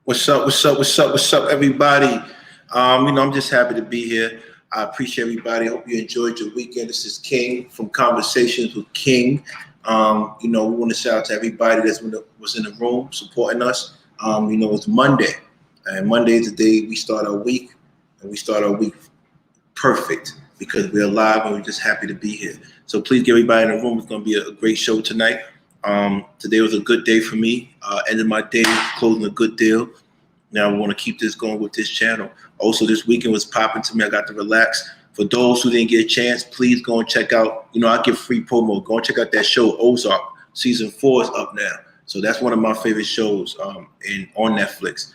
What's up? What's up? What's up? What's up, everybody? I'm just happy to be here. I appreciate everybody. I hope you enjoyed your weekend. This is King from Conversations with King. We want to shout out to everybody that was in the room supporting us. It's Monday, and Monday is the day we start our week, and we start our week perfect because we're alive and we're just happy to be here. So please get everybody in the room. It's going to be a great show tonight. Today was a good day for me. Ended my day closing a good deal. Now I want to keep this going with this channel. Also, this weekend was popping to me. I got to relax. For those who didn't get a chance, please go and check out. I give free promo. Go and check out that show Ozark. Season 4 is up now. So that's one of my favorite shows on Netflix.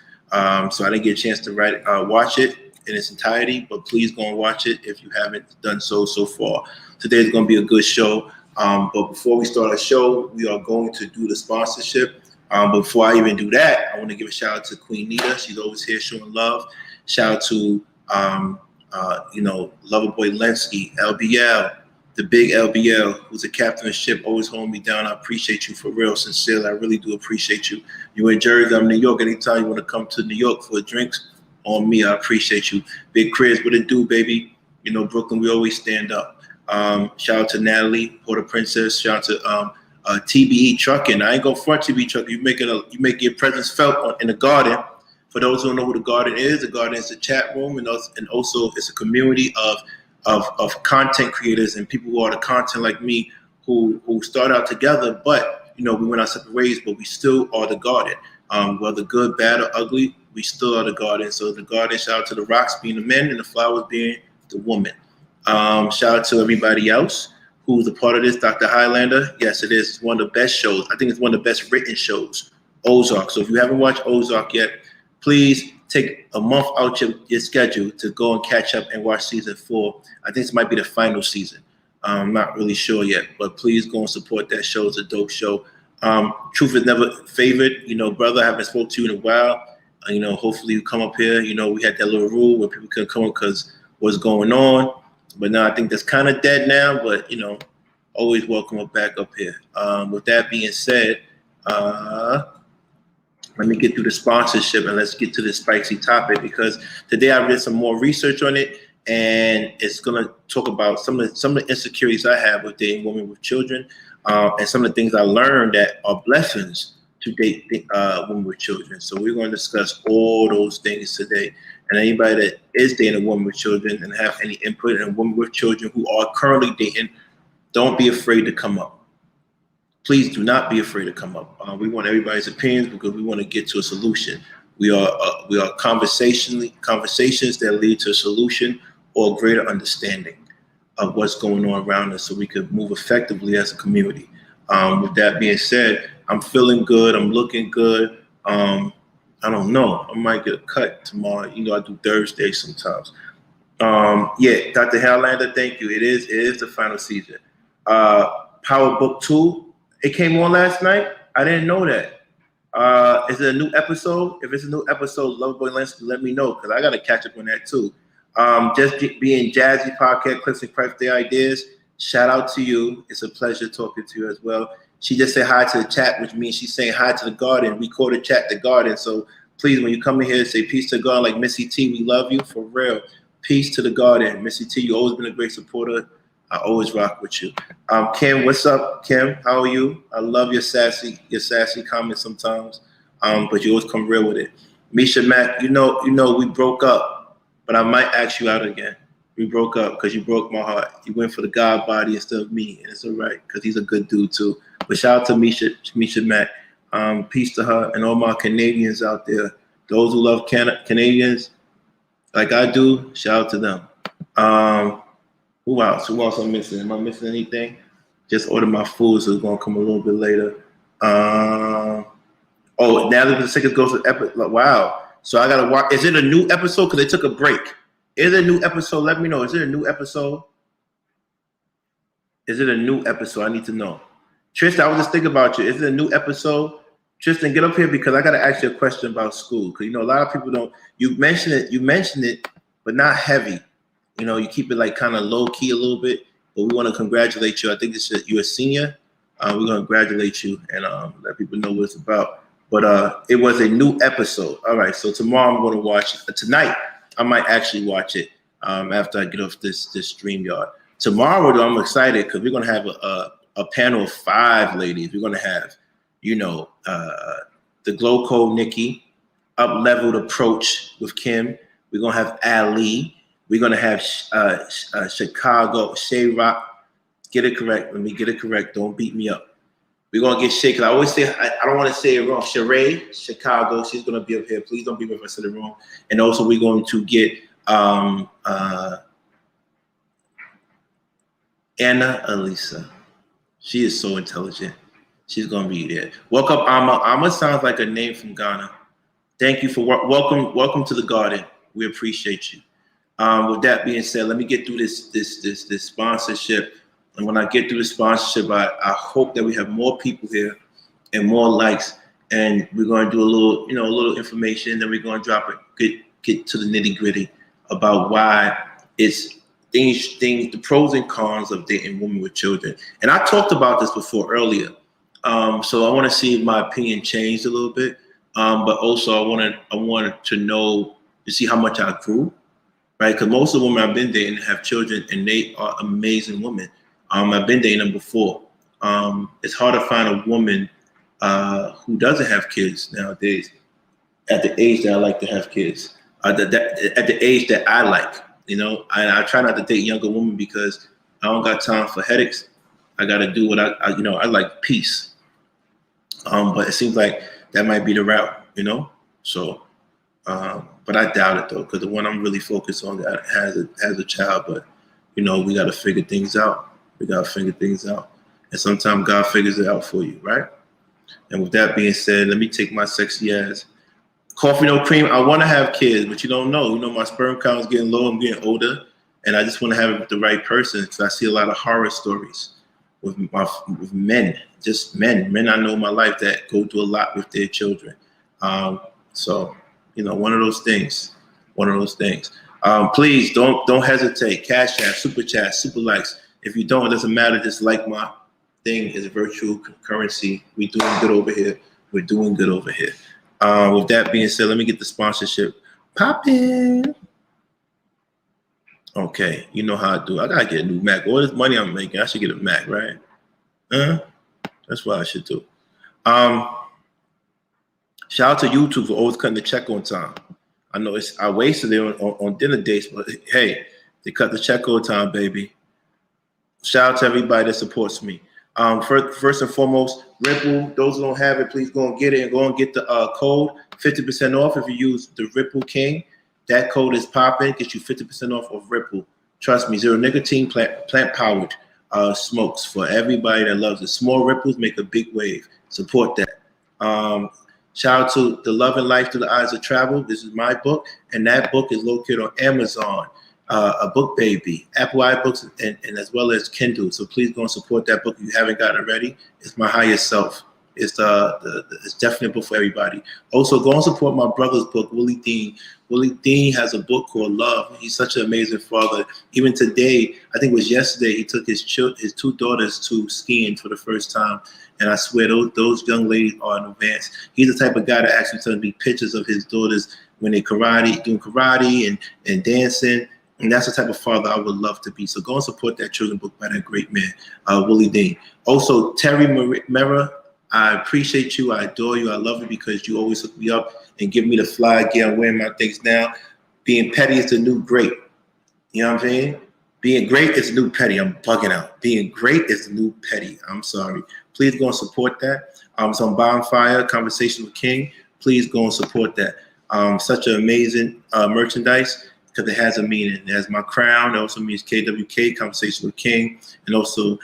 So I didn't get a chance to watch it in its entirety, but please go and watch it if you haven't done so far. Today's going to be a good show. But before we start our show, we are going to do the sponsorship. But before I even do that, I want to give a shout out to Queen Nita. She's always here showing love. Shout out to Loverboy Lenski, LBL, the big LBL, who's a captain of ship, always holding me down. I appreciate you for real, sincerely. I really do appreciate you. You're in Jersey, I'm in New York. Anytime you want to come to New York for drinks, on me, I appreciate you. Big Chris, what it do, baby? Brooklyn, we always stand up. Shout out to Natalie, Porter Princess. Shout out to TBE Trucking. I ain't gonna front TBE Trucking. You make your presence felt in the garden. For those who don't know what the garden is a chat room, and also it's a community of content creators and people who are the content like me who start out together, but we went our separate ways, but we still are the garden. Whether good, bad, or ugly, we still are the garden. So the garden, shout out to the rocks being the men and the flowers being the woman. Shout out to everybody else who's a part of this. Dr. Highlander, yes, it is. It's one of the best shows. I think it's one of the best written shows, Ozark. So if you haven't watched Ozark yet, please take a month out your schedule to go and catch up and watch season 4. I think this might be the final season. I'm not really sure yet, but please go and support that show. It's a dope show. Truth is never favored. Brother, I haven't spoke to you in a while. Hopefully you come up here. We had that little rule where people could come up because what's going on. But now I think that's kind of dead now, but, always welcome back up here. With that being said, let me get through the sponsorship and let's get to this spicy topic, because today I did some more research on it, and it's going to talk about some of the insecurities I have with dating women with children, and some of the things I learned that are blessings to date women with children. So we're going to discuss all those things today. And anybody that is dating a woman with children and have any input in a woman with children who are currently dating, don't be afraid to come up. Please do not be afraid to come up. We want everybody's opinions because we want to get to a solution. We are conversations that lead to a solution or greater understanding of what's going on around us, so we could move effectively as a community. With that being said, I'm feeling good. I'm looking good. I don't know. I might get a cut tomorrow. I do Thursday sometimes. Dr. Highlander, thank you. It is the final season. Power Book 2, it came on last night. I didn't know that. Is it a new episode? If it's a new episode, Loverboy Lance, let me know, because I got to catch up on that too. Just being Jazzy Podcast, Clips and Crafts, their ideas. Shout out to you. It's a pleasure talking to you as well. She just said hi to the chat, which means she's saying hi to the garden. We call the chat the garden. So please, when you come in here, say peace to the garden like Missy T. We love you for real. Peace to the garden. Missy T, you've always been a great supporter. I always rock with you. Kim, what's up, Kim? How are you? I love your sassy comments sometimes, but you always come real with it. Misha Mack, we broke up, but I might ask you out again. We broke up because you broke my heart. You went for the God body instead of me, and it's all right because he's a good dude too. But shout out to Misha Mack. Peace to her and all my Canadians out there. Those who love Canadians like I do, shout out to them. Who else? Who else I'm missing? Am I missing anything? Just ordered my food, so it's gonna come a little bit later. Now that the tickets goes to episode. Wow. So I gotta watch. Is it a new episode? Because they took a break. Is it a new episode? Let me know. Is it a new episode? Is it a new episode? I need to know. Tristan, I was just thinking about you. Is it a new episode? Tristan, get up here because I got to ask you a question about school. Because, a lot of people don't. You mentioned it, but not heavy. You keep it like kind of low key a little bit. But we want to congratulate you. I think you're a senior. We're going to congratulate you and let people know what it's about. But it was a new episode. All right, so tomorrow I'm going to watch it. Tonight, I might actually watch it after I get off this StreamYard. Tomorrow, though, I'm excited because we're going to have a panel of 5 ladies. We're going to have, the Glow Code Nikki, Up-Leveled Approach with Kim. We're going to have Ali. We're going to have Chicago, Shay Rock. Get it correct. Let me get it correct. Don't beat me up. We're going to get Shay, because I always say, I don't want to say it wrong. Sheree, Chicago, she's going to be up here. Please don't beat me if I said it wrong. And also we're going to get Anna Elisa. She is so intelligent. She's going to be there. Welcome, Amma. Amma sounds like a name from Ghana. Thank you for welcome to the garden. We appreciate you. With that being said, let me get through this sponsorship. And when I get through the sponsorship, I hope that we have more people here and more likes. And we're going to do a little information. Then we're going to drop it, get to the nitty gritty about why it's things, the pros and cons of dating women with children. And I talked about this before earlier. So I want to see if my opinion changed a little bit. But also I wanted to know to see how much I grew, right? Because most of the women I've been dating have children, and they are amazing women. I've been dating them before. It's hard to find a woman who doesn't have kids nowadays at the age that I like to have kids, at the age that I like. I try not to date younger women because I don't got time for headaches. I got to do what I like peace. But it seems like that might be the route, So, but I doubt it though, because the one I'm really focused on has a child. But we got to figure things out. And sometimes God figures it out for you, right? And with that being said, let me take my sexy ass. Coffee no cream. I want to have kids, but you don't know. My sperm count is getting low. I'm getting older, and I just want to have it with the right person, because I see a lot of horror stories with men, just men I know in my life that go through a lot with their children. So one of those things. Please don't hesitate. Cash App, Super Chat, Super Likes. If you don't, it doesn't matter. Just like my thing is virtual currency. We're doing good over here. With that being said, let me get the sponsorship popping. Okay, you know how I do. I gotta get a new Mac. All this money I'm making, I should get a Mac, right? That's what I should do. Shout out to YouTube for always cutting the check on time. I know I wasted it on dinner dates, but hey, they cut the check on time, baby. Shout out to everybody that supports me. First and foremost, Ripple. Those who don't have it, please go and get it, and go and get the code 50% off if you use the Ripple King. That code is popping. Gets you 50% off of Ripple. Trust me, zero nicotine, plant powered smokes for everybody that loves it. Small ripples make a big wave. Support that. Shout out to The Love and Life Through the Eyes of Travel. This is my book, and that book is located on Amazon, a book baby, Apple iBooks, and as well as Kindle. So please go and support that book if you haven't gotten it already. It's My Higher Self. It's it's definitely a book for everybody. Also, go and support my brother's book, Willie Dean. Willie Dean has a book called Love. He's such an amazing father. Even today, I think it was yesterday, he took his 2 daughters to skiing for the first time. And I swear those young ladies are in advance. He's the type of guy that actually sends me pictures of his daughters when they doing karate and dancing. And that's the type of father I would love to be. So go and support that children's book by that great man, Willie Dean. Also, Terry Mera, I appreciate you. I adore you. I love you because you always hook me up and give me the fly gear. I'm wearing my things now. Being petty is the new great. You know what I'm saying? Being great is the new petty. I'm bugging out. Being great is the new petty. I'm sorry. Please go and support that. It's on Bonfire, Conversation with King. Please go and support that. Such an amazing merchandise because it has a meaning. It has my crown. It also means KWK, Conversation with King. And also,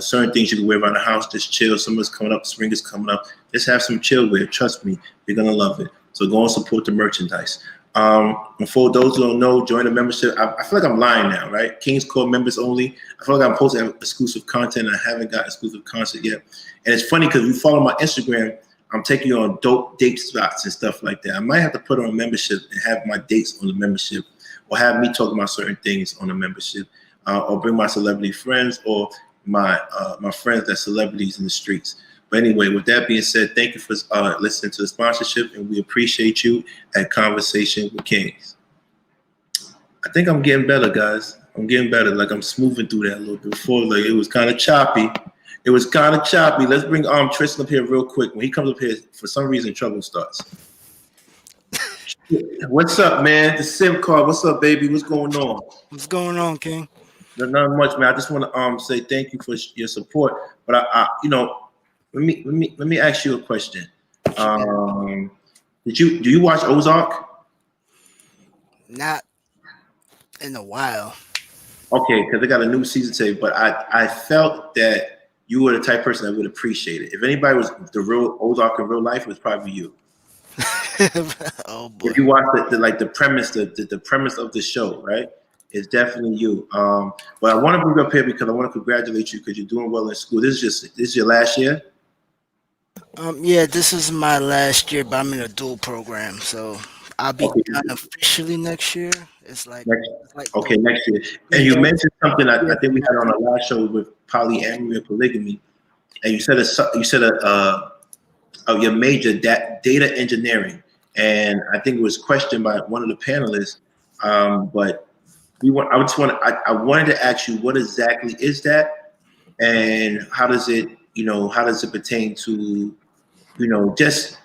certain things you can wear around the house. Just chill. Summer's coming up. Spring is coming up. Just have some chill wear. Trust me. You're going to love it. So go and support the merchandise. And for those who don't know, join the membership. I feel like I'm lying now, right? King's Core members only. I feel like I'm posting exclusive content, and I haven't got exclusive content yet. And it's funny because if you follow my Instagram, I'm taking you on dope date spots and stuff like that. I might have to put on a membership and have my dates on the membership, or have me talk about certain things on the membership, or bring my celebrity friends or my friends that's celebrities in the streets. But anyway, with that being said, thank you for listening to the sponsorship, and we appreciate you at Conversation with Kings. I think I'm getting better, guys. I'm getting better. Like I'm smoothing through that a little bit. Before, like it was kind of choppy. Let's bring Tristan up here real quick. When he comes up here, for some reason, trouble starts. What's up, man? The SIM card. What's up, baby? What's going on? What's going on, King? Not much, man. I just want to say thank you for your support. But let me ask you a question. Do you watch Ozark? Not in a while. Okay, because they got a new season today. But I felt that you were the type of person that would appreciate it. If anybody was the real Ozark in real life, it was probably you. Oh boy! If you watch the premise, the premise of the show, right? It's definitely you. But I want to bring you up here because I want to congratulate you because you're doing well in school. This is your last year. Yeah, this is my last year, but I'm in a dual program, so I'll be Okay. done officially next year. It's like Next year. And you mentioned something I think we had on the last show with polyamory and polygamy, and you said your major data engineering, and I think it was questioned by one of the panelists. But I wanted to ask you what exactly is that, and how does it pertain to just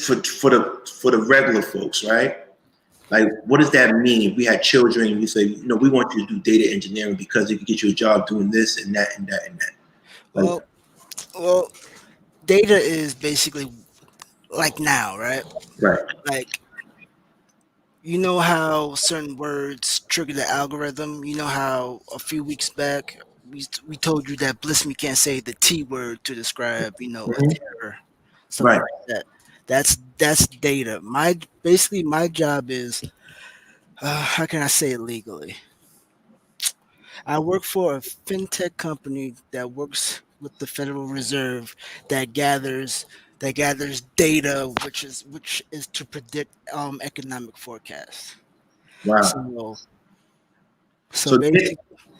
for the regular folks, right? Like, what does that mean? If we had children, we say, we want you to do data engineering because it can get you a job doing this and that and that and that. Like, well, data is basically like now, right? right. Like, you know how certain words trigger the algorithm. You know how a few weeks back we told you that Bliss Me can't say the T word to describe, a terror, something Right. like that. That's data. My job is, how can I say it legally? I work for a fintech company that works with the Federal Reserve that gathers data, which is to predict economic forecasts. Wow. So so So, basically,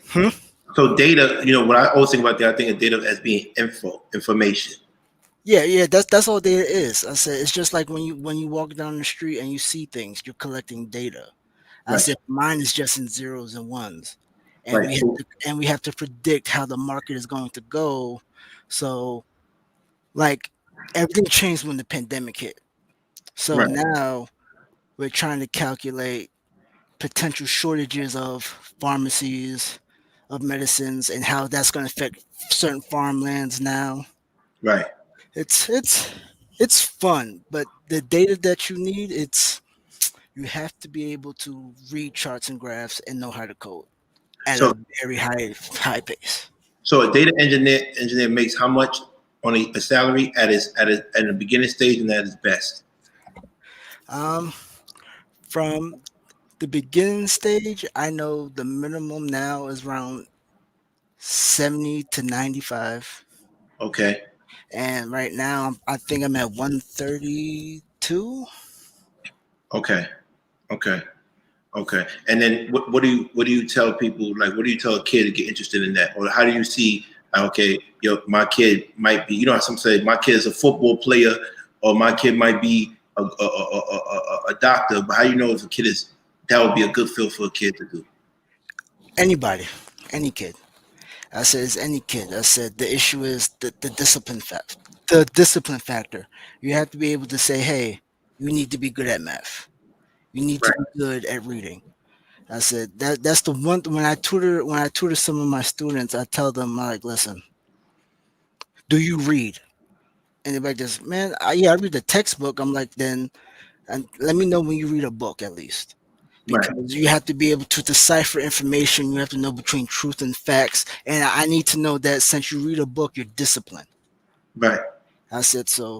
hmm? so data, what I always think about data, I think of data as being information. Yeah, that's all data is. I said it's just like when you walk down the street and you see things, you're collecting data. I Right. said mine is just in zeros and ones, and Right. we have to predict how the market is going to go. So like everything changed when the pandemic hit. So Right. now we're trying to calculate potential shortages of pharmacies, of medicines, and how that's going to affect certain farmlands now. Right. It's fun, but the data that you need, you have to be able to read charts and graphs and know how to code at So a very high pace. So a data engineer makes how much on a salary at the beginning stage and at his best? Um, from the beginning stage, I know the minimum now is around 70 to 95, Okay. and right now I think I'm at 132. Okay. Okay. Okay. And then what do you tell people, like what do you tell a kid to get interested in that? Or how do you see, okay, my kid might be, how some say my kid is a football player or my kid might be a doctor, but how you know if a kid is, that would be a good field for a kid to do? Anybody, any kid. I said it's any kid. I said the issue is the discipline fact. The discipline factor. You have to be able to say, hey, you need to be good at math. You need to Right. be good at reading. I said that's the one when I tutor some of my students, I tell them like, listen, do you read? And they're like, just man, yeah, I read the textbook. I'm like, then and let me know when you read a book at least. Right. Because you have to be able to decipher information. You have to know between truth and facts. And I need to know that since you read a book, you're disciplined. Right. I said so.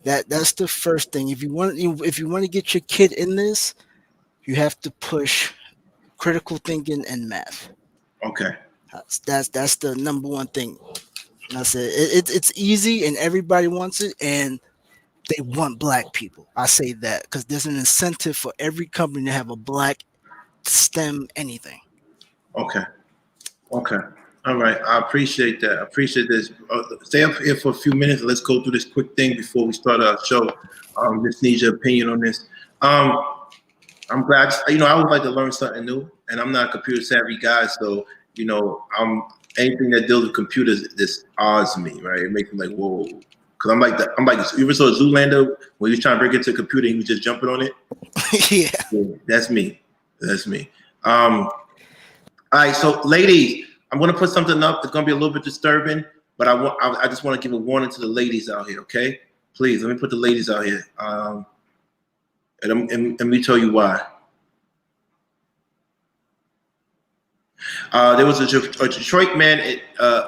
That's the first thing. If you want to get your kid in this, you have to push critical thinking and math. Okay. That's the number one thing. And I said it's easy and everybody wants it and they want black people. I say that because there's an incentive for every company to have a black STEM anything. Okay. Okay. All right, I appreciate that. I appreciate this. Stay up here for a few minutes. Let's go through this quick thing before we start our show. Just need your opinion on this. I'm glad. I would like to learn something new, and I'm not a computer savvy guy, so I'm anything that deals with computers. This awes me, right? It makes me like, whoa, because I'm like, you ever saw Zoolander when he was trying to break into a computer and he was just jumping on it? Yeah. Yeah, that's me. That's me. All right, so ladies, I'm gonna put something up. It's gonna be a little bit disturbing, but I just want to give a warning to the ladies out here, okay? Please, let me put the ladies out here. And let me tell you why. There was a Detroit man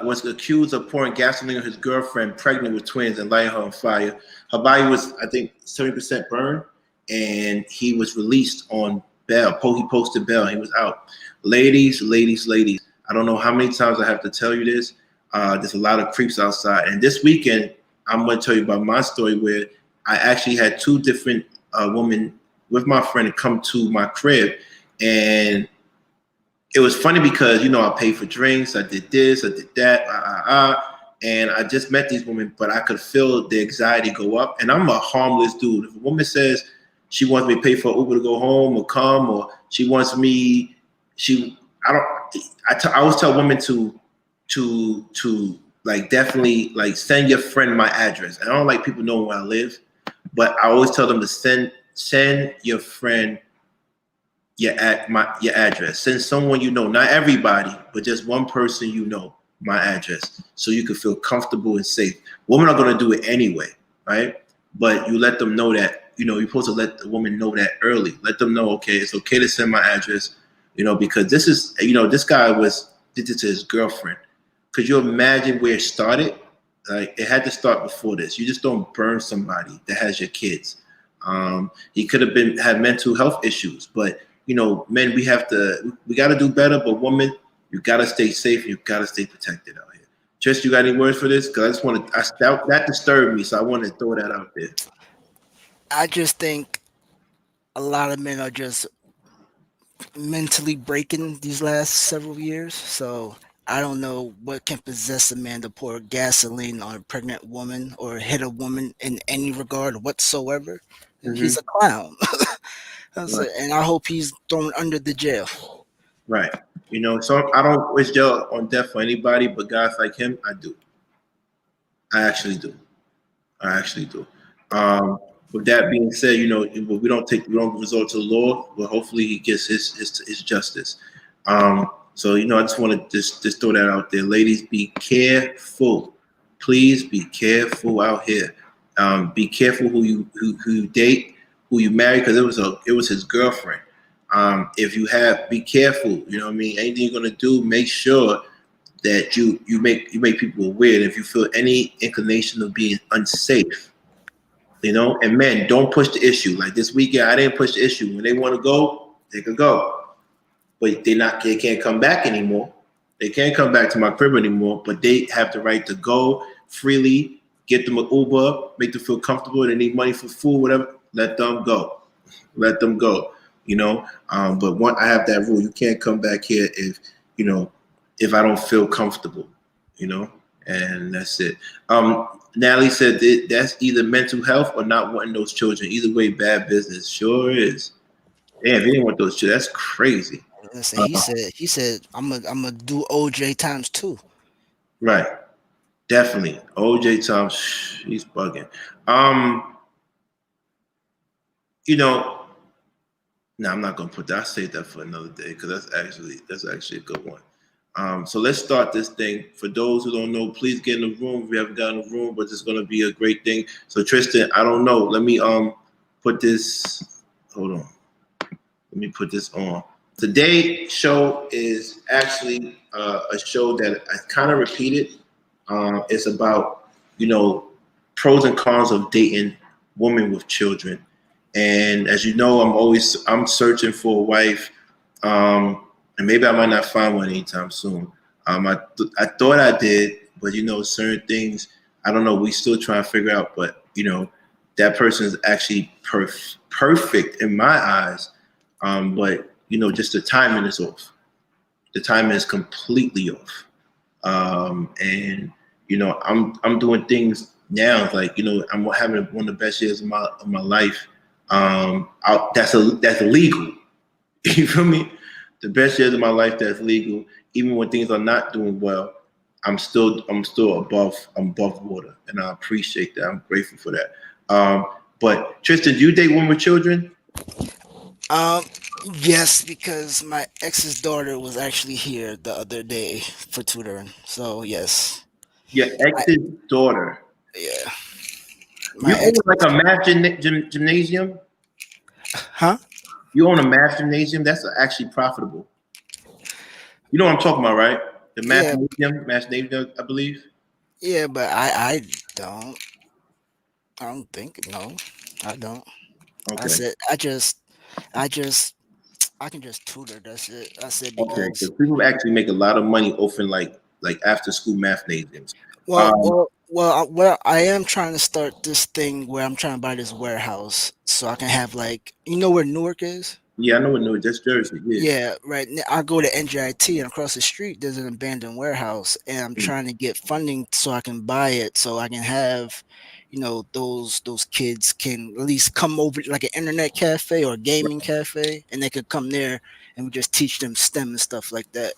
was accused of pouring gasoline on his girlfriend, pregnant with twins, and lighting her on fire. Her body was, I think, 70% burned, and he was released on bail. He posted bail. He was out. Ladies, ladies, ladies. I don't know how many times I have to tell you this. There's a lot of creeps outside. And this weekend, I'm going to tell you about my story where I actually had two different women with my friend come to my crib, and it was funny because I paid for drinks, I did this, I did that, and I just met these women, but I could feel the anxiety go up. And I'm a harmless dude. If a woman says she wants me to pay for Uber to go home or come, or she wants me, I always tell women to like definitely like send your friend my address. I don't like people knowing where I live, but I always tell them to send your friend your address. Send someone not everybody, but just one person my address, so you can feel comfortable and safe. Women are gonna do it anyway, right? But you let them know that you're supposed to let the woman know that early. Let them know, okay, it's okay to send my address, because this is this guy did this to his girlfriend. Could you imagine where it started? Like, it had to start before this. You just don't burn somebody that has your kids. He could have had mental health issues, but men, we got to do better. But women, you got to stay safe. You got to stay protected out here. Tristan, you got any words for this? Because I just want to, that disturbed me. So I want to throw that out there. I just think a lot of men are just mentally breaking these last several years. So I don't know what can possess a man to pour gasoline on a pregnant woman or hit a woman in any regard whatsoever. Mm-hmm. He's a clown. Right. And I hope he's thrown under the jail. Right. So I don't wish jail on death for anybody, but guys like him, I do. I actually do. With that being said, we don't resort to the law, but hopefully he gets his justice. So I just want to just throw that out there. Ladies, be careful. Please be careful out here. Be careful who you date, who you marry, because it was his girlfriend. If you be careful. Anything you're gonna do, make sure that you make people aware. And if you feel any inclination of being unsafe, and men, don't push the issue. Like this weekend, I didn't push the issue. When they want to go, they could go, but they can't come back anymore. They can't come back to my crib anymore, but they have the right to go freely, get them an Uber, make them feel comfortable. They need money for food, whatever. Let them go. Let them go. But I have that rule. You can't come back here if I don't feel comfortable, and that's it. Natalie said that's either mental health or not wanting those children. Either way, bad business. Sure is. Damn, if you didn't want those children, that's crazy. Listen, he said I'm gonna do OJ times 2. Right. Definitely. OJ Thomas, he's bugging. No, I'm not gonna put that. I'll save that for another day because that's actually a good one. So let's start this thing. For those who don't know, please get in the room. If you haven't gotten in the room, but it's gonna be a great thing. So Tristan, I don't know. Let me put this. Hold on. Let me put this on. Today's show is actually a show that I kind of repeated. It's about pros and cons of dating women with children. And as you know, I'm searching for a wife, and maybe I might not find one anytime soon. I thought I did, but certain things I don't know. We still trying to figure out, but that person is actually perfect in my eyes. But just the timing is off. The timing is completely off. And I'm doing things now like I'm having one of the best years of my life. That's illegal. You feel me? The best years of my life that's legal. Even when things are not doing well, I'm still above water, and I appreciate that. I'm grateful for that. But Tristan, do you date women with children? Um, yes, because my ex's daughter was actually here the other day for tutoring. So yes, Your I, ex's daughter. yeah, my You ex. own like a math gymnasium. Huh? You own a math gymnasium. That's actually profitable. You know what I'm talking about, right? The Yeah, math gymnasium, I believe. yeah, but I don't. I don't think no. I don't. I Okay. said I just I can just tutor. That's it. I said Okay. because Because people actually make a lot of money open like after school math gymnasiums. well Um, well well I am trying to start this thing where I'm trying to buy this warehouse so I can have like where Newark is. yeah, I know what New that's Jersey. Yeah. Yeah, right. I go to NJIT and across the street there's an abandoned warehouse and I'm Mm. trying to get funding so I can buy it so I can have, those kids can at least come over to like an internet cafe or a gaming cafe and they could come there and we just teach them STEM and stuff like that.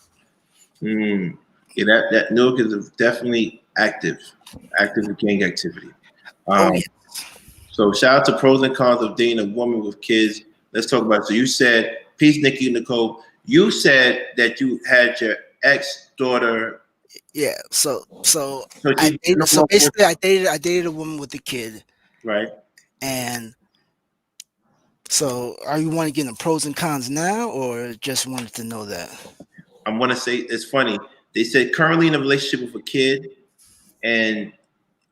Mm. Yeah, that Newark is definitely active with gang activity. Oh Um, yeah. so shout out to pros and cons of dating a woman with kids. Let's talk about it. So you said, peace, Nikki and Nicole. You said that you had your ex daughter. Yeah. So So I she's no dated so longer basically I dated a woman with a kid right. and so are you want to get the pros and cons now or just wanted to know that? I'm gonna say it's funny. They said currently in a relationship with a kid and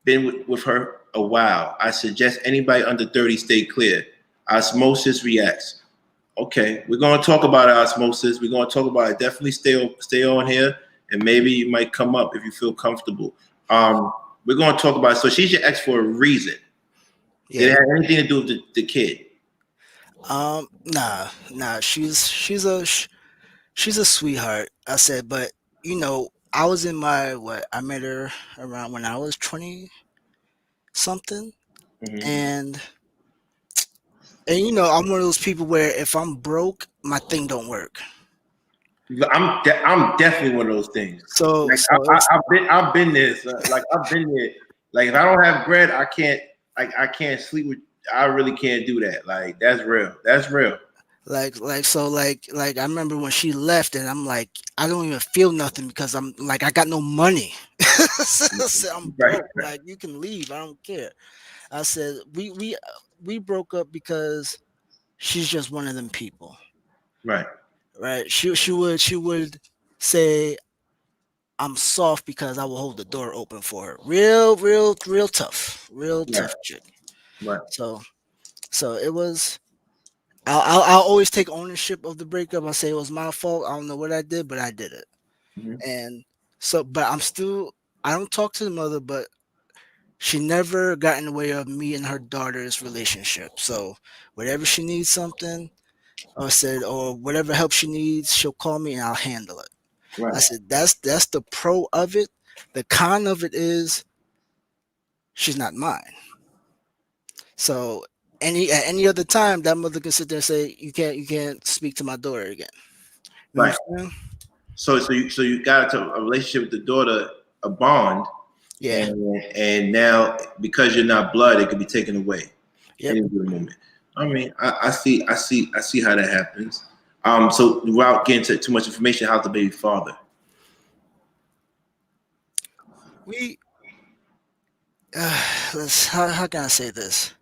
been with her a while. I suggest anybody under 30 stay clear. Osmosis reacts. Okay, we're gonna talk about osmosis. We're gonna talk about it. Definitely stay on here, and maybe you might come up if you feel comfortable. We're gonna talk about it. So she's your ex for a reason. Did it Yeah. have anything to do with the kid? Nah. She's a sweetheart. I said, but I was in my what? I met her around when I was 20 something, Mm-hmm. and I'm one of those people where if I'm broke, my thing don't work. I'm definitely one of those things. So Like so it's I've been there. So, like I've been there. Like if I don't have bread, I can't. I can't sleep with. I really can't do that. Like that's real. That's real. like I remember when she left, and I'm like, I don't even feel nothing because I'm like I got no money. So I'm Right. broke. Like you can leave, I don't care. I said we broke up because she's just one of them people, Right. right? She would say I'm soft because I will hold the door open for her. Real Right. tough chick. Right. So it was. I'll always take ownership of the breakup. I say it was my fault. I don't know what I did, but I did it. Mm-hmm. And so, but I don't talk to the mother, but she never got in the way of me and her daughter's relationship. So whatever she needs something, I said, or whatever help she needs, she'll call me and I'll handle it. I Right. said, that's the pro of it. The con of it is she's not mine. So at any other time, that mother can sit there and say, you can't speak to my daughter again. You know Right. what I'm saying? So you got into a relationship with the daughter, a bond, Yeah. and now because you're not blood, it could be taken away Yep. any given moment. I mean, I see how that happens. So without getting into too much information, how's the baby father? We how can I say this?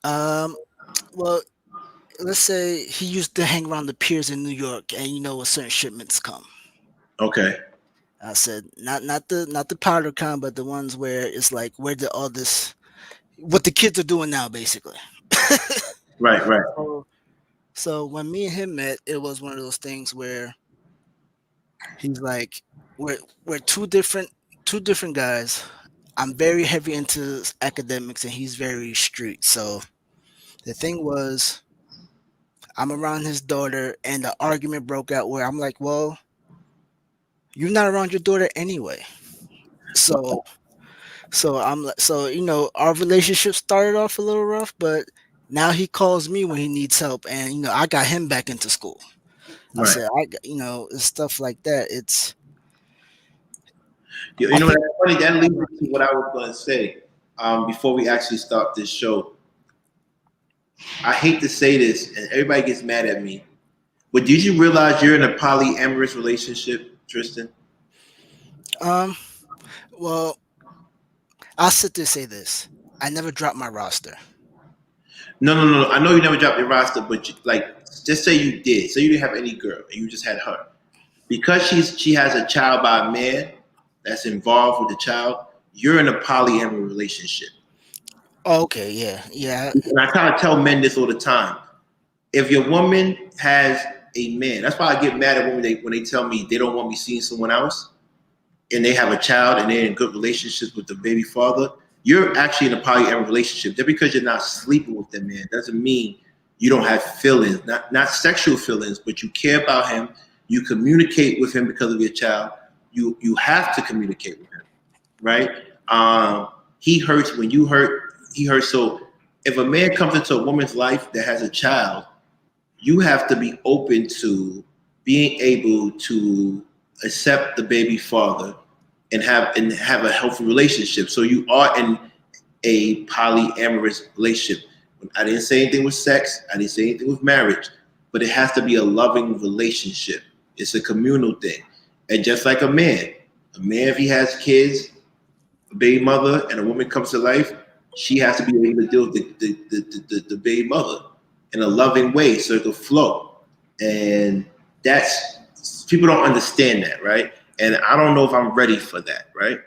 Um, well, let's say he used to hang around the piers in New York, and when certain shipments come. Okay. I said not the powder kind, but the ones where it's like where did all this what the kids are doing now, basically. Right. Right. so, so when me and him met, it was one of those things where he's like, we're two different guys. I'm very heavy into academics, and he's very street. So the thing was, I'm around his daughter, and the argument broke out where I'm like, well, you're not around your daughter anyway. So so our relationship started off a little rough, but now he calls me when he needs help, and I got him back into school. I Right. said, it's stuff like that. It's You I know, think that's funny. That leads me to what I was going to say before we actually start this show. I hate to say this, and everybody gets mad at me, but did you realize you're in a polyamorous relationship, Tristan? um well, I'll sit there and say this. I never dropped my roster. No, no, no. I know you never dropped your roster, but like, just say you did. Say you didn't have any girl, and you just had her. Because she has a child by a man that's involved with the child. You're in a polyamorous relationship, Oh, okay, yeah, yeah. and I kind of tell men this all the time. If your woman has a man, that's why I get mad at women when they tell me they don't want me seeing someone else, and they have a child and they're in good relationships with the baby father. You're actually in a polyamorous relationship. Just because you're not sleeping with that man doesn't mean you don't have feelings, not sexual feelings, but you care about him. You communicate with him because of your child. You have to communicate with him, right? He hurts when you hurt. He hurts. So if a man comes into a woman's life that has a child, you have to be open to being able to accept the baby father and have a healthy relationship. So you are in a polyamorous relationship. I didn't say anything with sex. I didn't say anything with marriage, but it has to be a loving relationship. It's a communal thing. And just like a man, if he has kids, a baby mother, and a woman comes to life, she has to be able to deal with the baby mother in a loving way so it will flow. And that's, people don't understand that, right? And I don't know if I'm ready for that, right?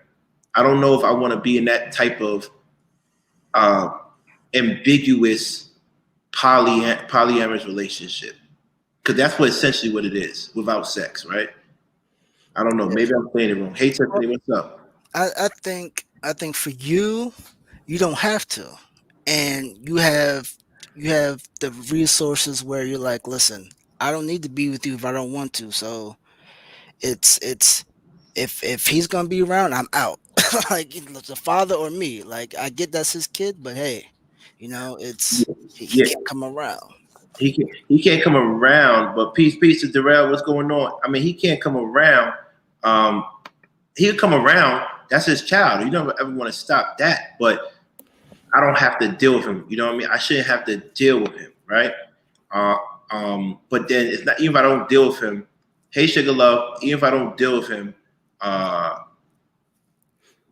I don't know if I want to be in that type of uh, ambiguous polyamorous relationship because that's what essentially what it is without sex, right? I don't know. Maybe I'm saying it wrong. Hey, Tiffany, Well, what's up? I think for you, you don't have to, and you have the resources where you're like, listen, I don't need to be with you if I don't want to. So it's if he's gonna be around, I'm out. Like the father or me. Like I get that's his kid, but hey, it's he Yeah, can't come around. he can't come around. But peace to Darrell. What's going on? I mean, he can't come around. Um, he'll come around. That's his child. You don't ever want to stop that. But I don't have to deal with him. You know what I mean? I shouldn't have to deal with him, right? Uh, but then it's not, even if I don't deal with him. Hey, sugar love. Even if I don't deal with him, uh,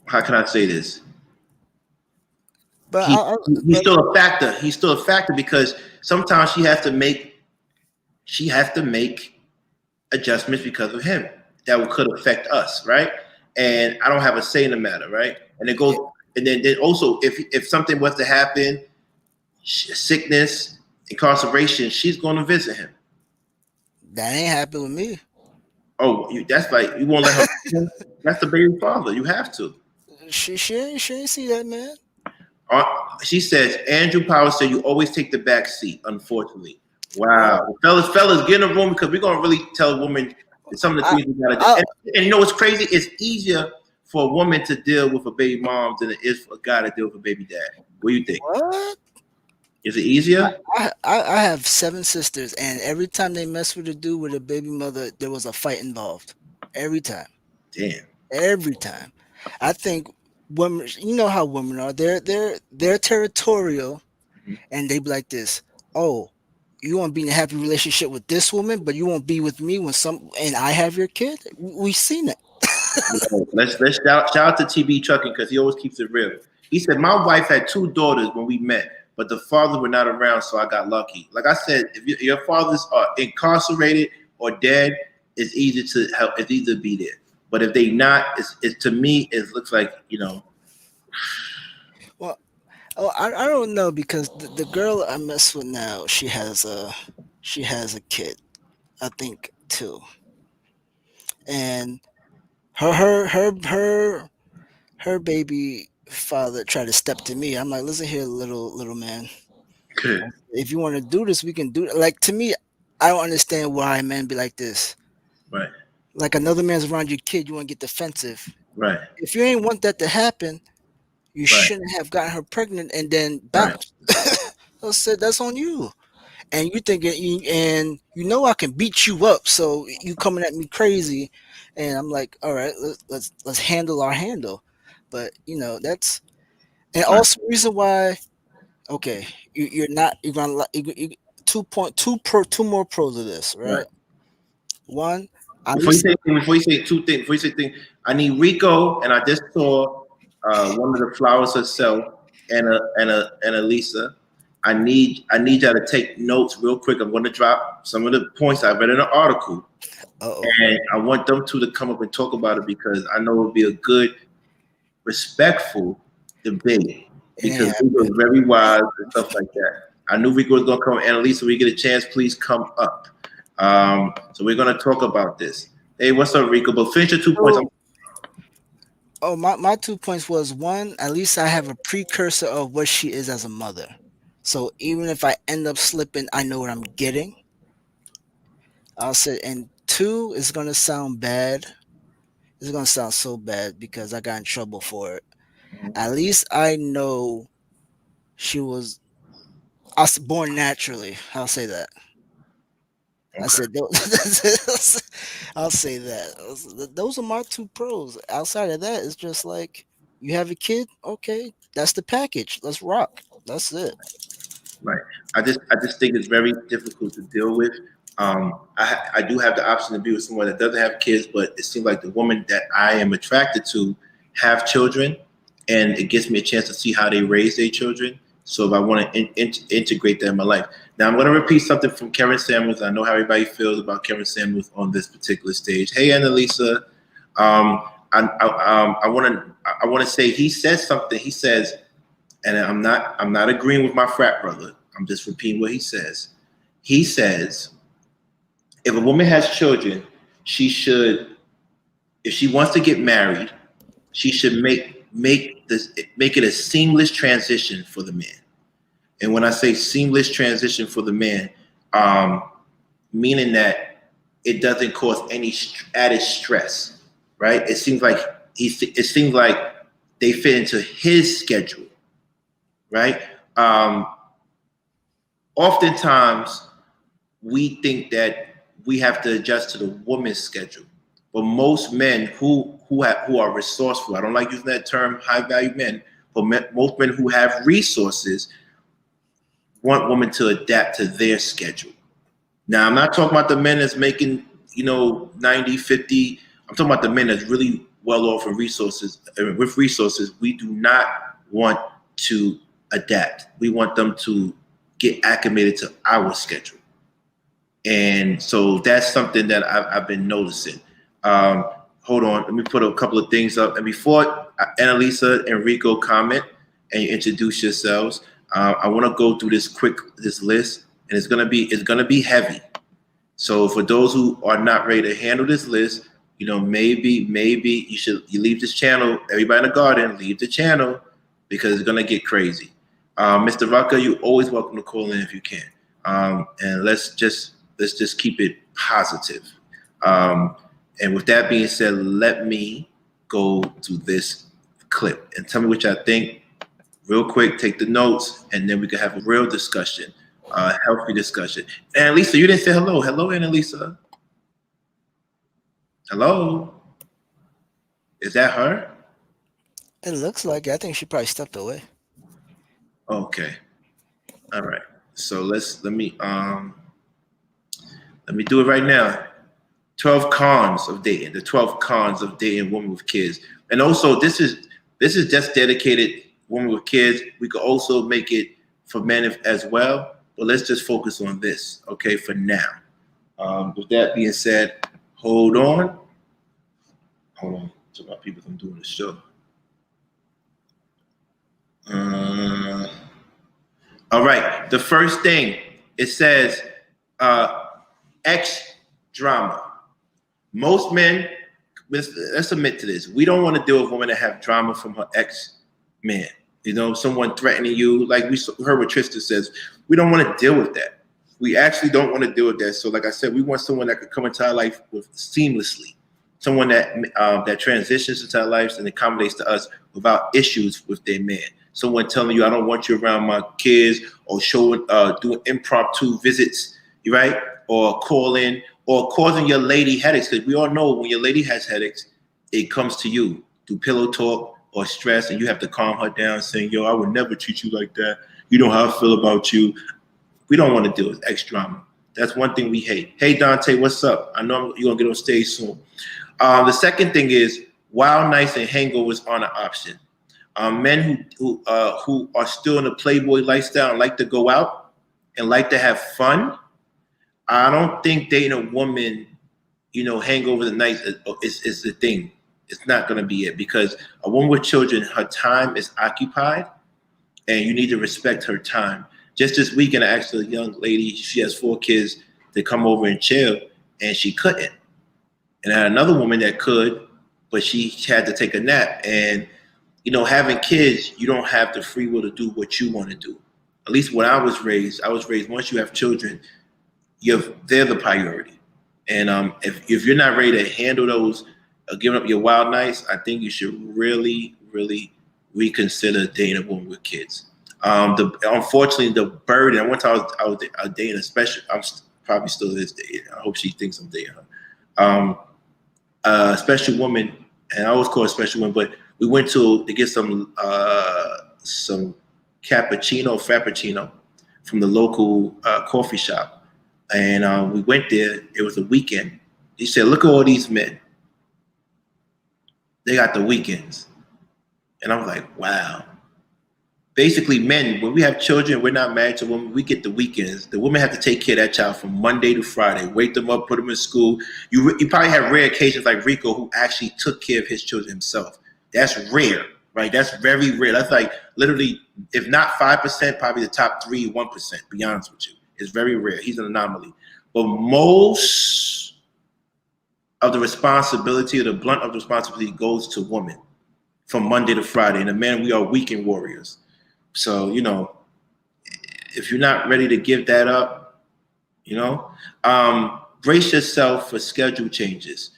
how can I say this? But He I, he's but still a factor. He's still a factor because sometimes she has to make adjustments because of him that could affect us, right? And I don't have a say in the matter, right? And it yeah, goes, and then also if something was to happen, sickness, incarceration, she's going to visit him. that ain't happened with me. Oh, that's like you won't let her. That's the baby father. You have to. She ain't see that, man. Uh, she says Andrew Power said you always take the back seat. Unfortunately, Well, wow, fellas, get in the room because we're gonna really tell women some of the I, things we gotta do. I And you know what's crazy? It's easier for a woman to deal with a baby mom than it is for a guy to deal with a baby dad. What do you think? what? Is it easier? I have 7 sisters, and every time they mess with a dude with a baby mother, there was a fight involved. Every time, Damn. every time. I think women, you know how women are. They're territorial, Mhm. and they be like this. Oh, you want to be in a happy relationship with this woman, but you won't be with me when and I have your kid. We've seen it. Let's shout out to TB Trucking because he always keeps it real. He said my wife had 2 daughters when we met, but the fathers were not around, so I got lucky. Like I said, if your fathers are incarcerated or dead, it's easy to help. It's easy to be there. But if they not, it's to me, it looks like Well, oh, I don't know because the girl I mess with now, she has a kid. I think too, and her baby father tried to step to me. I'm like, listen here, little man. Good. If you want to do this, we can do it. Like, to me, I don't understand why men be like this. Right. Like, another man's around your kid, you want to get defensive. Right. If you ain't want that to happen, you Right. shouldn't have gotten her pregnant and then Right. bounced. That's on you. And you thinking, and you know I can beat you up, so you coming at me crazy, and I'm like, all right, let's handle our handle. But that's, and Right. also reason why. Okay, you're not, you're gonna you, 2 more pros of this, Right. right? One, at Before you least say before you say two things, before you say thing, I need Rico, and I just saw one of the flowers herself, and Lisa. I need y'all to take notes real quick. I'm going to drop some of the points I read in an article, oh and I want them two to come up and talk about it because I know it would be a good, respectful debate it ain't because Rico happening. is very wise and stuff like that. I knew Rico was going to come. Annalisa, when you get a chance, please come up. So we're going to talk about this. Hey, what's up, Rico? But finish your 2 points. So, my 2 points was, one, at least I have a precursor of what she is as a mother. So even if I end up slipping, I know what I'm getting. I'll say, and two, is gonna sound bad. It's gonna sound so bad because I got in trouble for it. At least I know she was. I was born naturally. I'll say that. I Okay. said I'll say that. Those are my two pros. Outside of that, it's just like, you have a kid, okay, that's the package. Let's rock. That's it. Right. I just think it's very difficult to deal with. I do have the option to be with someone that doesn't have kids, but it seems like the woman that I am attracted to have children, and it gives me a chance to see how they raise their children. So if I want to integrate that in my life. Now I'm going to repeat something from Kevin Samuels. I know how everybody feels about Kevin Samuels on this particular stage. Hey, Annalisa. I want to say he says something. He says, and I'm not agreeing with my frat brother. I'm just repeating what he says. He says, if a woman has children, she should, if she wants to get married, she should make it a seamless transition for the man. And when I say seamless transition for the man, meaning that it doesn't cause any added stress, right? It seems like they fit into his schedule, right? Um, Oftentimes we think that we have to adjust to the woman's schedule, but most men who are resourceful, I don't like using that term, high value men, but most men who have resources want women to adapt to their schedule. Now, I'm not talking about the men that's making 90, 50. I'm talking about the men that's really well off in resources. With resources, we do not want to adapt. We want them to get acclimated to our schedule. And so that's something that I've been noticing. Hold on, let me put a couple of things up. And before Annalisa and Rico comment and you introduce yourselves, I want to go through this list, and it's gonna be heavy. So for those who are not ready to handle this list, maybe you leave this channel. Everybody in the garden, leave the channel because it's gonna get crazy. Mr. Rucker, you're always welcome to call in if you can. And let's just keep it positive. And with that being said, let me go to this clip and tell me what y'all think. Real quick, take the notes, and then we can have a real discussion, healthy discussion. Annalisa, you didn't say hello. Hello, Annalisa. Hello. Is that her? It looks like it. I think she probably stepped away. Okay. All right. So let me do it right now. 12 cons of dating. The 12 cons of dating women with kids. And also, this is just dedicated women with kids. We could also make it for men as well. But let's just focus on this, okay, for now. With that being said, hold on. Hold on to my people. I'm doing the show. All right. The first thing it says, ex drama. Most men, let's admit to this. We don't want to deal with women that have drama from her ex man. You know, someone threatening you, like we heard what Tristan says. We don't want to deal with that. We actually don't want to deal with that. So, like I said, we want someone that could come into our life seamlessly, someone that transitions into our lives and accommodates to us without issues with their man. Someone telling you, "I don't want you around my kids," or doing impromptu visits, right? Or calling, or causing your lady headaches. Because we all know when your lady has headaches, it comes to you through pillow talk or stress, and you have to calm her down, saying, "Yo, I would never treat you like that. You know how I feel about you." We don't want to deal with X drama. That's one thing we hate. Hey, Dante, what's up? I know you're going to get on stage soon. The second thing is wild nights and hangovers aren't an option. Men who are still in the Playboy lifestyle and like to go out and like to have fun, I don't think dating a woman, hangover the night is the thing. It's not going to be it, because a woman with children, her time is occupied, and you need to respect her time. Just this weekend, I asked a young lady, she has 4 kids, to come over and chill, and she couldn't. And I had another woman that could, but she had to take a nap. And, having kids, you don't have the free will to do what you want to do. At least when I was raised, once you have children, they're the priority. And if you're not ready to handle those, giving up your wild nights, I think you should really, really reconsider dating a woman with kids. Unfortunately, the burden. At one time, I was dating a special. I'm probably still is dating. I hope she thinks I'm dating her. A special woman, and I always call her a special woman. But we went to get some frappuccino from the local coffee shop, and we went there. It was a weekend. He said, "Look at all these men. They got the weekends," and I'm like, "Wow." Basically, men, when we have children, we're not married to women, we get the weekends. The women have to take care of that child from Monday to Friday, wake them up, put them in school. You probably have rare occasions like Rico, who actually took care of his children himself. That's rare, right? That's very rare. That's like literally, if not 5%, probably the top 1%, be honest with you. It's very rare. He's an anomaly. But most of the responsibility, or the blunt of the responsibility, goes to women from Monday to Friday. And the men, we are weekend warriors. So, if you're not ready to give that up, brace yourself for schedule changes.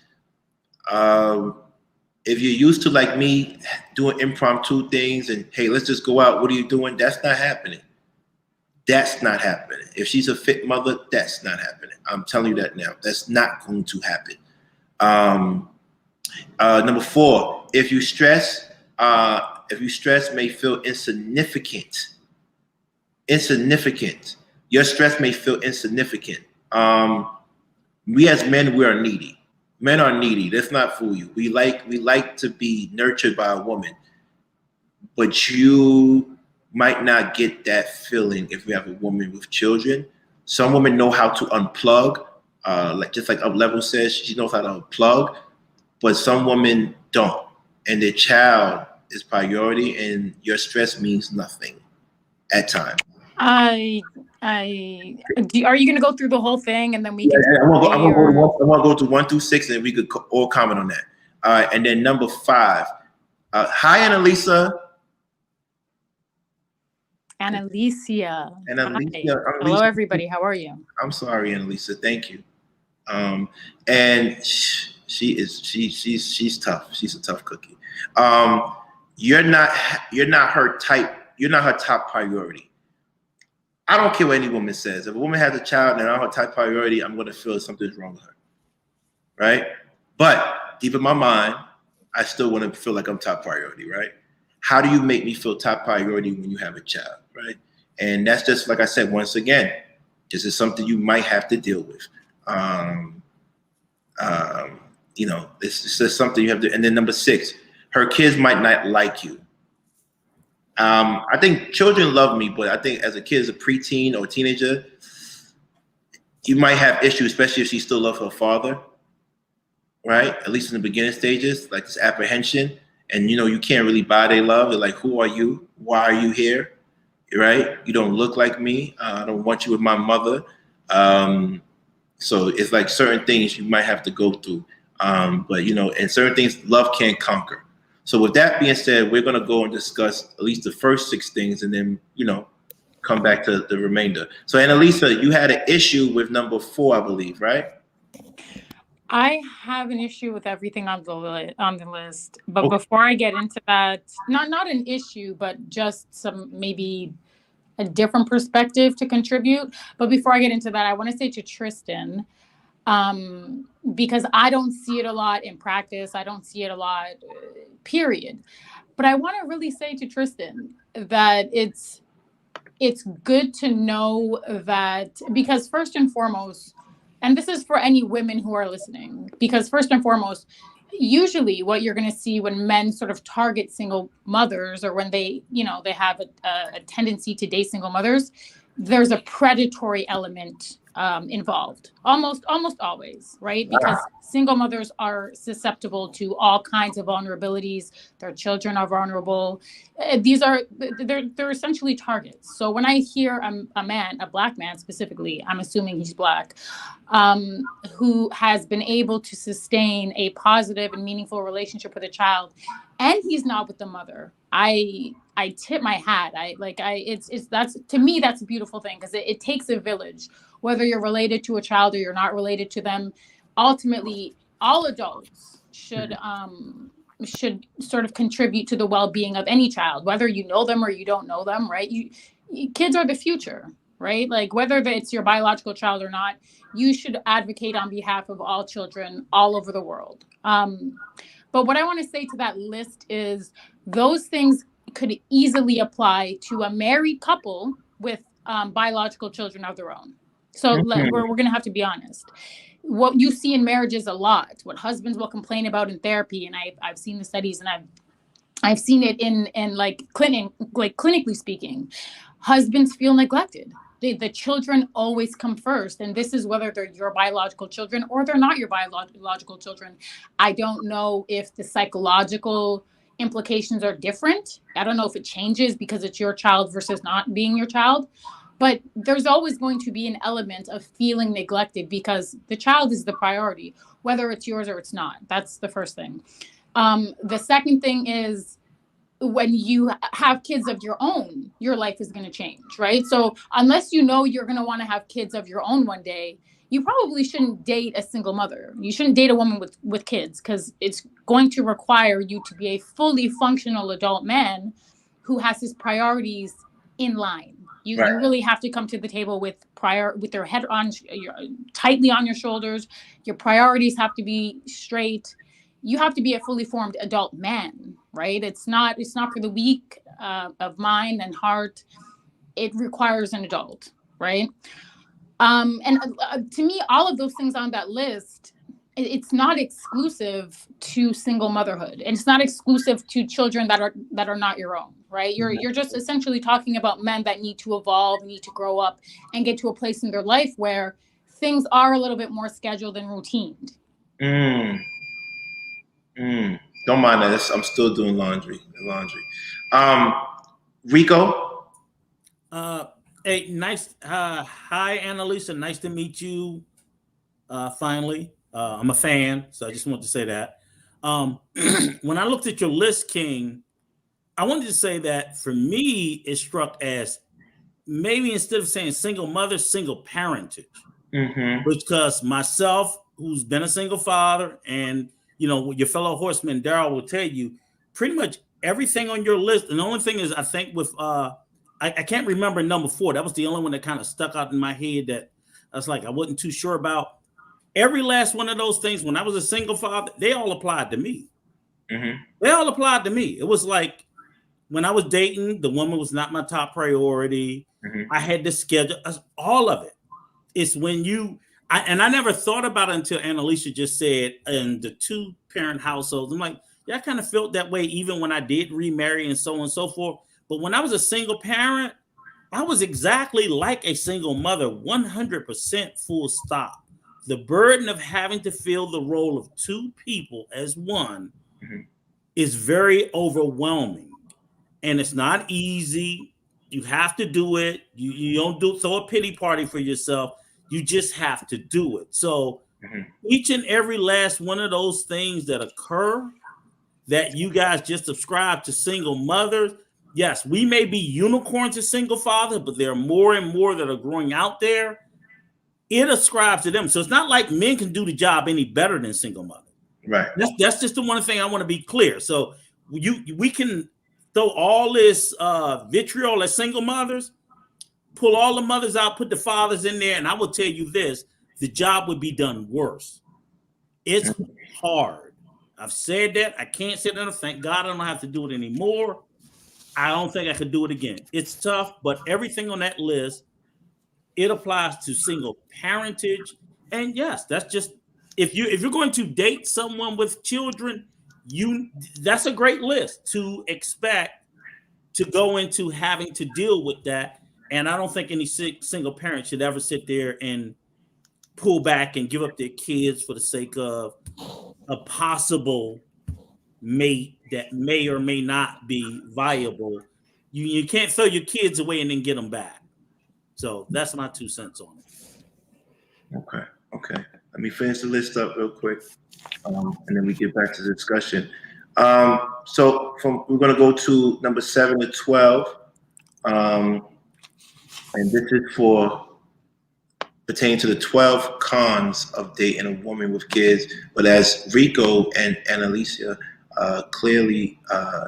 If you're used to, like me, doing impromptu things and, hey, let's just go out, what are you doing? That's not happening. That's not happening. If she's a fit mother, that's not happening. I'm telling you that now. That's not going to happen. Number 4, if you stress may feel insignificant. Your stress may feel insignificant. We as men, we are needy. Men are needy. Let's not fool you. We like to be nurtured by a woman, but you might not get that feeling if you have a woman with children. Some women know how to unplug, just like Up Level says, she knows how to unplug, but some women don't, and their child is priority, and your stress means nothing at times. Are you going to go through the whole thing, and then we can? I want to go to 1 through 6, and we could all comment on that. All right, and then number 5. Hi, Annalisa. Annalisa. Hello, everybody. How are you? I'm sorry, Annalisa. Thank you. And she's tough. She's a tough cookie. You're not her type. You're not her top priority. I don't care what any woman says. If a woman has a child and I'm her top priority, I'm going to feel something's wrong with her, right? But deep in my mind, I still want to feel like I'm top priority, right? How do you make me feel top priority when you have a child, right? And that's just, like I said, once again, this is something you might have to deal with. It's just something you have to. And then number 6, her kids might not like you. I think children love me, but I think as a kid, as a preteen or teenager, you might have issues, especially if she still loves her father, right? At least in the beginning stages, like this apprehension. And, you can't really buy their love. They're like, who are you? Why are you here? Right? You don't look like me. I don't want you with my mother. So it's like certain things you might have to go through. But, and certain things love can't conquer. So with that being said, we're going to go and discuss at least the first 6 things, and then come back to the remainder. So Annalisa, you had an issue with number 4, I believe, right? I have an issue with everything on the list, but Okay. before I get into that, not an issue, but just some maybe a different perspective to contribute. But before I get into that, I want to say to Tristan, because I don't see it a lot in practice, I don't see it a lot, period. But I want to really say to Tristan that it's good to know that, because first and foremost, and this is for any women who are listening, because first and foremost, usually what you're going to see when men sort of target single mothers, or when they have a tendency to date single mothers, there's a predatory element involved, almost always, right? Because single mothers are susceptible to all kinds of vulnerabilities. Their children are vulnerable. They're essentially targets. So when I hear a man, a Black man specifically, I'm assuming he's Black, who has been able to sustain a positive and meaningful relationship with a child, and he's not with the mother, I tip my hat. That's, to me, that's a beautiful thing, because it takes a village, whether you're related to a child or you're not related to them. Ultimately, all adults should sort of contribute to the well-being of any child, whether you know them or you don't know them, right? Kids are the future, right? Like, whether it's your biological child or not, you should advocate on behalf of all children all over the world. But what I want to say to that list is those things could easily apply to a married couple with biological children of their own. So we're going to have to be honest. What you see in marriages a lot, what husbands will complain about in therapy, and I've seen the studies, and I've seen it in clinically speaking, husbands feel neglected. The children always come first. And this is whether they're your biological children or they're not your biological children. I don't know if the psychological implications are different. I don't know if it changes because it's your child versus not being your child. But there's always going to be an element of feeling neglected because the child is the priority, whether it's yours or it's not. That's the first thing. The second thing is, when you have kids of your own, your life is going to change, right? So unless you know you're going to want to have kids of your own one day, you probably shouldn't date a single mother. You shouldn't date a woman with kids, because it's going to require you to be a fully functional adult man who has his priorities in line. You really have to come to the table with your head on tightly on your shoulders. Your priorities have to be straight. You have to be a fully formed adult man, right? It's not for the weak of mind and heart. It requires an adult, right? And to me, all of those things on that list, it's not exclusive to single motherhood, and it's not exclusive to children that are not your own, right? You're just essentially talking about men that need to evolve, need to grow up, and get to a place in their life where things are a little bit more scheduled and routined. Don't mind that. I'm still doing laundry. Rico. Hey, nice. Hi, Annalisa. Nice to meet you. Finally, I'm a fan, so I just want to say that. When I looked at your list, King, I wanted to say that for me, it struck as maybe instead of saying single mother, single parentage. Because myself, who's been a single father, and your fellow horseman Daryl will tell you pretty much everything on your list. And the only thing is, I think with I can't remember number 4. That was the only one that kind of stuck out in my head that I was like, I wasn't too sure about. Every last one of those things, when I was a single father, they all applied to me. They all applied to me. It was like when I was dating, the woman was not my top priority. I had to schedule all of it. It's when I never thought about it until Annalisa just said in the 2-parent households. I'm like, yeah, I kind of felt that way even when I did remarry and so on and so forth. But when I was a single parent, I was exactly like a single mother, 100% full stop. The burden of having to fill the role of 2 people as one is very overwhelming. And it's not easy. You have to do it. You don't throw a pity party for yourself. You just have to do it. So each and every last one of those things that occur, that you guys just subscribe to single mothers. Yes, we may be unicorns as single fathers, but there are more and more that are growing out there. It ascribes to them. So it's not like men can do the job any better than single mothers. Right. That's just the one thing I want to be clear. So we can throw all this vitriol at single mothers, pull all the mothers out, put the fathers in there, and I will tell you this, the job would be done worse. It's hard. I've said that. I can't sit there. Thank God I don't have to do it anymore. I don't think I could do it again. It's tough, but everything on that list, it applies to single parentage. And yes, that's just, if you're going to date someone with children, that's a great list to expect to go into having to deal with that. And I don't think any single parent should ever sit there and pull back and give up their kids for the sake of a possible mate that may or may not be viable. You can't throw your kids away and then get them back. So that's my 2 cents on it. Okay. Let me finish the list up real quick, and then we get back to the discussion. So we're going to go to number 7 to 12, and this is for pertaining to the 12 cons of dating a woman with kids. But as Rico and Alicia clearly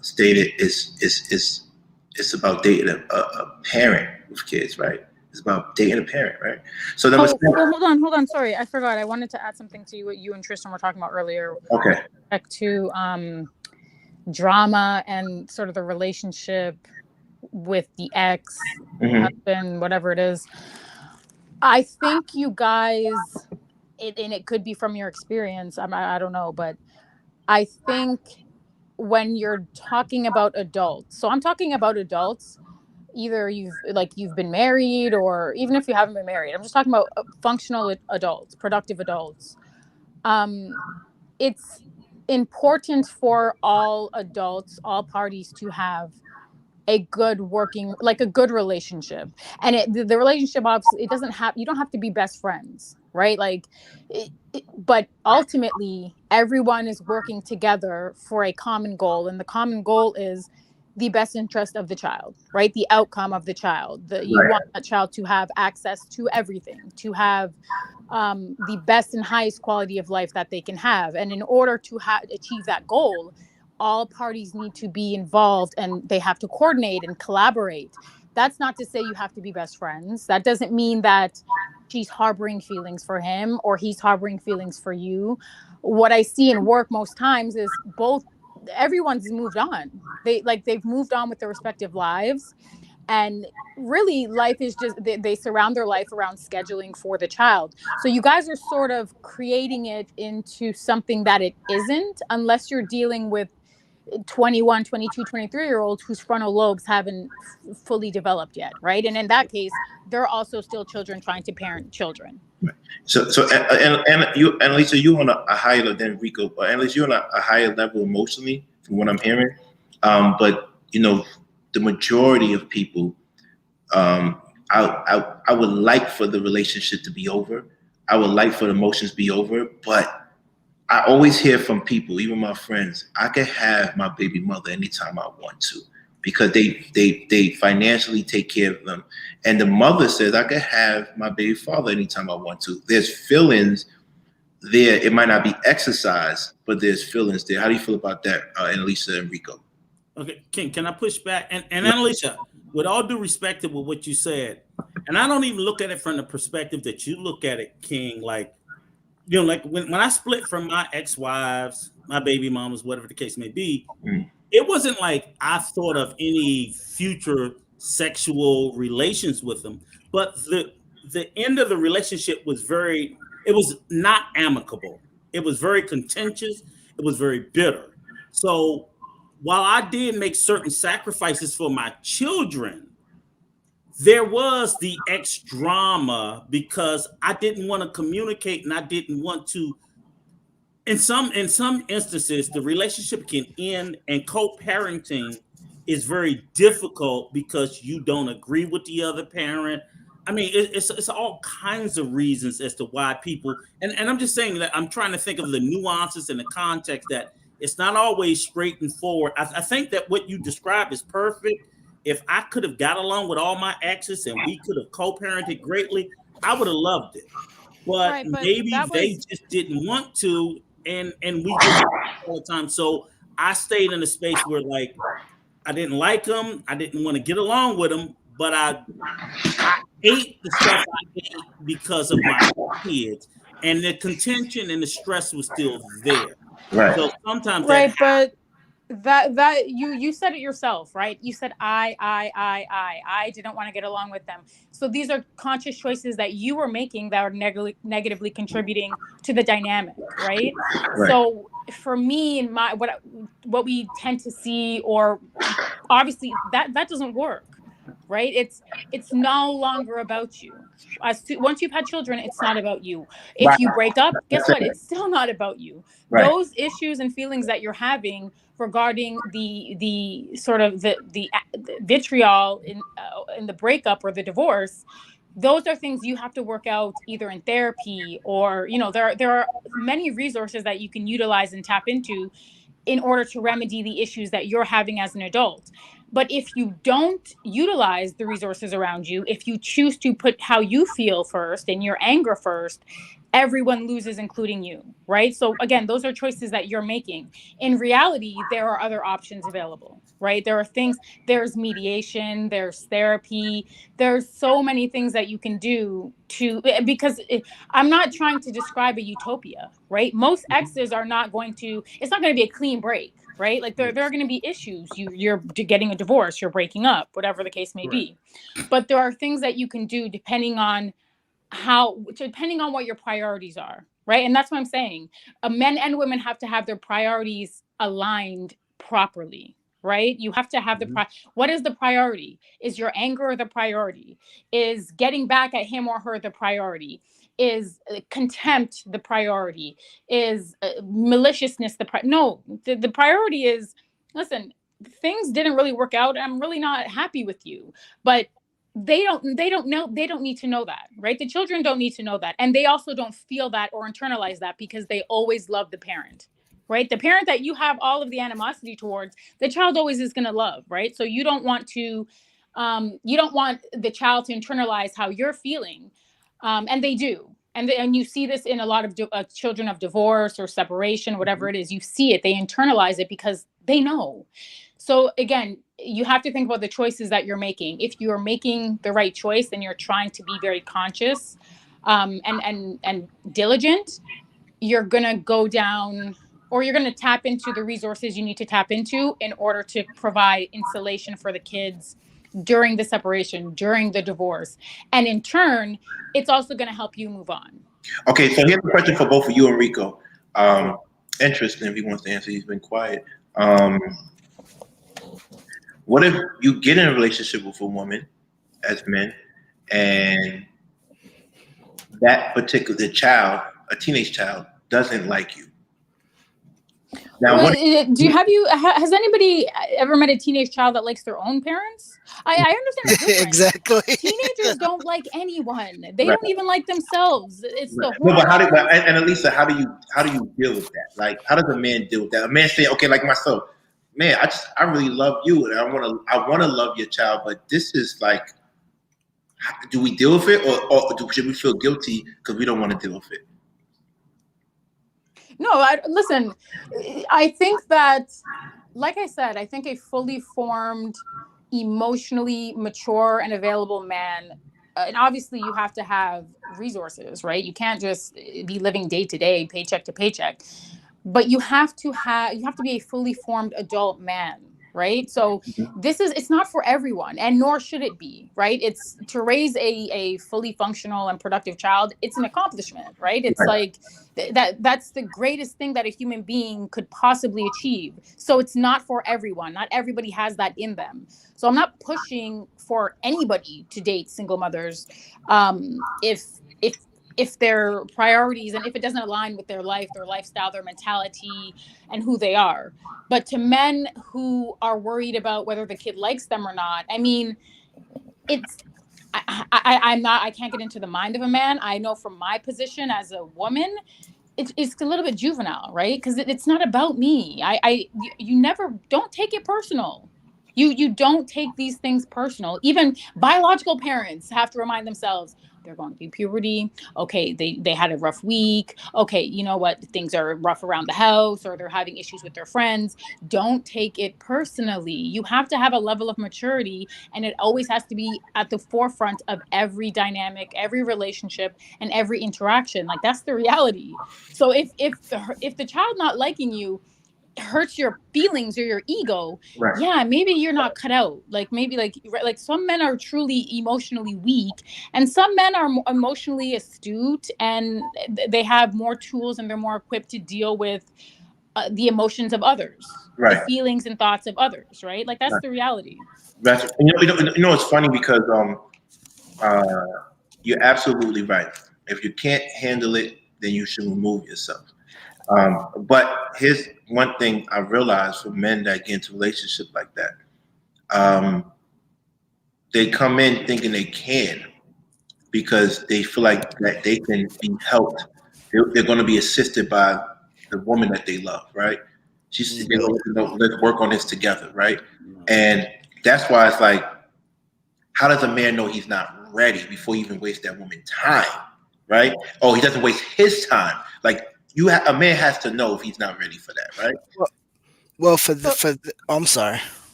stated, it's about dating a parent with kids, right? It's about dating a parent, right? So number 7. Hold on. Sorry, I forgot. I wanted to add something to what you and Tristan were talking about earlier. Okay. Back to drama and sort of the relationship with the ex, husband, whatever it is. I think you guys, and it could be from your experience, I don't know, but I think when you're talking about adults, so I'm talking about adults, either you've been married, or even if you haven't been married, I'm just talking about functional adults, productive adults. It's important for all adults, all parties, to have a good working, like a good relationship. And the relationship, obviously, you don't have to be best friends, right? But ultimately everyone is working together for a common goal, and the common goal is the best interest of the child, right? The outcome of the child. You want that child to have access to everything, to have the best and highest quality of life that they can have. And in order to achieve that goal, all parties need to be involved, and they have to coordinate and collaborate. That's not to say you have to be best friends. That doesn't mean that she's harboring feelings for him or he's harboring feelings for you. What I see in work most times is everyone's moved on. They've moved on with their respective lives. And really, life is just, they surround their life around scheduling for the child. So you guys are sort of creating it into something that it isn't, unless you're dealing with 21, 22, 23-year-olds whose frontal lobes haven't fully developed yet, right? And in that case, they're also still children trying to parent children. So and Lisa, you on a higher level than Rico, but at least you're on a higher level emotionally, from what I'm hearing. But the majority of people, I would like for the relationship to be over. I would like for the emotions to be over, but I always hear from people, even my friends, I can have my baby mother anytime I want to, because they financially take care of them. And the mother says, I can have my baby father anytime I want to. There's feelings there. It might not be exercised, but there's feelings there. How do you feel about that, Annalisa and Rico? Okay, King, can I push back? And Annalisa, with all due respect to what you said, and I don't even look at it from the perspective that you look at it, King, like when I split from my ex-wives, my baby mamas, whatever the case may be, it wasn't like I thought of any future sexual relations with them, but the end of the relationship was it was not amicable. It was very contentious. It was very bitter. So while I did make certain sacrifices for my children, there was the ex drama because I didn't want to communicate, and I didn't want to. In some instances, the relationship can end, and co-parenting is very difficult because you don't agree with the other parent. I mean, it's all kinds of reasons as to why people. And I'm just saying that I'm trying to think of the nuances and the context that it's not always straight and forward. I think that what you described is perfect. If I could have got along with all my exes and we could have co-parented greatly, I would have loved it. But Right, but maybe that they was just didn't want to, and we just all the time. So I stayed in a space where like I didn't like them, I didn't want to get along with them, but I ate the stuff I ate because of my kids, and the contention and the stress was still there. Right. So sometimes right, that but that you said it yourself, right? You said I didn't want to get along with them. So these are conscious choices that you were making that are negatively contributing to the dynamic, right? Right. So for me, in my what we tend to see, or obviously that doesn't work, right? It's no longer about you. Once you've had children, it's not about you. If you break up, guess what? It's still not about you. Right. Those issues and feelings that you're having regarding the sort of the vitriol in the breakup or the divorce, those are things you have to work out either in therapy, or there are many resources that you can utilize and tap into in order to remedy the issues that you're having as an adult. But if you don't utilize the resources around you, if you choose to put how you feel first and your anger first, everyone loses, including you, right? So again, those are choices that you're making. In reality, there are other options available, right? There are things, there's mediation, there's therapy, there's so many things that you can do because I'm not trying to describe a utopia, right? Most exes are not going to, it's not going to be a clean break, right? Like there are going to be issues. You're getting a divorce, you're breaking up, whatever the case may be. But there are things that you can do depending on what your priorities are, right? And that's what I'm saying. Men and women have to have their priorities aligned properly, right? You have to have what is the priority? Is your anger the priority? Is getting back at him or her the priority? Is contempt the priority? Is maliciousness no, the priority is, listen, things didn't really work out. I'm really not happy with you, but they don't need to know that, right? The children don't need to know that, and they also don't feel that or internalize that because they always love the parent, right? The parent that you have all of the animosity towards, the child always is going to love, right? So you don't want the child to internalize how you're feeling, and they do. And you see this in a lot of children of divorce or separation, whatever it is. You see it, they internalize it because they know. So again, you have to think about the choices that you're making. If you are making the right choice and you're trying to be very conscious and diligent, you're going to go down, or you're going to tap into the resources you need to tap into in order to provide insulation for the kids during the separation, during the divorce. And in turn, it's also going to help you move on. Okay, so here's a question for both of you and Rico. And Tristan, if he wants to answer, he's been quiet. What if you get in a relationship with a woman as men, and that particular child, a teenage child, doesn't like you? Now, has anybody ever met a teenage child that likes their own parents? I understand. Exactly. Teenagers don't like anyone. They don't even like themselves. It's the no, but and Elisa, how do you deal with that? Like, how does a man deal with that? A man saying, okay, like myself, man, I really love you, and I want to love your child, but this is like, do we deal with it, or should we feel guilty because we don't want to deal with it? No, listen, I think that, like I said, I think a fully formed, emotionally mature and available man, and obviously you have to have resources, right? You can't just be living day to day, paycheck to paycheck, but you have to be a fully formed adult man, right? So it's not for everyone, and nor should it be, right? It's to raise a fully functional and productive child. It's an accomplishment, right? It's like that's the greatest thing that a human being could possibly achieve. So it's not for everyone. Not everybody has that in them. So I'm not pushing for anybody to date single mothers if their priorities and if it doesn't align with their life, their lifestyle, their mentality, and who they are. But to men who are worried about whether the kid likes them or not, I mean, I can't get into the mind of a man. I know from my position as a woman, it's a little bit juvenile, right? Because it's not about me. You never, don't take it personal. You don't take these things personal. Even biological parents have to remind themselves they're going through puberty. Okay, they had a rough week. Okay, you know what? Things are rough around the house, or they're having issues with their friends. Don't take it personally. You have to have a level of maturity, and it always has to be at the forefront of every dynamic, every relationship, and every interaction. Like, that's the reality. So if the child not liking you hurts your feelings or your ego, Right. yeah, maybe you're not cut out. Like, maybe like some men are truly emotionally weak, and some men are emotionally astute, and they have more tools, and they're more equipped to deal with the emotions of others, the Right. feelings and thoughts of others, right? Like, that's Right. the reality. That's, it's funny because you're absolutely right. If you can't handle it, then you should remove yourself. But here's one thing I realized for men that get into relationships like that. They come in thinking they can because they feel like that they can be helped. They're going to be assisted by the woman that they love, right? Let's work on this together, right? And that's why it's like, how does a man know he's not ready before he even wastes that woman's time, right? Oh, he doesn't waste his time. Like, a man has to know if he's not ready for that, right? Well, I'm sorry.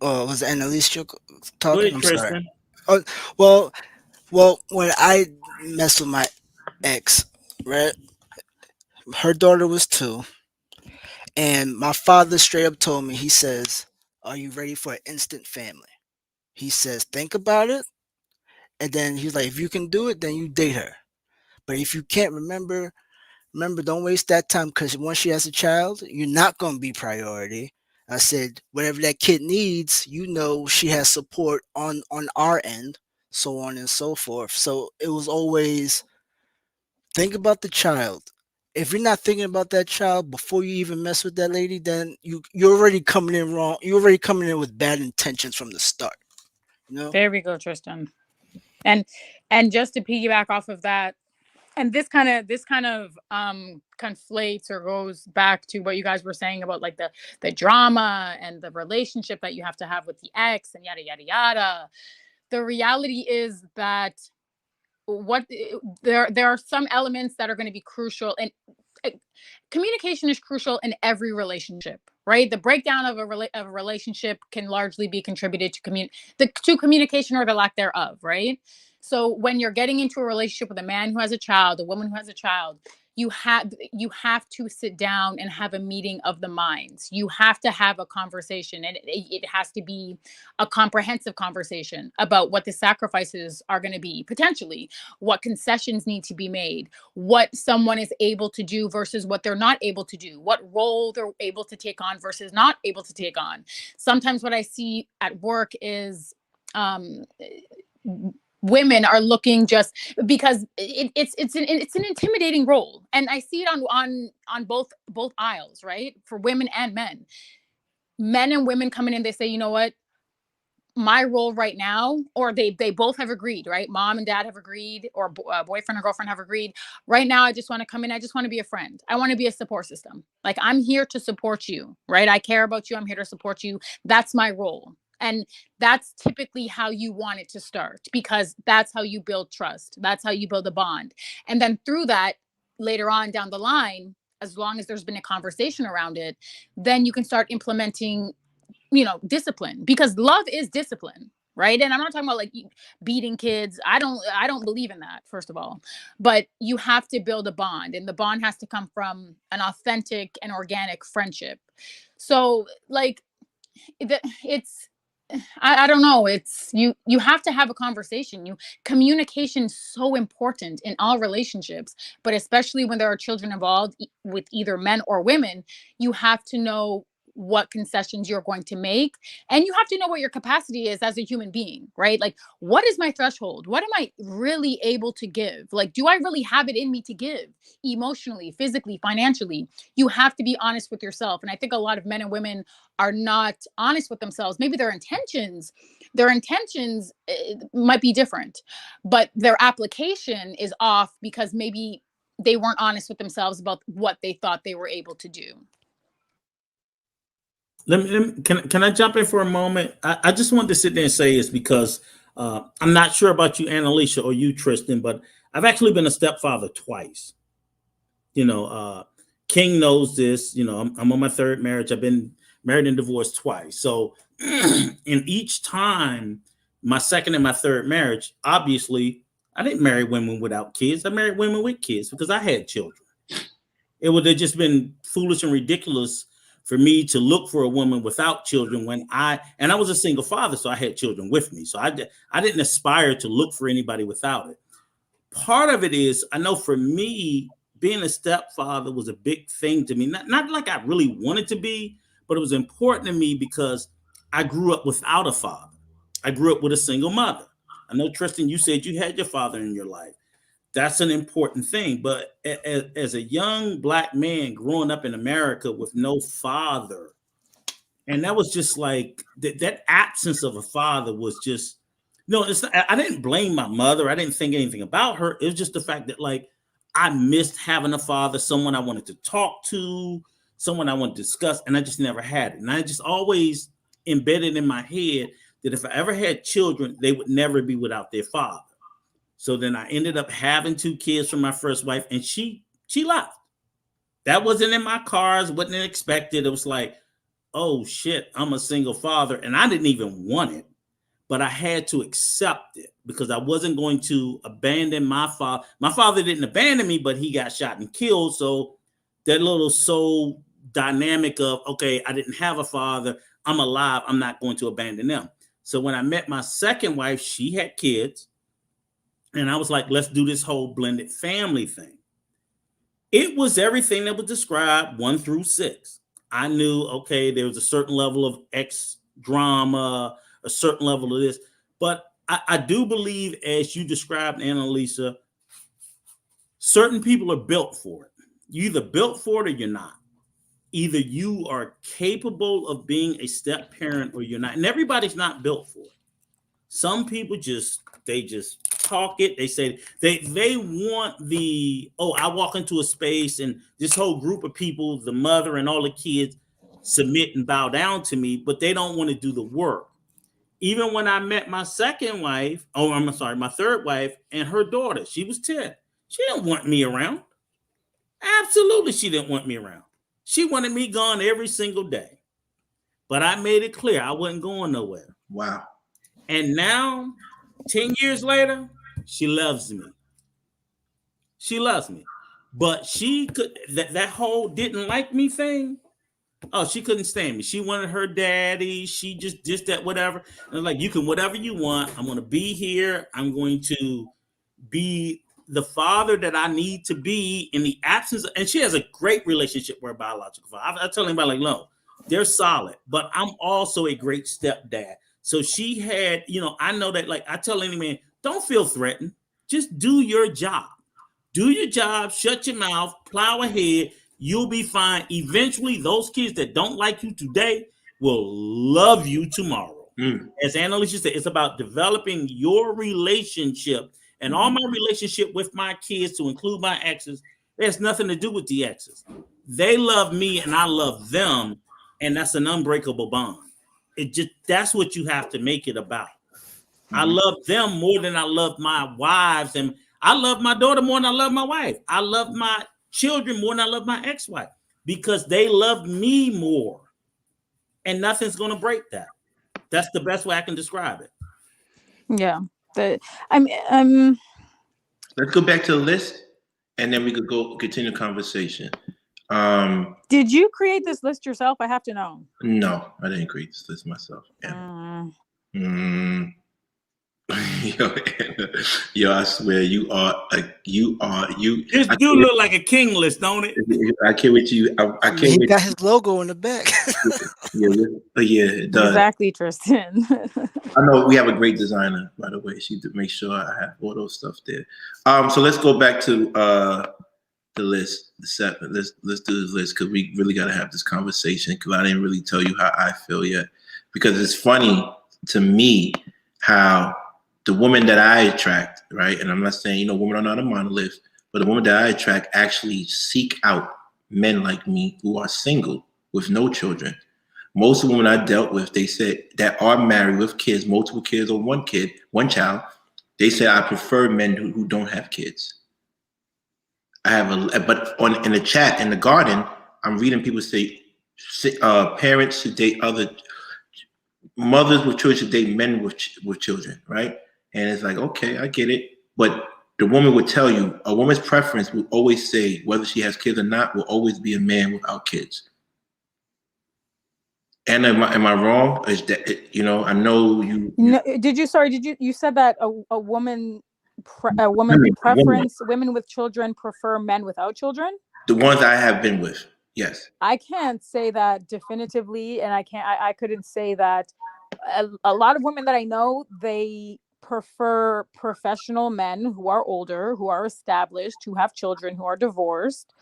Was Annalise talking? I'm sorry. Oh, well, when I messed with my ex, right? Her daughter was 2, and my father straight up told me, he says, "Are you ready for an instant family?" He says, "Think about it," and then he's like, "If you can do it, then you date her. But if you can't, remember, don't waste that time, because once she has a child, you're not going to be priority." I said, "Whatever that kid needs, she has support on our end, so on and so forth." So it was always, think about the child. If you're not thinking about that child before you even mess with that lady, then you're already coming in wrong. You're already coming in with bad intentions from the start. There we go, Tristan. And just to piggyback off of that, and this kind of conflates or goes back to what you guys were saying about, like, the drama and the relationship that you have to have with the ex and yada yada yada. The reality is that there are some elements that are going to be crucial, and communication is crucial in every relationship, right? The breakdown of a relationship can largely be contributed to communication, or the lack thereof, right? So when you're getting into a relationship with a man who has a child, a woman who has a child, you have to sit down and have a meeting of the minds. You have to have a conversation, and it has to be a comprehensive conversation about what the sacrifices are going to be, potentially what concessions need to be made, what someone is able to do versus what they're not able to do, what role they're able to take on versus not able to take on. Sometimes what I see at work is women are looking, just because it's an intimidating role, and I see it on both aisles, right? For women and men and women coming in, they say, you know what, my role right now, or they both have agreed, right? Mom and dad have agreed, or boyfriend or girlfriend have agreed. Right now, I just want to come in. I just want to be a friend. I want to be a support system. Like, I'm here to support you, right? I care about you. I'm here to support you. That's my role. And that's typically how you want it to start, because that's how you build trust. That's how you build a bond. And then through that, later on down the line, as long as there's been a conversation around it, then you can start implementing, discipline, because love is discipline, right? And I'm not talking about, like, beating kids. I don't believe in that, first of all. But you have to build a bond, and the bond has to come from an authentic and organic friendship. So, like, it's I don't know. It's you have to have a conversation. Communication is so important in all relationships, but especially when there are children involved, with either men or women. You have to know what concessions you're going to make. And you have to know what your capacity is as a human being, right? Like, what is my threshold? What am I really able to give? Like, do I really have it in me to give emotionally, physically, financially? You have to be honest with yourself. And I think a lot of men and women are not honest with themselves. Maybe their intentions might be different, but their application is off because maybe they weren't honest with themselves about what they thought they were able to do. Can I jump in for a moment? I just wanted to sit there and say this because I'm not sure about you, Annalisa, or you, Tristan, but I've actually been a stepfather twice. King knows this. I'm on my third marriage. I've been married and divorced twice. So in each time, my second and my third marriage, obviously, I didn't marry women without kids. I married women with kids because I had children. It would have just been foolish and ridiculous for me to look for a woman without children when I was a single father, so I had children with me. So I didn't aspire to look for anybody without it. Part of it is, I know for me, being a stepfather was a big thing to me. Not like I really wanted to be, but it was important to me because I grew up without a father. I grew up with a single mother. I know, Tristan, you said you had your father in your life. That's an important thing. But as a young Black man growing up in America with no father, and that was just like that absence of a father was just, I didn't blame my mother. I didn't think anything about her. It was just the fact that, like, I missed having a father, someone I wanted to talk to, someone I wanted to discuss, and I just never had it. And I just always embedded in my head that if I ever had children, they would never be without their father. So then I ended up having 2 kids from my first wife, and she left. That wasn't in my cards, wasn't expected. It was like, oh shit, I'm a single father, and I didn't even want it, but I had to accept it because I wasn't going to abandon my father. My father didn't abandon me, but he got shot and killed. So that little soul dynamic of, okay, I didn't have a father, I'm alive, I'm not going to abandon them. So when I met my second wife, she had kids. And I was like, let's do this whole blended family thing. It was everything that was described 1 through 6. I knew, okay, there was a certain level of ex drama, a certain level of this. But I do believe, as you described, Annalisa, certain people are built for it. You're either built for it or you're not. Either you are capable of being a step parent or you're not. And everybody's not built for it. Some people just talk it. They say they want I walk into a space and this whole group of people, the mother and all the kids, submit and bow down to me, but they don't want to do the work. Even when I met my second wife, my third wife and her daughter, she was 10. She didn't want me around. Absolutely, she didn't want me around. She wanted me gone every single day. But I made it clear I wasn't going nowhere. Wow. And now, 10 years later, she loves me. She loves me. But she could, that whole didn't like me thing, she couldn't stand me. She wanted her daddy. She just that whatever. And I was like, you can whatever you want. I'm going to be here. I'm going to be the father that I need to be in the absence of, and she has a great relationship with her biological father. I tell anybody, like, no, they're solid, but I'm also a great stepdad. So she had, I know that, like, I tell any man, don't feel threatened. Just do your job. Do your job, shut your mouth, plow ahead. You'll be fine. Eventually, those kids that don't like you today will love you tomorrow. As Annalisa said, it's about developing your relationship. And all my relationship with my kids, to include my exes, there's nothing to do with the exes. They love me and I love them. And that's an unbreakable bond. That's what you have to make it about. I love them more than I love my wives. And I love my daughter more than I love my wife. I love my children more than I love my ex-wife because they love me more. And nothing's going to break that. That's the best way I can describe it. Yeah. Let's go back to the list and then we could go continue the conversation. Did you create this list yourself? I have to know. No, I didn't create this list myself. Yeah. yo, I swear you are. This do look like a king list, don't it? I can't wait you. I I mean, can't he wait. got his logo in the back. Yeah, it does. Exactly, Tristan. I know we have a great designer, by the way. She did make sure I have all those stuff there. So let's go back to the list, the seven. Let's do this list because we really got to have this conversation because I didn't really tell you how I feel yet. Because it's funny to me how the woman that I attract, right? And I'm not saying women are not a monolith, but the woman that I attract actually seek out men like me who are single with no children. Most of the women I dealt with, they said that are married with kids, multiple kids or one child. They say I prefer men who don't have kids. I have in the chat in the garden, I'm reading people say parents should date other mothers with children should date men with children, right? And it's like, okay, I get it, but the woman would tell you a woman's preference will always say whether she has kids or not will always be a man without kids. And am I wrong? Is that I know you. No, you said that a woman preference women with children prefer men without children? The ones I have been with, yes. I can't say that definitively, and I couldn't say that. A lot of women that I know, they prefer professional men who are older, who are established, who have children, who are divorced.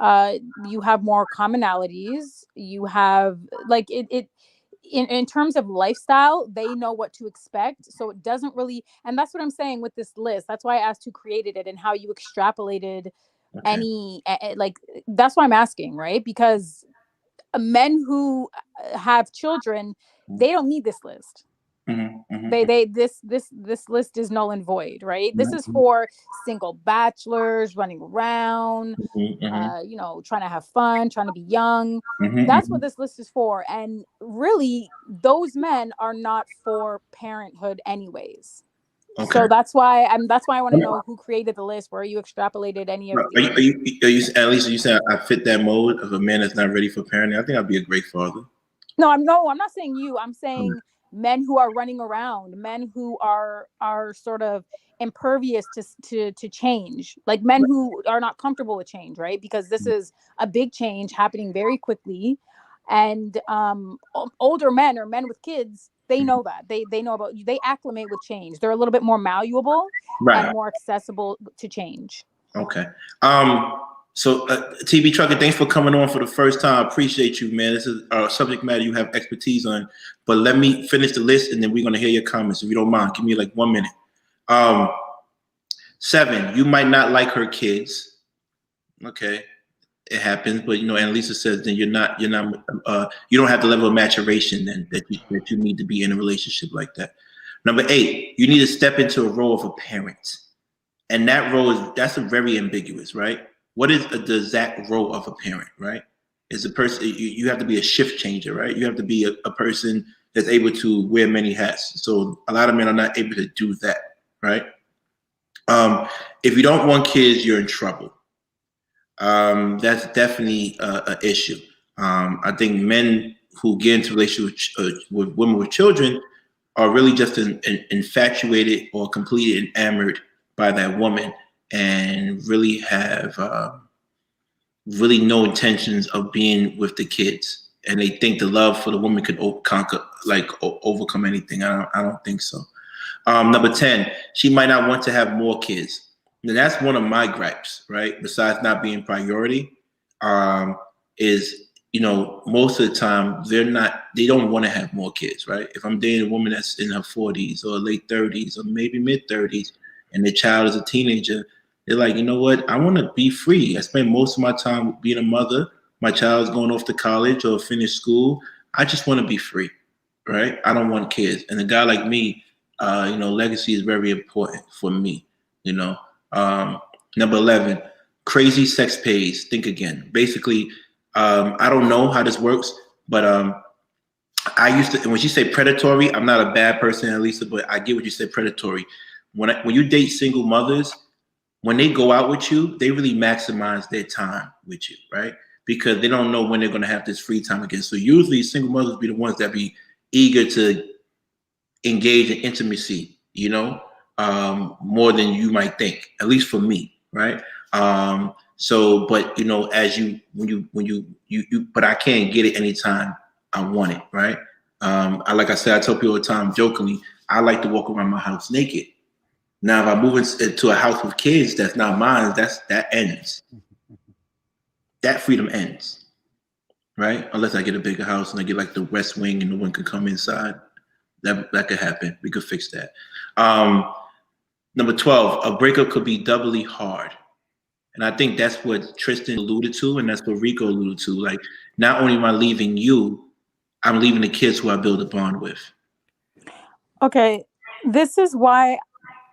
You have more commonalities. You have like it in terms of lifestyle, they know what to expect. So it doesn't really, and that's what I'm saying with this list. That's why I asked who created it and how you extrapolated any like, that's why I'm asking, right? Because men who have children, they don't need this list. This list is null and void, right? This is for single bachelors running around, trying to have fun, trying to be young. That's what this list is for. And really, those men are not for parenthood anyways. Okay. So that's why I want to know who created the list, where you extrapolated any of these. Are you at least you saying I fit that mode of a man that's not ready for parenting? I think I'd be a great father. No, I'm not saying you. I'm saying men who are running around, men who are sort of impervious to change, like men who are not comfortable with change, right? Because this is a big change happening very quickly, and older men or men with kids, they know that they know about you. They acclimate with change. They're a little bit more malleable and more accessible to change. Okay. So TB Trucker, thanks for coming on for the first time. I appreciate you, man. This is a subject matter you have expertise on. But let me finish the list, and then we're gonna hear your comments. If you don't mind, give me like 1 minute. 7, you might not like her kids. Okay, it happens. But Annalisa says then you don't have the level of maturation then that you need to be in a relationship like that. Number 8, you need to step into a role of a parent, and that role that's a very ambiguous, right? What is the exact role of a parent, right? Is a person, you have to be a shift changer, right? You have to be a person that's able to wear many hats. So a lot of men are not able to do that, right? If you don't want kids, you're in trouble. That's definitely an issue. I think men who get into relationships with women with children are really just infatuated or completely enamored by that woman, and really have really no intentions of being with the kids, and they think the love for the woman could overcome anything. I don't think so. Number 10, she might not want to have more kids. Now that's one of my gripes, right? Besides not being priority, is most of the time they don't want to have more kids, right? If I'm dating a woman that's in her 40s or late 30s or maybe mid 30s, and the child is a teenager, they're like, you know what? I want to be free. I spend most of my time being a mother. My child's going off to college or finish school. I just want to be free, right? I don't want kids. And a guy like me, legacy is very important for me. Number 11, crazy sex pays. Think again. Basically, I don't know how this works, but I used to. And when you say predatory, I'm not a bad person, Lisa, but I get what you said. Predatory. When you date single mothers, when they go out with you, they really maximize their time with you, right? Because they don't know when they're going to have this free time again. So usually single mothers be the ones that be eager to engage in intimacy, you know, more than you might think, at least for me, right? So, but you know, as you but I can't get it anytime I want it, right? Like I said, I tell people all the time, jokingly, I like to walk around my house naked. Now, if I move into a house with kids that's not mine, that ends. That freedom ends, right? Unless I get a bigger house and I get like the West Wing and no one can come inside. That could happen. We could fix that. Number 12, a breakup could be doubly hard. And I think that's what Tristan alluded to, and that's what Rico alluded to. Like, not only am I leaving you, I'm leaving the kids who I build a bond with. Okay, this is why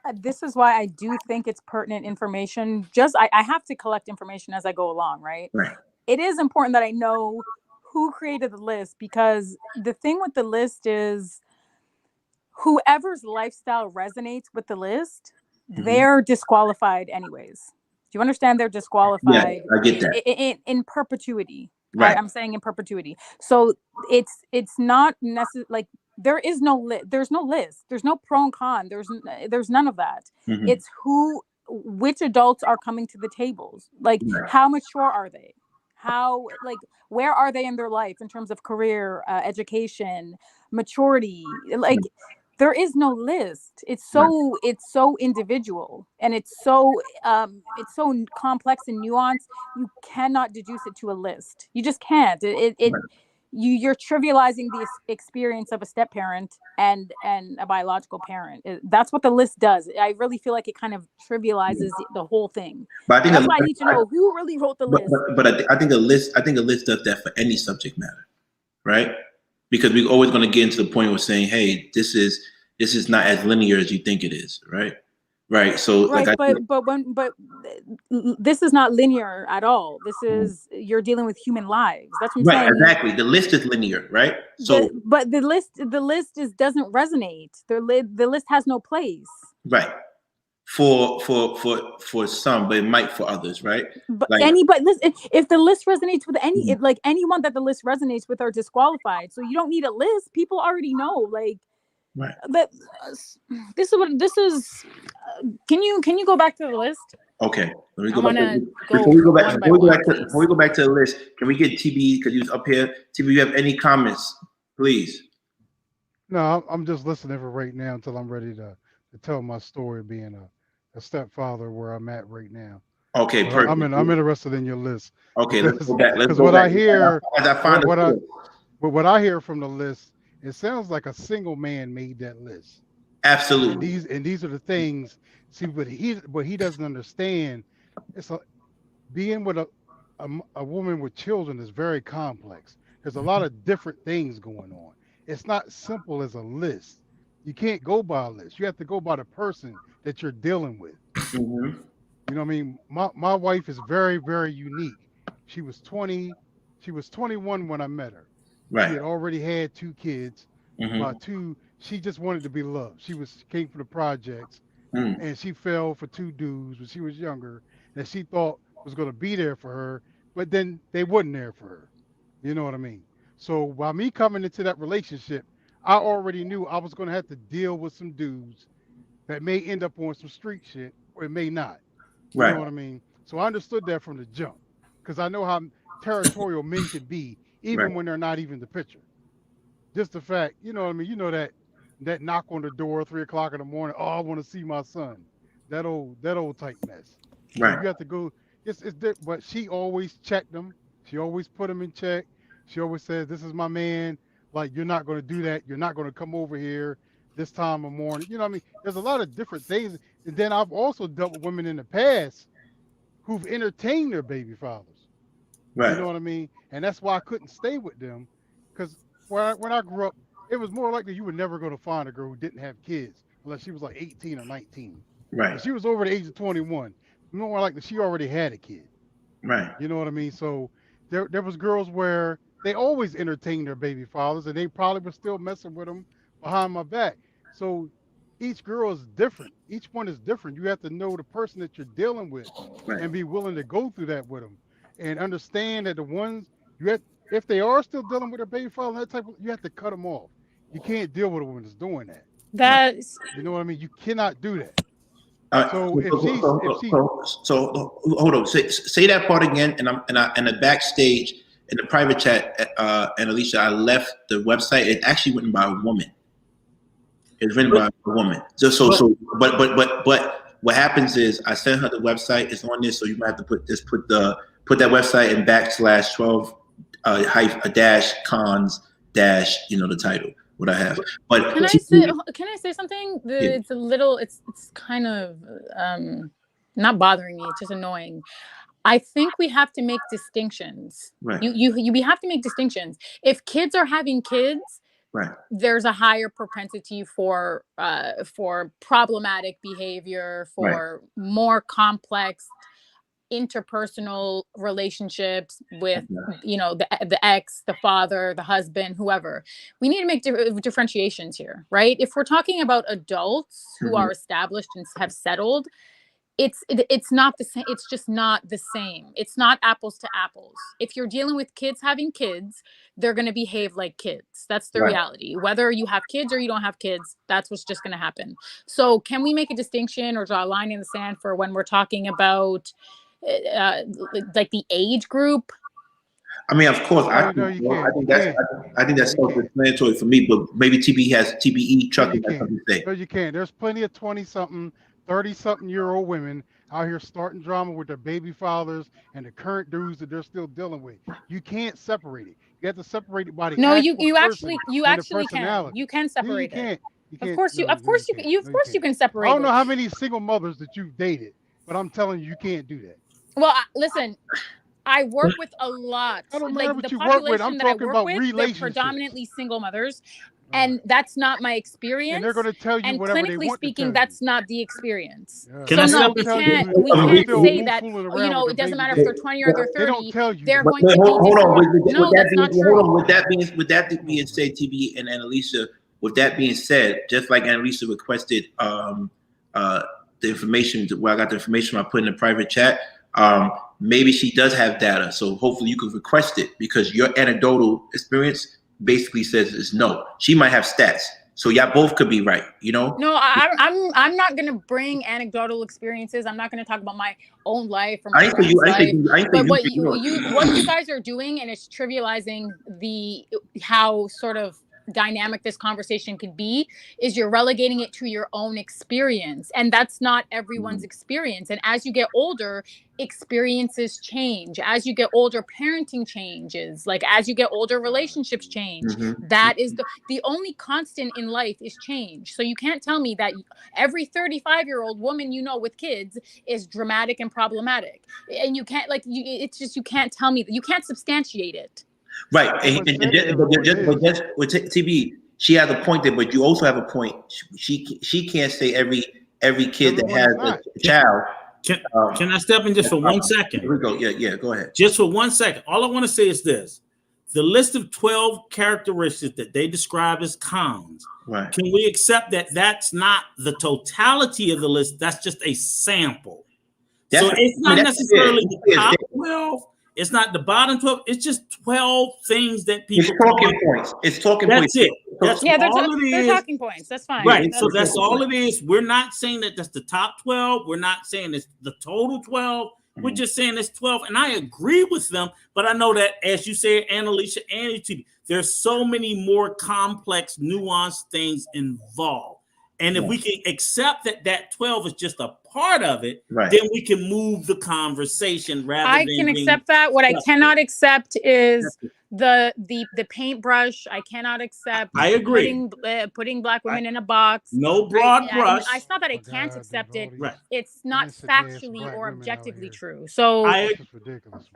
I do think it's pertinent information. Just I have to collect information as I go along, right? Right. It is important that I know who created the list, because the thing with the list is whoever's lifestyle resonates with the list, they're disqualified anyways. Do you understand? They're disqualified. Yeah, I get that. In perpetuity. Right. I'm saying in perpetuity. So it's not necessary. Like, there's no list. There's no pro and con. There's none of that. Mm-hmm. It's which adults are coming to the tables. Like, how mature are they? How, like, where are they in their life in terms of career, education, maturity? Like, there is no list. It's so individual, and it's so complex and nuanced. You cannot deduce it to a list. You just can't. You're trivializing the experience of a step parent and a biological parent. That's what the list does. I really feel like it kind of trivializes the whole thing. But I think that's why I need to know who really wrote the list. But I think a list does that for any subject matter, right? Because we're always going to get into the point of saying, hey, this is not as linear as you think it is, right? Right. So, right, but this is not linear at all. This is, you're dealing with human lives. That's what I'm saying. Exactly. The list is linear, right? So, but the list doesn't resonate. The list has no place. Right. For some, but it might for others, right? But listen, if the list resonates with anyone that the list resonates with are disqualified. So you don't need a list. People already know, like. Right. But this is. Can you go back to the list? Okay. Let me go back. Before we go back to the list, can we get TB, because he was up here? TB, you have any comments, please? No, I'm just listening for right now until I'm ready to tell my story, being a stepfather where I'm at right now. Okay, perfect. I'm interested in your list. Okay, let's go back. Because what I hear, what I hear from the list, it sounds like a single man made that list. Absolutely. And these are the things. See, what he doesn't understand, it's being with a woman with children is very complex. There's a lot of different things going on. It's not simple as a list. You can't go by a list. You have to go by the person that you're dealing with. Mm-hmm. You know what I mean? My wife is very, very unique. She was 21 when I met her. Right. She had already had 2 kids. She just wanted to be loved. She came from the projects, and she fell for 2 dudes when she was younger that she thought was going to be there for her, but then they wasn't there for her. You know what I mean? So by me coming into that relationship, I already knew I was going to have to deal with some dudes that may end up on some street shit, or it may not. You know what I mean? So I understood that from the jump, because I know how territorial men can be, even when they're not even the picture. Just the fact, you know what I mean? You know that knock on the door 3 o'clock in the morning. Oh, I want to see my son. That old type mess. Right. You have to go. But she always checked them. She always put them in check. She always says, "This is my man. Like, you're not going to do that. You're not going to come over here this time of morning." You know what I mean? There's a lot of different things. And then I've also dealt with women in the past who've entertained their baby fathers. Right. You know what I mean? And that's why I couldn't stay with them, because when I grew up, it was more likely you were never going to find a girl who didn't have kids unless she was like 18 or 19. Right. If she was over the age of 21, more likely she already had a kid. Right. You know what I mean? So there was girls where they always entertained their baby fathers, and they probably were still messing with them behind my back. So each girl is different. Each one is different. You have to know the person that you're dealing with and be willing to go through that with them, and understand that the ones if they are still dealing with their baby father, you have to cut them off. You can't deal with a woman that's doing that. That's You know what I mean? You cannot do that. So hold on. Say that part again. And in the backstage in the private chat, and Alicia, I left the website. It's actually written by a woman. It's written by a woman. But what happens is I sent her the website. It's on this, so you might have to put that website in /12 -cons the title. What I have, but can I say something? It's a little, it's kind of not bothering me. It's just annoying. I think we have to make distinctions. Right. We have to make distinctions. If kids are having kids, right, there's a higher propensity for problematic behavior, for more complex interpersonal relationships with the ex, the father, the husband, whoever. We need to make differentiations here, right? If we're talking about adults who are established and have settled, it's not the same. It's just not the same. It's not apples to apples. If you're dealing with kids having kids, they're going to behave like kids. That's the reality. Whether you have kids or you don't have kids, that's what's just going to happen. So can we make a distinction or draw a line in the sand for when we're talking about like the age group? I mean, of course, I think that's self-explanatory for me, but maybe TBE trucking has something to say. No, you can't. There's plenty of 20-something, 30-something-year-old women out here starting drama with their baby fathers and the current dudes that they're still dealing with. You can't separate it. You have to separate it by the you actually can. You can separate it. Of course you can separate it. I don't know how many single mothers that you've dated, but I'm telling you, you can't do that. Well, listen, I work with a lot. I don't matter what you work with. I'm talking about relationships. They're predominantly single mothers, and that's not my experience. And they're going to tell you whatever they want to tell you. And clinically speaking, that's not the experience. Yeah. Can I So no, we can't say that. It doesn't matter if they're 20 or they're 30. They don't tell you. They're going to be no, that's not true. With that being said, TB and Annalisa, with that being said, just like Annalisa requested the information where I got the information I put in the private chat. Maybe she does have data, so hopefully you can request it because your anecdotal experience basically says it's no. She might have stats, so y'all both could be right. No, I'm not gonna bring anecdotal experiences. I'm not gonna talk about my own life or my life. But what you guys are doing, and it's trivializing how sort of dynamic this conversation could be, is you're relegating it to your own experience, and that's not everyone's experience. And as you get older, experiences change. As you get older, parenting changes. Like as you get older, relationships change. That is the only constant in life is change. So you can't tell me that every 35-year-old woman with kids is dramatic and problematic, and you can't you can't tell me that. You can't substantiate it. Right, but just with TB, she has a point there, but you also have a point. She can't say every kid that has a child. Can I step in just for 1 second? Here we go. Yeah, go ahead. Just for 1 second. All I want to say is this. The list of 12 characteristics that they describe as cons. Right. Can we accept that that's not the totality of the list? That's just a sample. So it's not necessarily the top 12. It's not the bottom 12. It's just 12 things that people. It's talking points. It's talking points. That's it. They're talking points. That's fine. Right. So that's all it is. We're not saying that that's the top 12. We're not saying it's the total 12. We're just saying it's 12. And I agree with them. But I know that, as you said, Annalisa and UTB, there's so many more complex, nuanced things involved. And if we can accept that 12 is just a part of it, then we can move the conversation rather than. I can accept that. What I cannot accept is the paintbrush. I cannot accept. I agree. Putting black women in a box. No broad brush. It's not that I can't accept it. Right. It's not factually or objectively true. So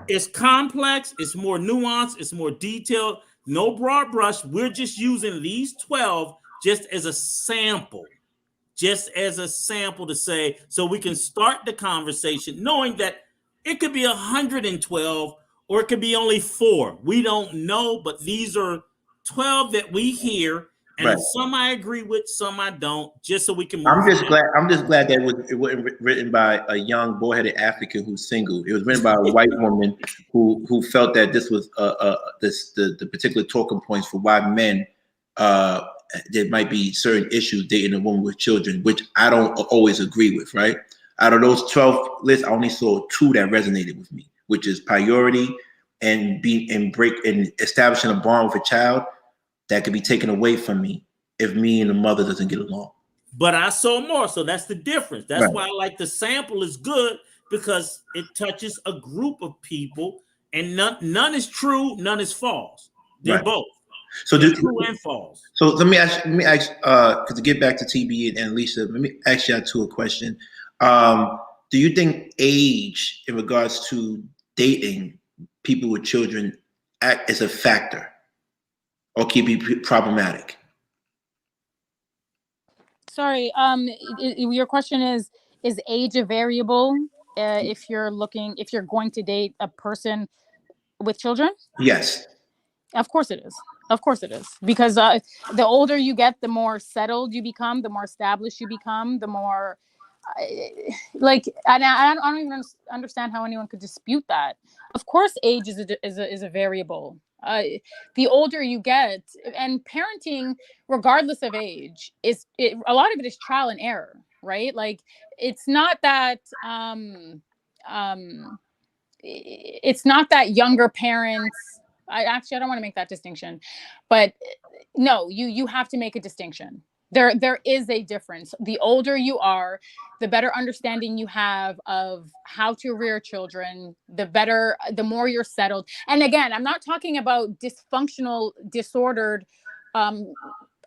it's complex. It's more nuanced. It's more detailed. No broad brush. We're just using these 12 just as a sample. Just as a sample to say, so we can start the conversation knowing that it could be 112 or it could be only 4. We don't know, but these are 12 that we hear, and some I agree with, some I don't, just so we can move I'm just glad that it wasn't written by a young boy-headed African who's single. It was written by a white woman who felt that this was the particular talking points for why men there might be certain issues dating a woman with children, which I don't always agree with, right? Out of those 12 lists, I only saw 2 that resonated with me, which is priority and establishing a bond with a child that could be taken away from me if me and the mother doesn't get along. But I saw more, so that's the difference. That's why I like the sample is good, because it touches a group of people, and none is true, none is false. They're both. So true and false. So let me ask, because to get back to TB and Lisa, let me ask you two a question. Do you think age in regards to dating people with children act as a factor, or can be problematic? Sorry, your question is age a variable if you're going to date a person with children? Yes. Of course it is. Of course it is. Because the older you get, the more settled you become, the more established you become, the more and I don't even understand how anyone could dispute that. Of course, age is a variable. The older you get, and parenting, regardless of age, a lot of it is trial and error, right? Like, it's not that it's not that younger parents. I don't want to make that distinction, but no, you have to make a distinction. There is a difference. The older you are, the better understanding you have of how to rear children, the more you're settled. And again, I'm not talking about dysfunctional, disordered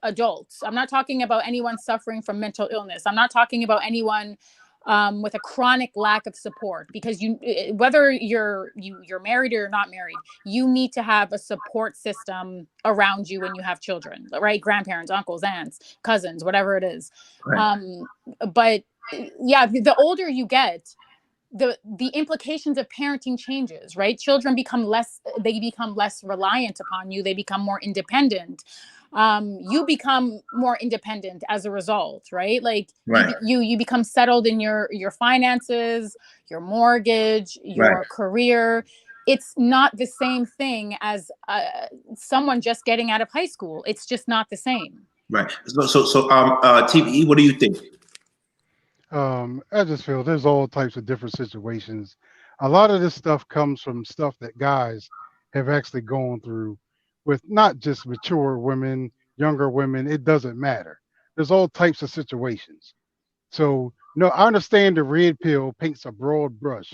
adults. I'm not talking about anyone suffering from mental illness. I'm not talking about anyone with a chronic lack of support, because whether you're married or you're not married, you need to have a support system around you when you have children, right? Grandparents, uncles, aunts, cousins, whatever it is. Right. But yeah, the older you get, the implications of parenting changes, right? Children become less reliant upon you. They become more independent. You become more independent as a result, right? Like, right. You become settled in your finances, your mortgage, your career. It's not the same thing as someone just getting out of high school. It's just not the same. Right. So TVE, what do you think? I just feel there's all types of different situations. A lot of this stuff comes from stuff that guys have actually gone through with not just mature women, younger women. It doesn't matter. There's all types of situations. So, no, I understand the red pill paints a broad brush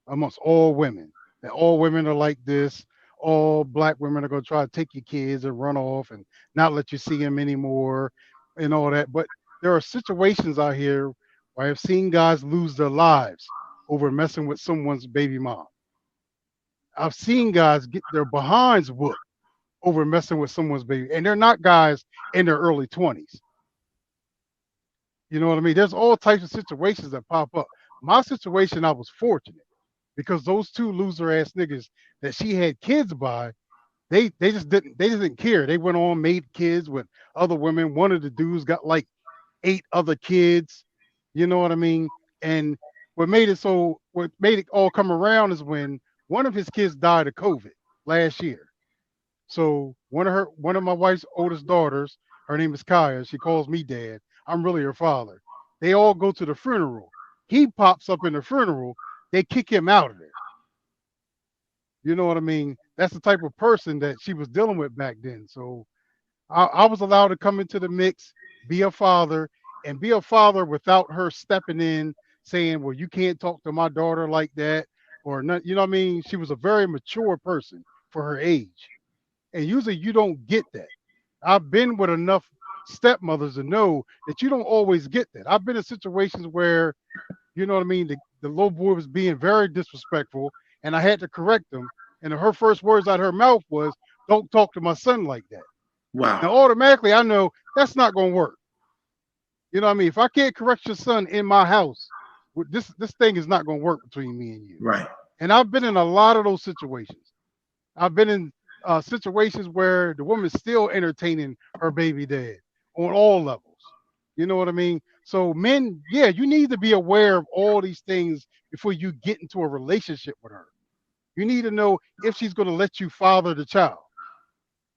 amongst all women, that all women are like this. All black women are going to try to take your kids and run off and not let you see them anymore and all that. But there are situations out here where I've seen guys lose their lives over messing with someone's baby mom. I've seen guys get their behinds whooped over messing with someone's baby. And they're not guys in their early 20s. You know what I mean? There's all types of situations that pop up. My situation, I was fortunate because those 2 loser ass niggas that she had kids by, they just didn't care. They went on, made kids with other women. One of the dudes got like 8 other kids. You know what I mean? And what made it all come around is when one of his kids died of COVID last year. So one of my wife's oldest daughters, her name is Kaya. She calls me dad. I'm really her father. They all go to the funeral. He pops up in the funeral. They kick him out of there. You know what I mean? That's the type of person that she was dealing with back then. So I was allowed to come into the mix, be a father, and be a father without her stepping in saying, well, you can't talk to my daughter like that, or not. You know what I mean? She was a very mature person for her age. And usually you don't get that. I've been with enough stepmothers to know that you don't always get that. I've been in situations where, you know what I mean, the little boy was being very disrespectful and I had to correct him. And her first words out of her mouth was, don't talk to my son like that. Wow. Now, automatically, I know that's not going to work. You know what I mean? If I can't correct your son in my house, this thing is not going to work between me and you. Right. And I've been in a lot of those situations. I've been in situations where the woman's still entertaining her baby dad on all levels. You know what I mean? So men, yeah, you need to be aware of all these things before you get into a relationship with her. You need to know if she's going to let you father the child.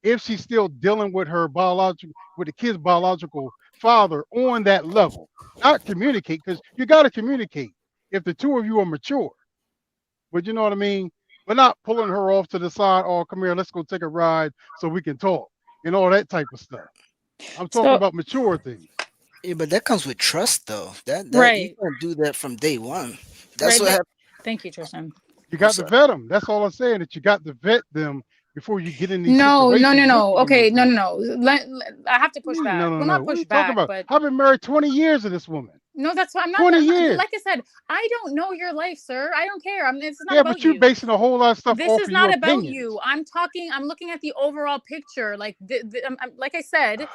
if she's still dealing with her with the kid's biological father on that level. Not communicate, because you got to communicate if the two of you are mature. But you know what I mean? But not pulling her off to the side. Oh, come here, let's go take a ride so we can talk and all that type of stuff. I'm talking about mature things. Yeah, but that comes with trust, though. That Right. You can't do that from day one. That's Right, what happened. Thank you, Tristan. You got to vet them. That's all I'm saying. That you got to vet them before you get in these No. situations. Okay, no. I have to push back. No. Well, not What are push you talking back, about? but I've been married 20 years to this woman. no, that's why I'm not. 20 years. Like I said, I don't know your life, sir. I don't care. It's not Yeah, about but you're you. basing a whole lot of stuff This off is of not your about opinions. you. I'm looking at the overall picture. Like, like I said,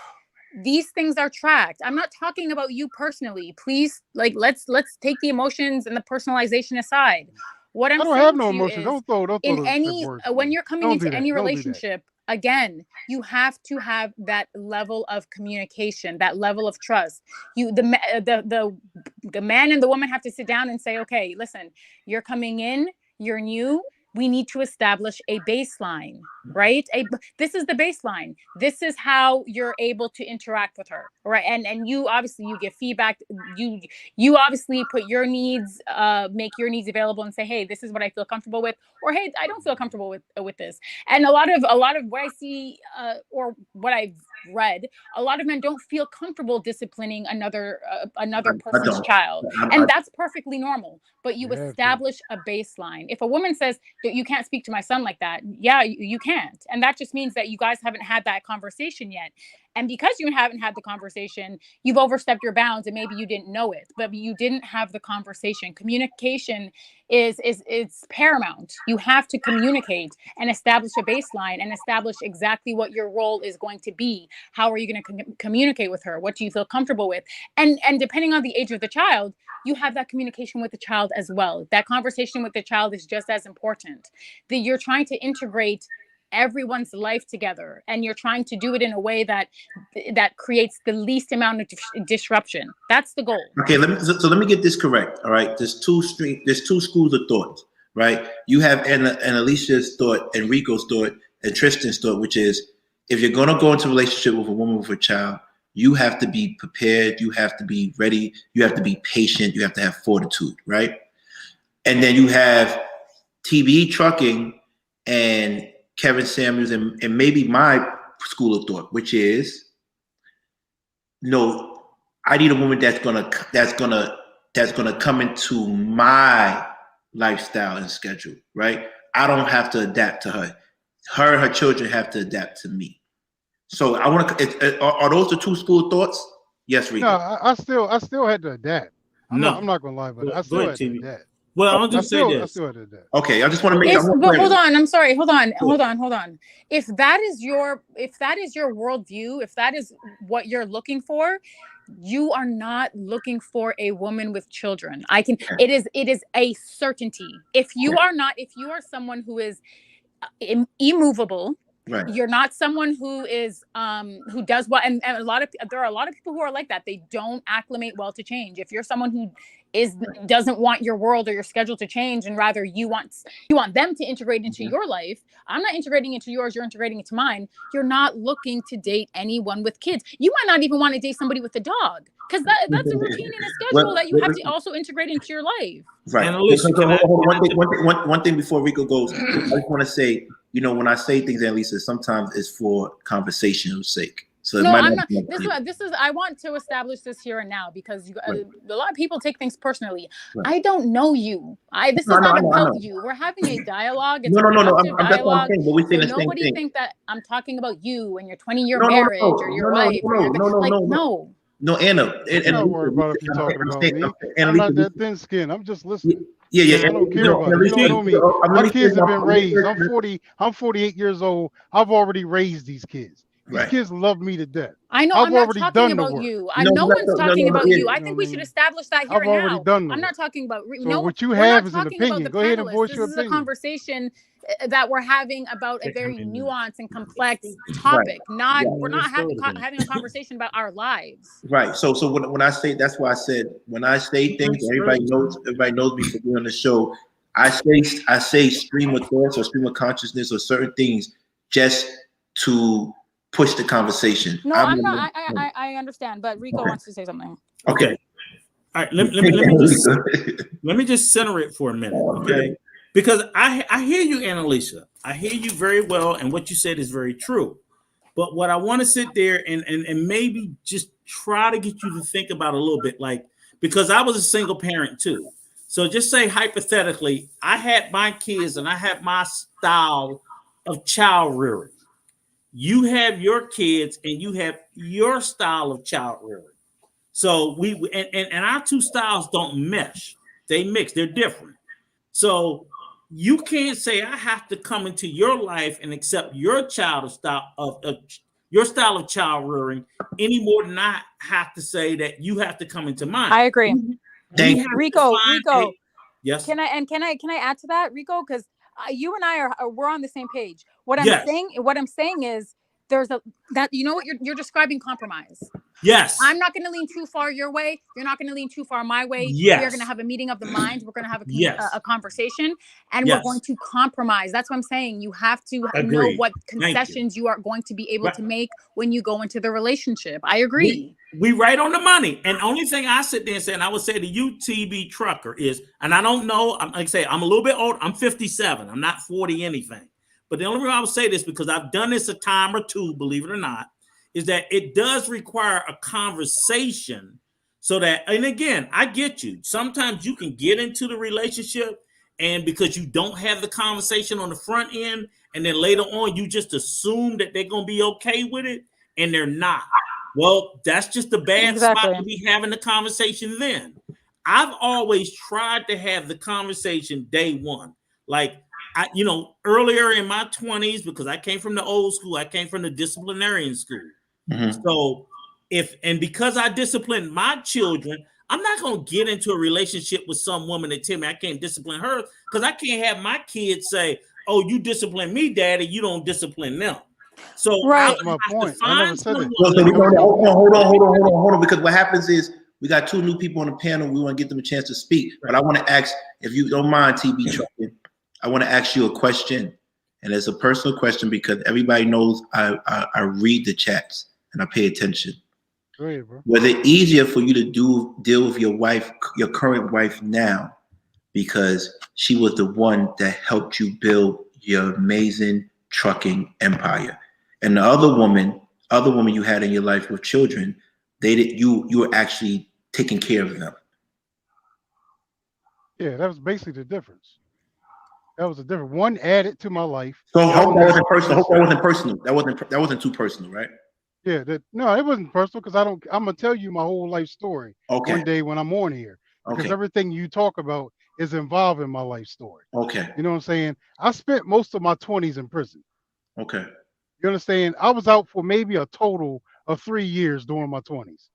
these things are tracked. I'm not talking about you personally. Please, like, let's take the emotions and the personalization aside. What I'm I don't saying have no to you emotions. is, Don't throw in those any words. when you're coming Don't into do that. any Don't do that. relationship, again, you have to have that level of communication, that level of trust. The man and the woman have to sit down and say, okay, listen, you're coming in, you're new. We need to establish a baseline, right? This is the baseline. This is how you're able to interact with her, right? And you obviously, you give feedback. You obviously put your needs, make your needs available, and say, hey, this is what I feel comfortable with, or hey, I don't feel comfortable with this. And a lot of what I see, or what I've read, a lot of men don't feel comfortable disciplining another person's child, and that's perfectly normal. But you establish a baseline. If a woman says that you can't speak to my son like that, yeah, you can't, and that just means that you guys haven't had that conversation yet. And because you haven't had the conversation, you've overstepped your bounds, and maybe you didn't know it, but you didn't have the conversation. Communication is paramount. You have to communicate and establish a baseline and establish exactly what your role is going to be. How are you going to communicate with her? What do you feel comfortable with? And depending on the age of the child, you have that communication with the child as well. That conversation with the child is just as important. That you're trying to integrate everyone's life together, and you're trying to do it in a way that creates the least amount of disruption. That's the goal. Okay, let me get this correct. All right, there's two schools of thought, right? You have Alicia's thought, and Rico's thought, and Tristan's thought, which is, if you're going to go into a relationship with a woman with a child, you have to be prepared, you have to be ready, you have to be patient, you have to have fortitude, right? And then you have TB Trucking and Kevin Samuels and maybe my school of thought, which is, no, I need a woman that's gonna come into my lifestyle and schedule, right? I don't have to adapt to her. Her and her children have to adapt to me. So I want to. Are those the two school of thoughts? Yes, Rico. No, I still had to adapt. I'm not gonna lie, but I still had to adapt. Well, I'll just say this. Okay, I just want to make. But hold on, I'm sorry. Hold on. If that is your worldview, if that is what you're looking for, you are not looking for a woman with children. It is a certainty. If you are someone who is immovable. Right. You're not someone who is who does what, and there are a lot of people who are like that. They don't acclimate well to change. If you're someone who doesn't want your world or your schedule to change, and rather you want them to integrate into your life, I'm not integrating into yours, you're integrating into mine. You're not looking to date anyone with kids. You might not even want to date somebody with a dog, because that's a routine and a schedule that you have to also integrate into your life. Right. One thing before Rico goes, I just want to say, when I say things, at least sometimes it's for conversational sake. So no, I'm not. This is. I want to establish this here and now, because a lot of people take things personally. Right. I don't know you. This is not about you. We're having a dialogue. It's a productive dialogue. Nobody think that I'm talking about you and your 20-year marriage or your wife. No. No, Anna. I'm not worried about if you're talking about me. I'm not that thin skin. I'm just listening. Yeah. I don't care about it. You don't know me. My kids have been raised. I'm 48 years old. I've already raised these kids. These kids love me to death. I know. I'm not talking about you. No one's talking about you. I think we should establish that here and now. I've already done the work. I'm not talking about. So what you have is an opinion. Go ahead and voice your opinion. This is a conversation that we're having about a very nuanced and complex topic. We're not having a conversation about our lives. Right. So when I say, that's why I said, when I say things, everybody knows me for being on the show. I say stream of thoughts or stream of consciousness or certain things just to push the conversation. No, I'm not. I understand, but Rico wants to say something. Okay. All right. Let me just center it for a minute, okay? Because I hear you, Annalisa. I hear you very well, and what you said is very true. But what I want to sit there and maybe just try to get you to think about a little bit, like, because I was a single parent too. So just say hypothetically, I had my kids and I had my style of child rearing. You have your kids and you have your style of child rearing. So and our two styles don't mesh. They mix, they're different. So you can't say I have to come into your life and accept your child style of your style of child rearing any more than I have to say that you have to come into mine. I agree. Rico. Yes. Can I add to that, Rico? Because you and I we're on the same page. What I'm saying is there's that you know what you're describing compromise. Yes. I'm not going to lean too far your way. You're not going to lean too far my way. Yes. We're going to have a meeting of the minds. We're going to have a conversation, and yes. we're going to compromise. That's what I'm saying. You have to know what concessions you are going to be able to make when you go into the relationship. I agree. We right on the money. And only thing I sit there and say, and I would say to you, TB Trucker, is, and I don't know, like I say, I'm a little bit old. I'm 57. I'm not 40 anything. But the only reason I would say this, because I've done this a time or two, believe it or not, is that it does require a conversation so that, and again, I get you. Sometimes you can get into the relationship and because you don't have the conversation on the front end, and then later on, you just assume that they're going to be okay with it, and they're not. Well, that's just a bad spot to be having the conversation then. I've always tried to have the conversation day one. Like, earlier in my 20s, because I came from the old school, I came from the disciplinarian school. Mm-hmm. So because I disciplined my children, I'm not going to get into a relationship with some woman that tell me I can't discipline her, because I can't have my kids say, oh, you discipline me, daddy, you don't discipline them. So that's my point. I never said it. Hold on, because what happens is we got two new people on the panel. We want to get them a chance to speak. Right. But I want to ask, if you don't mind, TB Trucking, I want to ask you a question. And it's a personal question because everybody knows I read the chats and I pay attention. Go ahead, bro. Was it easier for you to deal with your wife, your current wife now, because she was the one that helped you build your amazing trucking empire? And the other woman you had in your life with children, you were actually taking care of them. Yeah, that was basically the difference. That was a different one added to my life. So I hope that wasn't personal. Hope that wasn't personal. That wasn't too personal, right? Yeah, no, it wasn't personal because I'm gonna tell you my whole life story one day when I'm on here. Because everything you talk about is involved in my life story. Okay. You know what I'm saying? I spent most of my 20s in prison. Okay. You understand? I was out for maybe a total of 3 years during my 20s.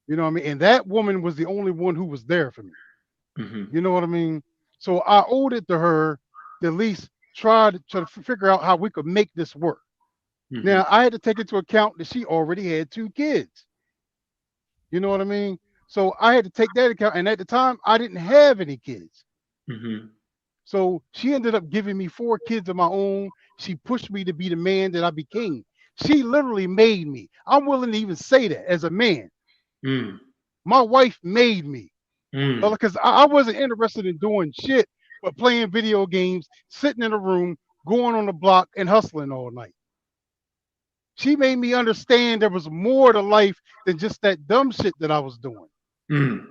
You know what I mean? And that woman was the only one who was there for me. Mm-hmm. You know what I mean? So I owed it to her to at least try to figure out how we could make this work. Mm-hmm. Now, I had to take into account that she already had 2 kids. You know what I mean? So I had to take that account. And at the time, I didn't have any kids. Mm-hmm. So she ended up giving me 4 kids of my own. She pushed me to be the man that I became. She literally made me. I'm willing to even say that as a man. Mm. My wife made me. Because I wasn't interested in doing shit but playing video games, sitting in a room, going on the block, and hustling all night. She made me understand there was more to life than just that dumb shit that I was doing. Mm.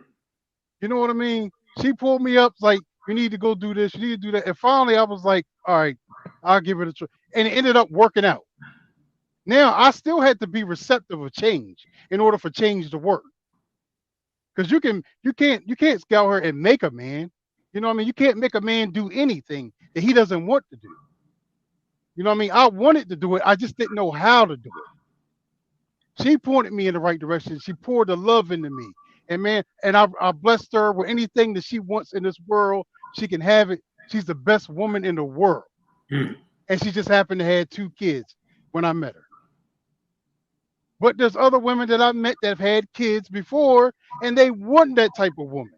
You know what I mean? She pulled me up like, you need to go do this, you need to do that. And finally, I was like, all right, I'll give it a try. And it ended up working out. Now, I still had to be receptive of change in order for change to work. Because you can't scout her and make a man. You know what I mean? You can't make a man do anything that he doesn't want to do. You know what I mean? I wanted to do it. I just didn't know how to do it. She pointed me in the right direction. She poured the love into me. And man, and I blessed her with anything that she wants in this world. She can have it. She's the best woman in the world. Mm. And she just happened to have 2 kids when I met her. But there's other women that I met that have had kids before, and they weren't that type of woman.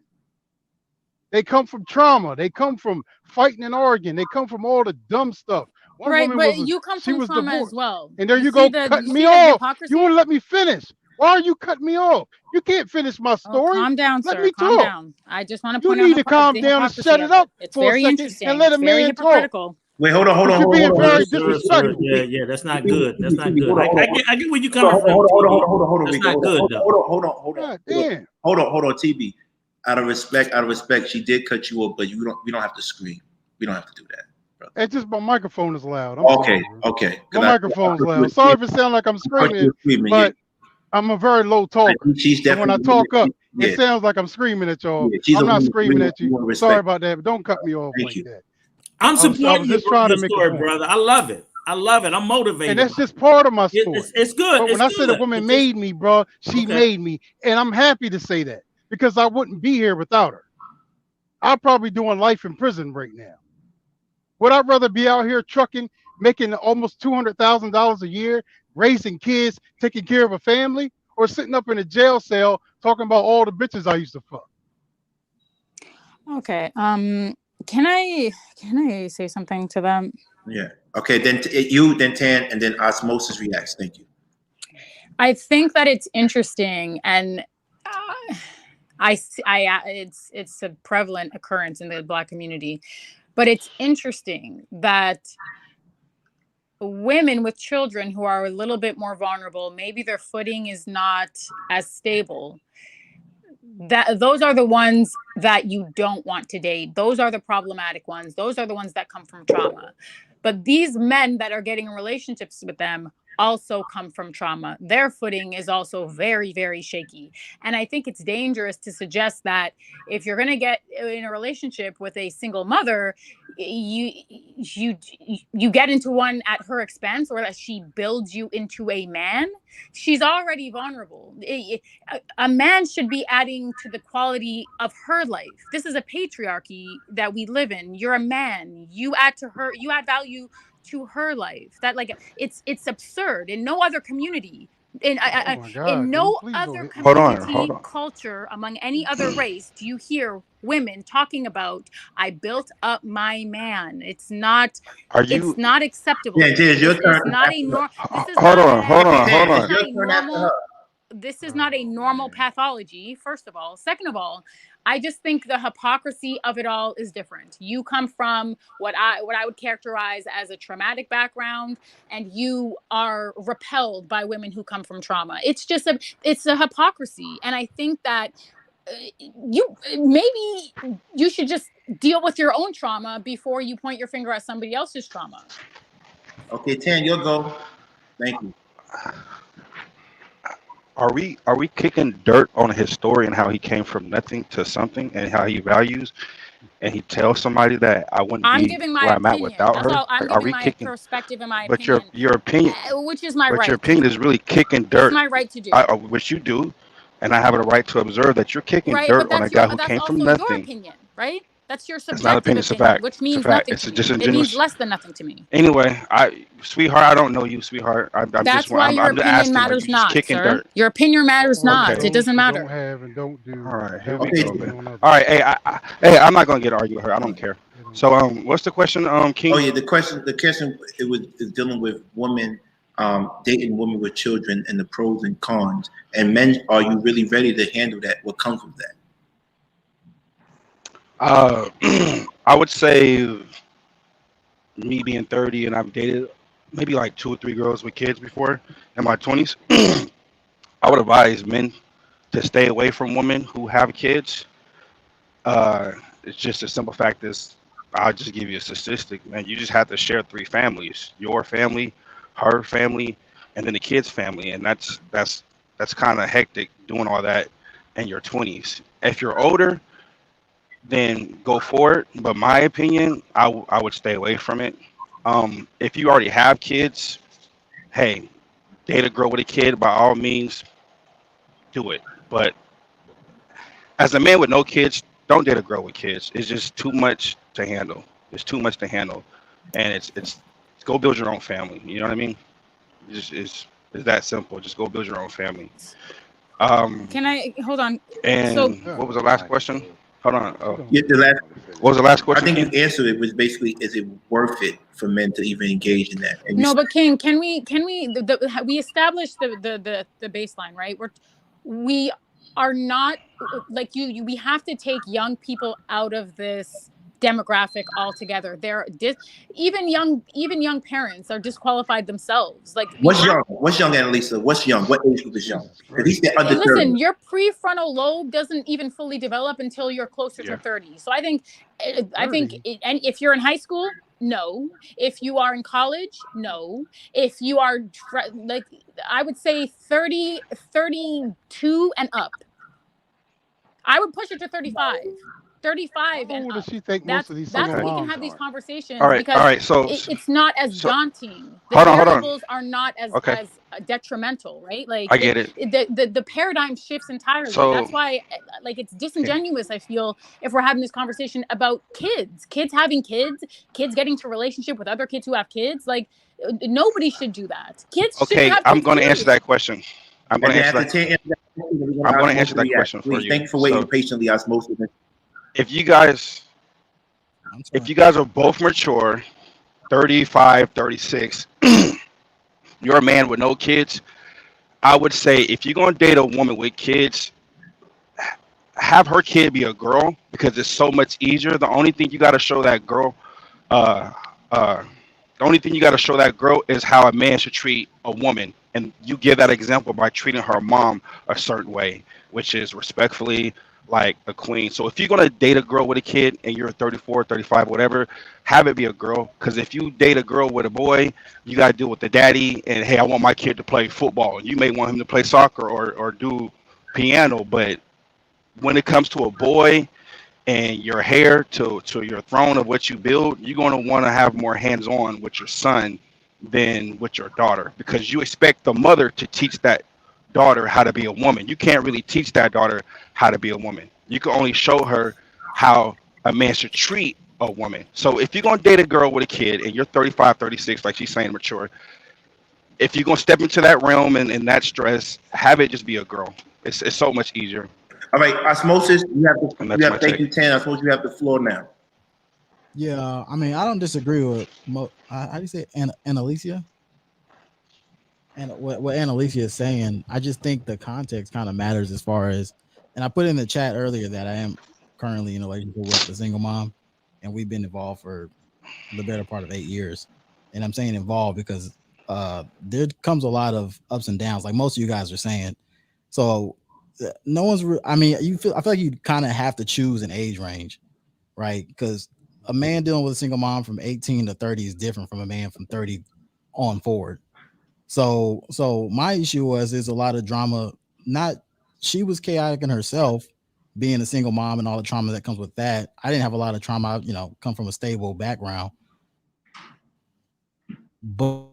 They come from trauma. They come from fighting and arguing. They come from all the dumb stuff, One Right, woman but was you come she from was trauma as divorced, well. and there you see go, cutting you me see the off. hypocrisy? You won't let me finish. Why are you cutting me off? You can't finish my Oh, story. calm down, Let sir. me Calm talk. down. I just want to You point out need to calm the down and hypocrisy shut it of up it. It's for a very second and interesting. let It's a very man talk. hypocritical. Wait, hold on, hold But on, you're hold on, being hold on. very Sir, disrespectful. yeah, that's not good. That's not good. Hold on, hold I on. get where you're Hold coming on, from, TB. hold on, That's Rico. not good, though. God damn. Hold on, TB. Out of respect, she did cut you off, but we don't have to scream. We don't have to do that, brother. It's just my microphone is loud. I'm Okay, sorry, bro. okay. My microphone's loud. Sorry if it sounds like I'm screaming, but I'm a very low talker. She's So when I definitely talk up, it sounds like I'm screaming at y'all. Yeah, she's I'm a not woman. screaming at We you. want to Sorry respect. about that, but don't cut me off Thank like you. that. I'm supporting just trying your to make a story, point. brother. I love it. I'm motivated. And that's just part of my story. It's good. But when I said a woman made me, bro, she Okay. made me. And I'm happy to say that because I wouldn't be here without her. I'll probably doing life in prison right now. Would I rather be out here trucking, making almost $200,000 a year, raising kids, taking care of a family, or sitting up in a jail cell talking about all the bitches I used to fuck? Okay. Can I say something to them? Yeah. Okay. Then you, then Tan, and then Osmosis reacts. Thank you. I think that it's interesting, and it's a prevalent occurrence in the Black community, but it's interesting that women with children who are a little bit more vulnerable, maybe their footing is not as stable, that those are the ones that you don't want to date. Those are the problematic ones. Those are the ones that come from trauma. But these men that are getting in relationships with them also come from trauma. Their footing is also very, very shaky. And I think it's dangerous to suggest that if you're going to get in a relationship with a single mother, you get into one at her expense, or that she builds you into a man. She's already vulnerable. A man should be adding to the quality of her life. This is a patriarchy that we live in. You're a man. You add value to her life. That, like, it's absurd. In no other community, in no other community, culture, among any other race, do you hear women talking about, I built up my man. It's not acceptable. Yeah, Jay, it's your turn. It's not a normal. Hold on. This is not a normal pathology, first of all. Second of all, I just think the hypocrisy of it all is different. You come from what I would characterize as a traumatic background, and you are repelled by women who come from trauma. It's a hypocrisy. And I think that maybe you should just deal with your own trauma before you point your finger at somebody else's trauma. Okay, Tan, you'll go. Thank you. Are we kicking dirt on his story and how he came from nothing to something and how he values, and he tells somebody that I wouldn't I'm be giving my where I'm at opinion. without That's her? all. I'm Like, are giving we my kicking? perspective and my But opinion, your opinion, which is my but right. your opinion is really kicking It's dirt, my right to do. which you do, and I have a right to observe that you're kicking Right, dirt but on a guy who came from also your nothing. opinion, right? That's your It's not subjective opinion, it's a opinion, fact. which It's a means fact. nothing It's to a me. disingenuous. It means less than nothing to me. Anyway, sweetheart, I don't know you, sweetheart. I'm That's just why your I'm just opinion asking, are matters you just not, kicking sir. dirt? Your opinion matters not. Okay. It doesn't matter. Don't have and don't do. All right, here Have we an go, opinion man. on others. All right, hey, I'm not gonna get argued with her. I don't care. So, what's the question, King? Oh yeah, the question is dealing with women dating women with children and the pros and cons. And men, are you really ready to handle that? What comes with that? I would say me being 30 and I've dated maybe like 2 or 3 girls with kids before in my 20s. I would advise men to stay away from women who have kids. It's just a simple fact is, I'll just give you a statistic, man. You just have to share 3 families: your family, her family, and then the kid's family, and that's kind of hectic doing all that in your 20s. If you're older, then go for it. But my opinion, I would stay away from it. If you already have kids, hey, date a girl with a kid, by all means, do it. But as a man with no kids, don't date a girl with kids. It's just too much to handle. It's too much to handle, and it's go build your own family. You know what I mean? It's that simple. Just go build your own family. Can I hold on? And So what was the last question? Hold on. Oh. Yeah, What was the last I question? think you answered it. Was basically, is it worth it for men to even engage in that? And no, but King, can we we established the baseline, right? We are not like you. We have to take young people out of this demographic altogether. Even young parents are disqualified themselves. Like what's young? What's young, Annalisa? What's young? What age group is young? At least they're under 30. Listen, your prefrontal lobe doesn't even fully develop until you're closer to 30. So I think and if you're in high school, no. If you are in college, no. If you are like, I would say 32 and up. I would push it to 35. 35 How and old up. does she think most of these That's single when we can moms have these are? conversations. All right. Because So it's not as daunting. The hold on. variables are not as detrimental, right? Like, I get it. The paradigm shifts entirely. So, that's why, like, it's disingenuous, I feel, if we're having this conversation about kids having kids getting to relationship with other kids who have kids. Like, nobody should do that. Kids shouldn't have kids. I'm going to answer that question. I'm going to answer that question for you. Thank you for waiting patiently, Osmosis. If you guys are both mature, 35, 36, you're a man with no kids, I would say if you're going to date a woman with kids, have her kid be a girl, because it's so much easier. The only thing you got to show that girl, is how a man should treat a woman. And you give that example by treating her mom a certain way, which is respectfully, like a queen. So if you're going to date a girl with a kid and you're 34, 35, whatever, have it be a girl. Because if you date a girl with a boy, you got to deal with the daddy and, hey, I want my kid to play football. You may want him to play soccer or do piano. But when it comes to a boy and your heir to your throne of what you build, you're going to want to have more hands-on with your son than with your daughter, because you expect the mother to teach that daughter how to be a woman. You can't really teach that daughter how to be a woman. You can only show her how a man should treat a woman. So if you're going to date a girl with a kid and you're 35, 36, like she's saying, mature, if you're going to step into that realm and that stress, have it just be a girl. It's so much easier. All right, Osmosis, thank you, Tan. Osmosis, you have the floor now. Yeah, I mean, I don't disagree with how do you say Annalisa? And what Annalisa is saying, I just think the context kind of matters as far as, and I put in the chat earlier that I am currently in a relationship with a single mom, and we've been involved for the better part of 8 years. And I'm saying involved because there comes a lot of ups and downs, like most of you guys are saying. So no one's, I feel like you kind of have to choose an age range, right? Because a man dealing with a single mom from 18 to 30 is different from a man from 30 on forward. So my issue is a lot of drama. She was chaotic in herself, being a single mom and all the trauma that comes with that. I didn't have a lot of trauma. I, come from a stable background, but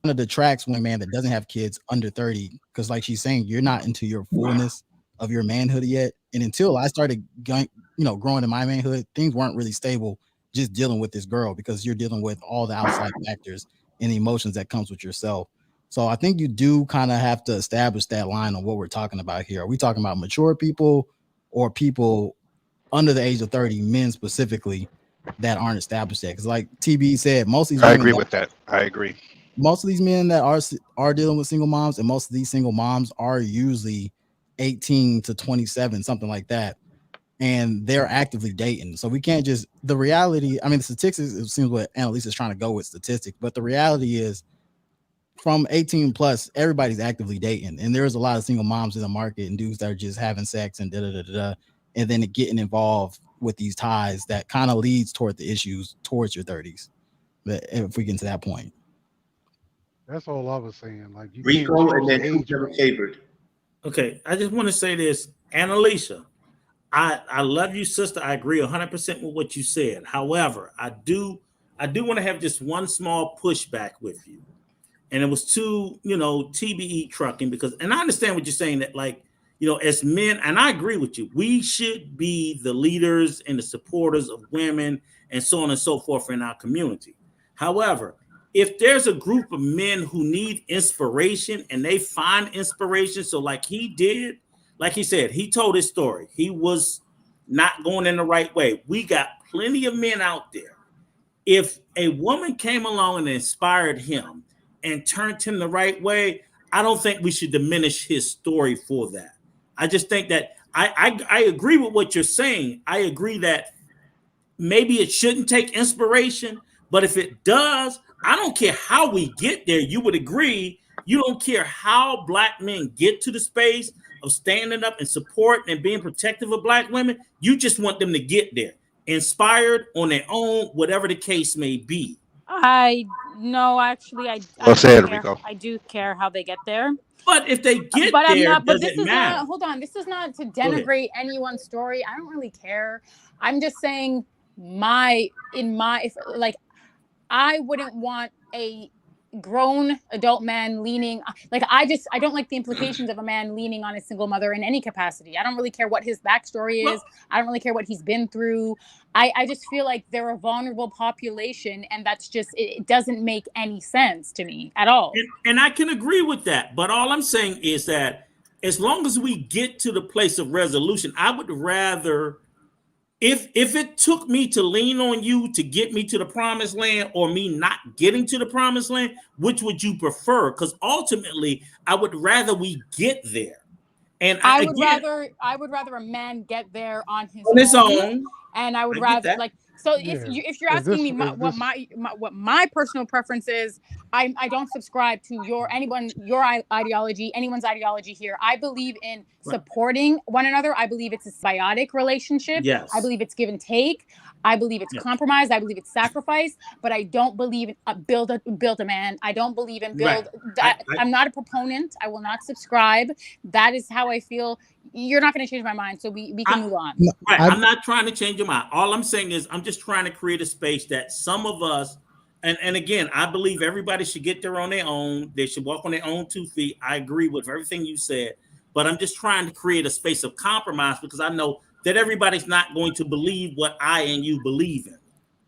kind of detracts when a man that doesn't have kids under 30, because like she's saying, you're not into your fullness of your manhood yet. And until I started growing in my manhood, things weren't really stable. Just dealing with this girl, because you're dealing with all the outside factors and the emotions that comes with yourself. So I think you do kind of have to establish that line on what we're talking about here. Are we talking about mature people or people under the age of 30, men specifically, that aren't established yet? Because like TB said, most of these I agree with that. I agree. Most of these men that are dealing with single moms, and most of these single moms are usually 18 to 27, something like that. And they're actively dating. So we can't just, the reality, the statistics, it seems what Annalisa is trying to go with statistics, but the reality is from 18 plus, everybody's actively dating. And there's a lot of single moms in the market and dudes that are just having sex and and then getting involved with these ties that kind of leads toward the issues towards your 30s. But if we get to that point. That's all I was saying. Like, you Rico can't and then age never favored. Okay, I just want to say this, Annalisa. I love you, sister. I agree 100% with what you said. However, I do want to have just one small pushback with you, and it was to TBE trucking, because, and I understand what you're saying, that like as men, and I agree with you, we should be the leaders and the supporters of women and so on and so forth in our community. However, if there's a group of men who need inspiration and they find inspiration, so like he did. Like he said, he told his story. He was not going in the right way. We got plenty of men out there. If a woman came along and inspired him and turned him the right way, I don't think we should diminish his story for that. I just think that I agree with what you're saying. I agree that maybe it shouldn't take inspiration, but if it does, I don't care how we get there. You would agree. You don't care how Black men get to the space of standing up and supporting and being protective of Black women. You just want them to get there, inspired on their own, whatever the case may be. I do care how they get there. But if they get but there, I'm not. But does this it is matter? not. Hold on. This is not to denigrate anyone's story. I don't really care. I'm just saying I wouldn't want a grown adult man leaning I don't like the implications of a man leaning on a single mother in any capacity. I don't really care what his backstory is. I don't really care what he's been through. I just feel like they're a vulnerable population, and that's just it doesn't make any sense to me at all. And I can agree with that, but all I'm saying is that as long as we get to the place of resolution, I would rather, if it took me to lean on you to get me to the promised land or me not getting to the promised land, which would you prefer? Because ultimately, I would rather we get there. And I would rather a man get there on his own. And I would rather if you're asking me what my personal preference is, I don't subscribe to your ideology, anyone's ideology here. I believe in supporting one another. I believe it's a symbiotic relationship. Yes. I believe it's give and take. I believe it's compromise. I believe it's sacrifice. But I don't believe in build a man. I don't believe in build. I'm not a proponent. I will not subscribe. That is how I feel. You're not going to change my mind, so we can move on. I'm not trying to change your mind. All I'm saying is I'm just trying to create a space that some of us, and again, I believe everybody should get there on their own. They should walk on their own 2 feet. I agree with everything you said, but I'm just trying to create a space of compromise because I know that everybody's not going to believe what I and you believe in.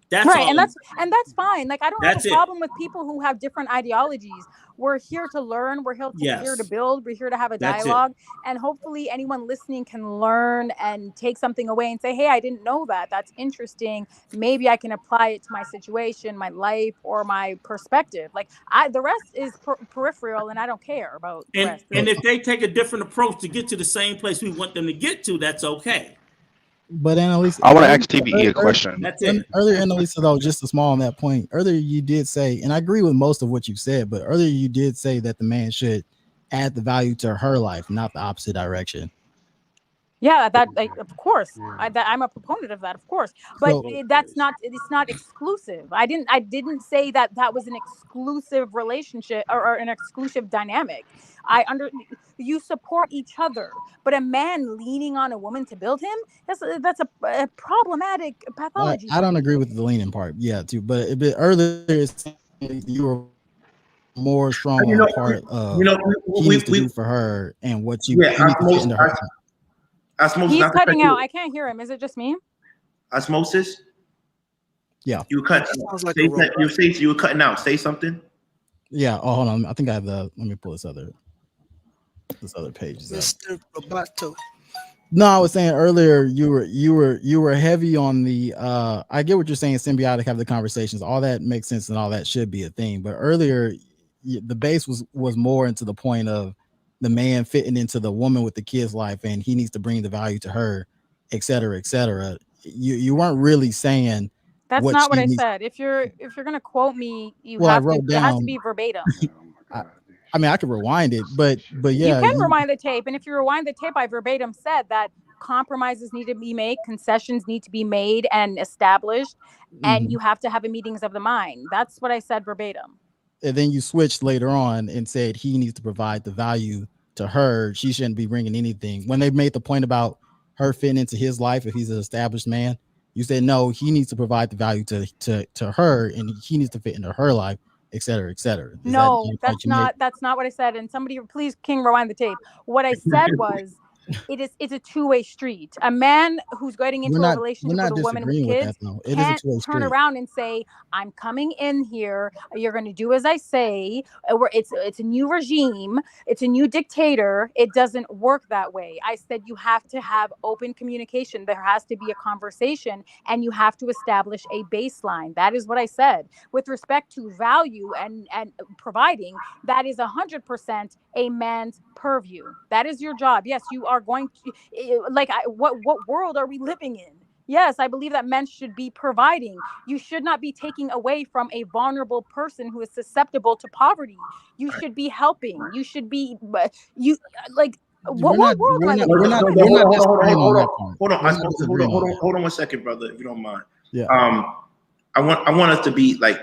That's right, all. and that's fine. Like I don't have a problem with people who have different ideologies. We're here to learn. We're here to build. We're here to have a dialogue, and hopefully, anyone listening can learn and take something away and say, "Hey, I didn't know that. That's interesting. Maybe I can apply it to my situation, my life, or my perspective." Like the rest is peripheral, and I don't care about the rest. And if they take a different approach to get to the same place we want them to get to, that's okay. But Annalisa, I want to ask TBE a question. That's it. Earlier, Annalisa, though, just a small on that point. Earlier, you did say, and I agree with most of what you said, but earlier you did say that the man should add the value to her life, not the opposite direction. Yeah, of course. I'm a proponent of that, of course. But it's not exclusive. I didn't say that was an exclusive relationship or an exclusive dynamic. You support each other, but a man leaning on a woman to build him, that's a problematic pathology. I don't agree with the leaning part. Yeah, too. But earlier you were more strong on the part of he needs to do for her and what you he needs to fit into her. Osmosis. He's cutting out. I can't hear him. Is it just me? Osmosis. Yeah. You were cutting. You were cutting out. Say something. Yeah. Oh, hold on. I think I have let me pull this other page. Mr. Roboto. No, I was saying earlier you were heavy on the I get what you're saying, symbiotic, have the conversations, all that makes sense and all that should be a thing. But earlier the base was more into the point of the man fitting into the woman with the kid's life and he needs to bring the value to her, et cetera, et cetera. You weren't really saying that's not what I said. If you're gonna quote me, it has to be verbatim. I mean, I could rewind it, but yeah. You can rewind the tape. And if you rewind the tape, I verbatim said that compromises need to be made, concessions need to be made and established, and you have to have a meetings of the mind. That's what I said verbatim. And then you switched later on and said he needs to provide the value to her. She shouldn't be bringing anything. When they made the point about her fitting into his life, if he's an established man, you said, no, he needs to provide the value to her and he needs to fit into her life, et cetera, et cetera. No, that's not what I said. And somebody, please, King, rewind the tape. What I said was it's a two-way street. A man who's getting into a relationship with a woman with kids can't turn around and say, I'm coming in here, you're going to do as I say. It's a new regime, it's a new dictator. It doesn't work that way. I said you have to have open communication. There has to be a conversation, and you have to establish a baseline. That is what I said. With respect to value and providing, that is 100% a man's purview. That is your job. Yes, you are going to, what world are we living in? Yes, I believe that men should be providing. You should not be taking away from a vulnerable person who is susceptible to poverty. You should be helping. You should be, you like, what world am I living in? Hold on 1 second, brother, if you don't mind. Yeah. I want us to be like,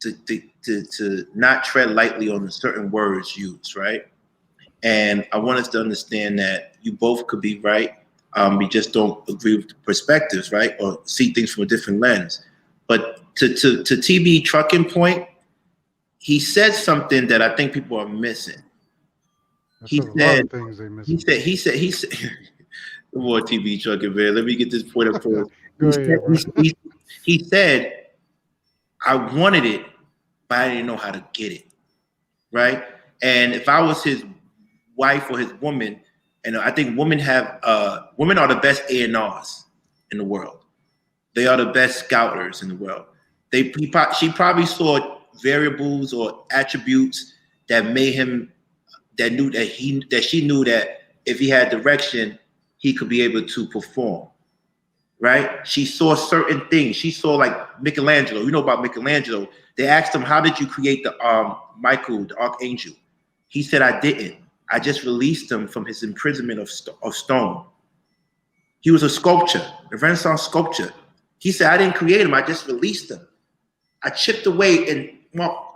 to not tread lightly on certain words used, right? And I want us to understand that you both could be right. We just don't agree with the perspectives, right? Or see things from a different lens. But to TB trucking point, he said something that I think people are missing. He said, more TB trucking, man. Let me get this point up first. He said, I wanted it, but I didn't know how to get it, right? And if I was his wife or his woman, and I think women are the best A&Rs in the world. They are the best scouters in the world. She probably saw variables or attributes that made him, she knew that if he had direction, he could be able to perform, right? She saw certain things. She saw like Michelangelo. You know about Michelangelo. They asked him, how did you create the Michael, the archangel? He said, I didn't. I just released him from his imprisonment of stone. He was a sculptor, a Renaissance sculptor. He said, I didn't create him. I just released him. I chipped away, and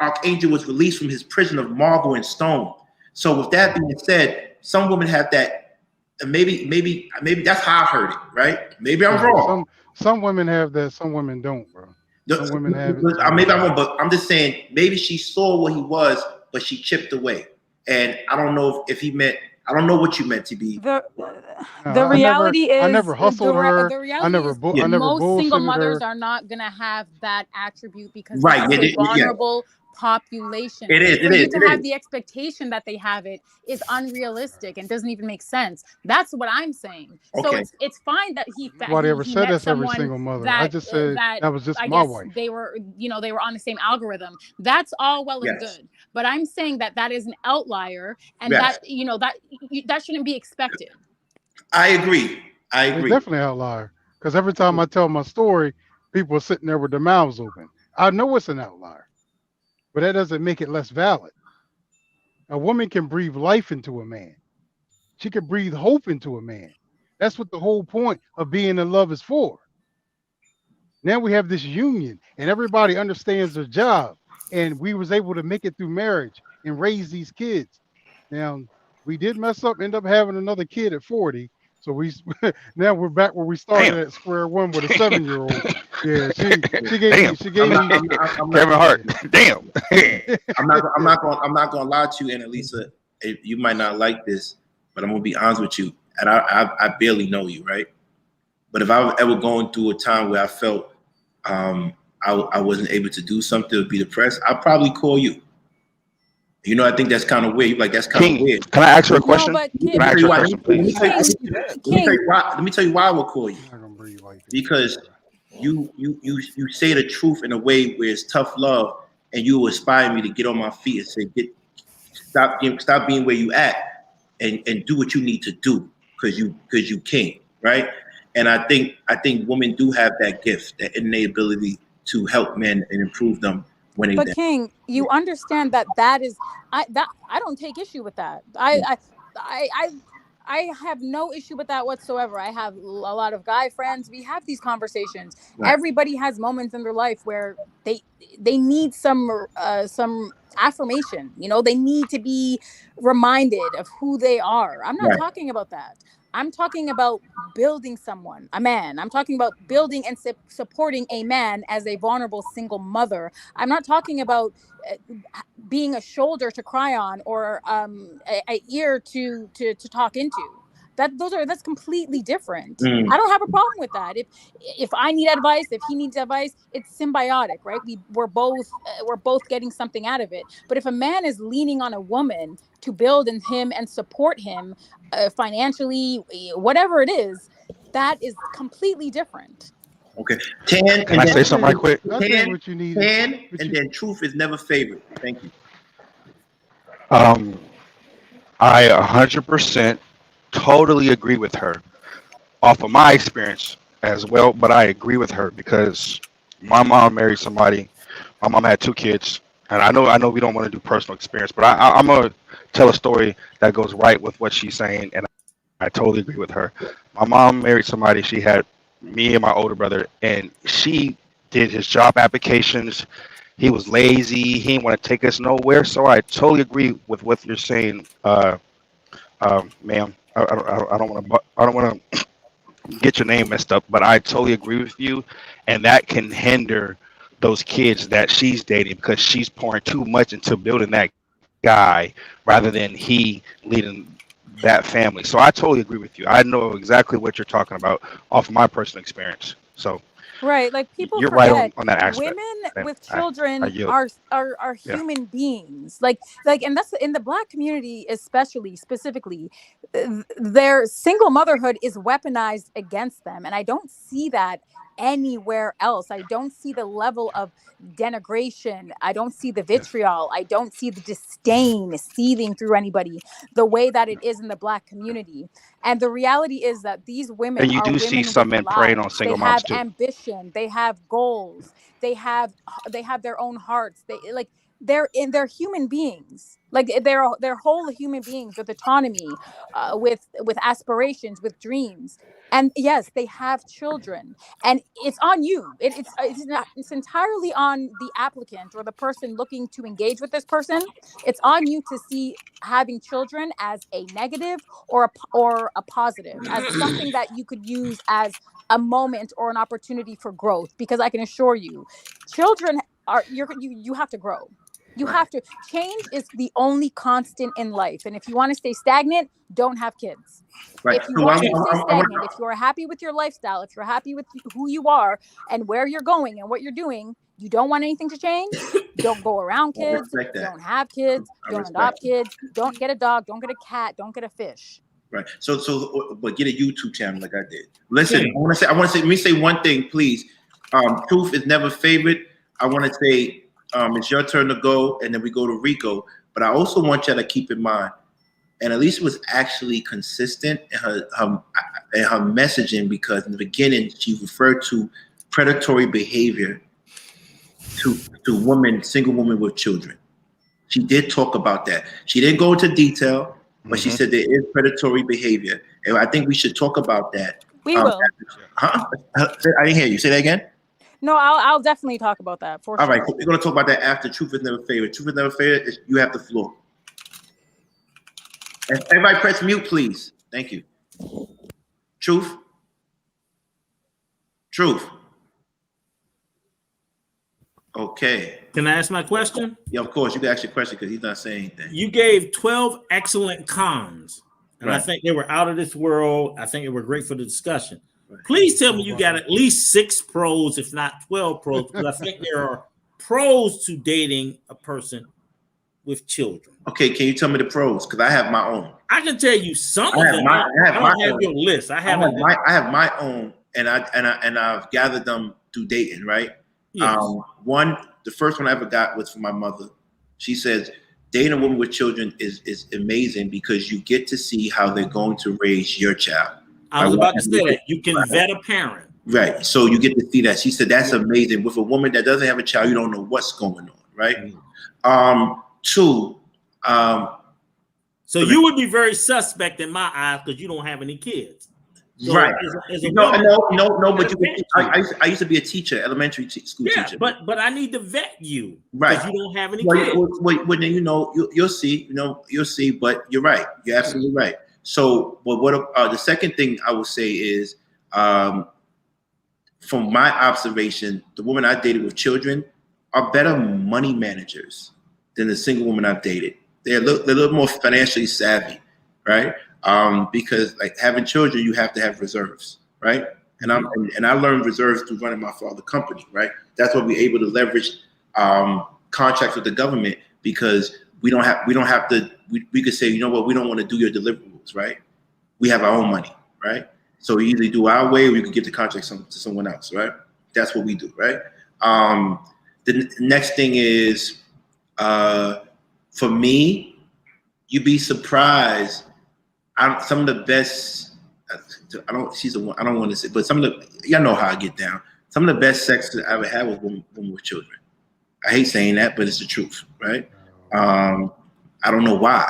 archangel was released from his prison of marble and stone. So with that being said, some women have that, and maybe that's how I heard it, right? Maybe I'm wrong. Some women have that, some women don't, bro. Some women have it. Maybe I'm wrong, but I'm just saying, maybe she saw what he was, but she chipped away. And I don't know if he meant, I don't know what you meant to be. The reality is, I never hustled her. The reality is most single mothers are not going to have that attribute because it's a vulnerable population. It is. For you to have the expectation that they have it is unrealistic and doesn't even make sense. That's what I'm saying. Okay. So it's fine that he. Nobody ever said that's every single mother. I just said that was just my wife. They were on the same algorithm. That's all well and good. But I'm saying that is an outlier, and that shouldn't be expected. I agree. It's definitely an outlier, because every time I tell my story, people are sitting there with their mouths open. I know it's an outlier, but that doesn't make it less valid. A woman can breathe life into a man. She can breathe hope into a man. That's what the whole point of being in love is for. Now we have this union, and everybody understands their job, and we was able to make it through marriage and raise these kids. Now, we did mess up, end up having another kid at 40. So now we're back where we started at square one with a 7-year-old. Yeah, she gave me Kevin Hart. Damn. I'm not gonna lie to you, Annalisa. You might not like this, but I'm gonna be honest with you. And I barely know you, right? But if I was ever going through a time where I felt I wasn't able to do something or be depressed, I'd probably call you. You know, I think that's kind of weird. You're like, that's kind of weird. Can I ask you a question? Let me tell you why I will call you. Because you say the truth in a way where it's tough love, and you inspire me to get on my feet and say, stop being where you at, and do what you need to do because you can, right? And I think women do have that gift, that innate ability to help men and improve them. But King, you understand that is I don't take issue with that. I have no issue with that whatsoever. I have a lot of guy friends. We have these conversations. Right. Everybody has moments in their life where they need some affirmation. You know, they need to be reminded of who they are. I'm not talking about that. I'm talking about building someone, a man. I'm talking about building and supporting a man as a vulnerable single mother. I'm not talking about being a shoulder to cry on or a ear to talk into. That's completely different. I don't have a problem with that. If I need advice, if he needs advice, it's symbiotic, right? We're both getting something out of it. But if a man is leaning on a woman to build in him and support him financially, whatever it is, that is completely different. Okay. Tan. Can I say something right quick? Tan, what you need. Tan, and then truth is never favored. Thank you. I 100% totally agree with her off of my experience as well, but I agree with her because my mom married somebody. My mom had 2 kids, and I know we don't want to do personal experience, but I'm gonna tell a story that goes right with what she's saying, and I totally agree with her. My mom married somebody. She had me and my older brother, and she did his job applications. He was lazy. He didn't want to take us nowhere. So I totally agree with what you're saying, ma'am. I don't want to get your name messed up, but I totally agree with you, and that can hinder those kids that she's dating because she's pouring too much into building that guy rather than he leading that family. So I totally agree with you. I know exactly what you're talking about off of my personal experience. So right, like people you're forget right on that aspect. women with children I are human beings. Like and that's in the Black community, specifically, their single motherhood is weaponized against them, and I don't see that anywhere else. I don't see the level of denigration. I don't see the vitriol. I don't see the disdain seething through anybody the way that it is in the Black community. And the reality is that these women and you do see some men preying on single moms too. They have ambition. They have goals. They have their own hearts. They're human beings. Like they're whole human beings with autonomy, with aspirations, with dreams. And yes, they have children, and it's on you. It's entirely on the applicant or the person looking to engage with this person. It's on you to see having children as a negative or a positive, as something that you could use as a moment or an opportunity for growth. Because I can assure you, children you have to grow. You have to change. Is the only constant in life, and if you want to stay stagnant, don't have kids. Right. If you want to stay stagnant, if you are happy with your lifestyle, if you're happy with who you are and where you're going and what you're doing, you don't want anything to change, don't go around kids, don't have kids, don't adopt kids, don't get a dog, don't get a cat, don't get a fish. Right. So, but get a YouTube channel like I did. Listen, I want to say, let me say one thing, please. Truth is never favored. I want to say, it's your turn to go, and then we go to Rico. But I also want y'all to keep in mind, and Elisa was actually consistent in her messaging, because in the beginning she referred to predatory behavior to single women with children. She did talk about that. She didn't go into detail, but she said there is predatory behavior, and I think we should talk about that. We will. I didn't hear you. Say that again. No, I'll definitely talk about that for sure. All right, we're going to talk about that after Truth is Never Favored. Truth is Never Favored. You have the floor. And everybody press mute, please. Thank you. Truth. Okay. Can I ask my question? Yeah, of course. You can ask your question because he's not saying anything. You gave 12 excellent cons, and I think they were out of this world. I think they were great for the discussion. Right. Please tell me you got at least 6 pros, if not 12 pros, because I think there are pros to dating a person with children. Okay, can you tell me the pros? Because I have my own. I can tell you some of them. I don't have your list. I have my own, and I've gathered them through dating, right? Yes. The first one I ever got was from my mother. She says, dating a woman with children is amazing because you get to see how they're going to raise your child. I was about to say that. You can vet a parent. Right. So you get to see that. She said that's amazing. With a woman that doesn't have a child, you don't know what's going on, right? Mm-hmm. 2. So you would be very suspect in my eyes because you don't have any kids. So right. No, but I used to be a teacher, elementary school teacher. But I need to vet you. Right. Because you don't have any kids. Well, then you'll see, you'll see, but you're right. You're absolutely right. So, but the second thing I would say is, from my observation, the women I dated with children are better money managers than the single women I've dated. They're a little more financially savvy, right? Because like having children, you have to have reserves, right? And I learned reserves through running my father's company, right? That's what we're able to leverage contracts with the government, because we don't have to. We could say, you know what, we don't want to do your deliverables, right? We have our own money, right? So we either do our way, or we could give the contract to someone else, right? That's what we do, right? The next thing is, for me, you'd be surprised. Some of the best. I don't want to say, but some of the, y'all know how I get down. Some of the best sex that I ever had was women with children. I hate saying that, but it's the truth, right? I don't know why.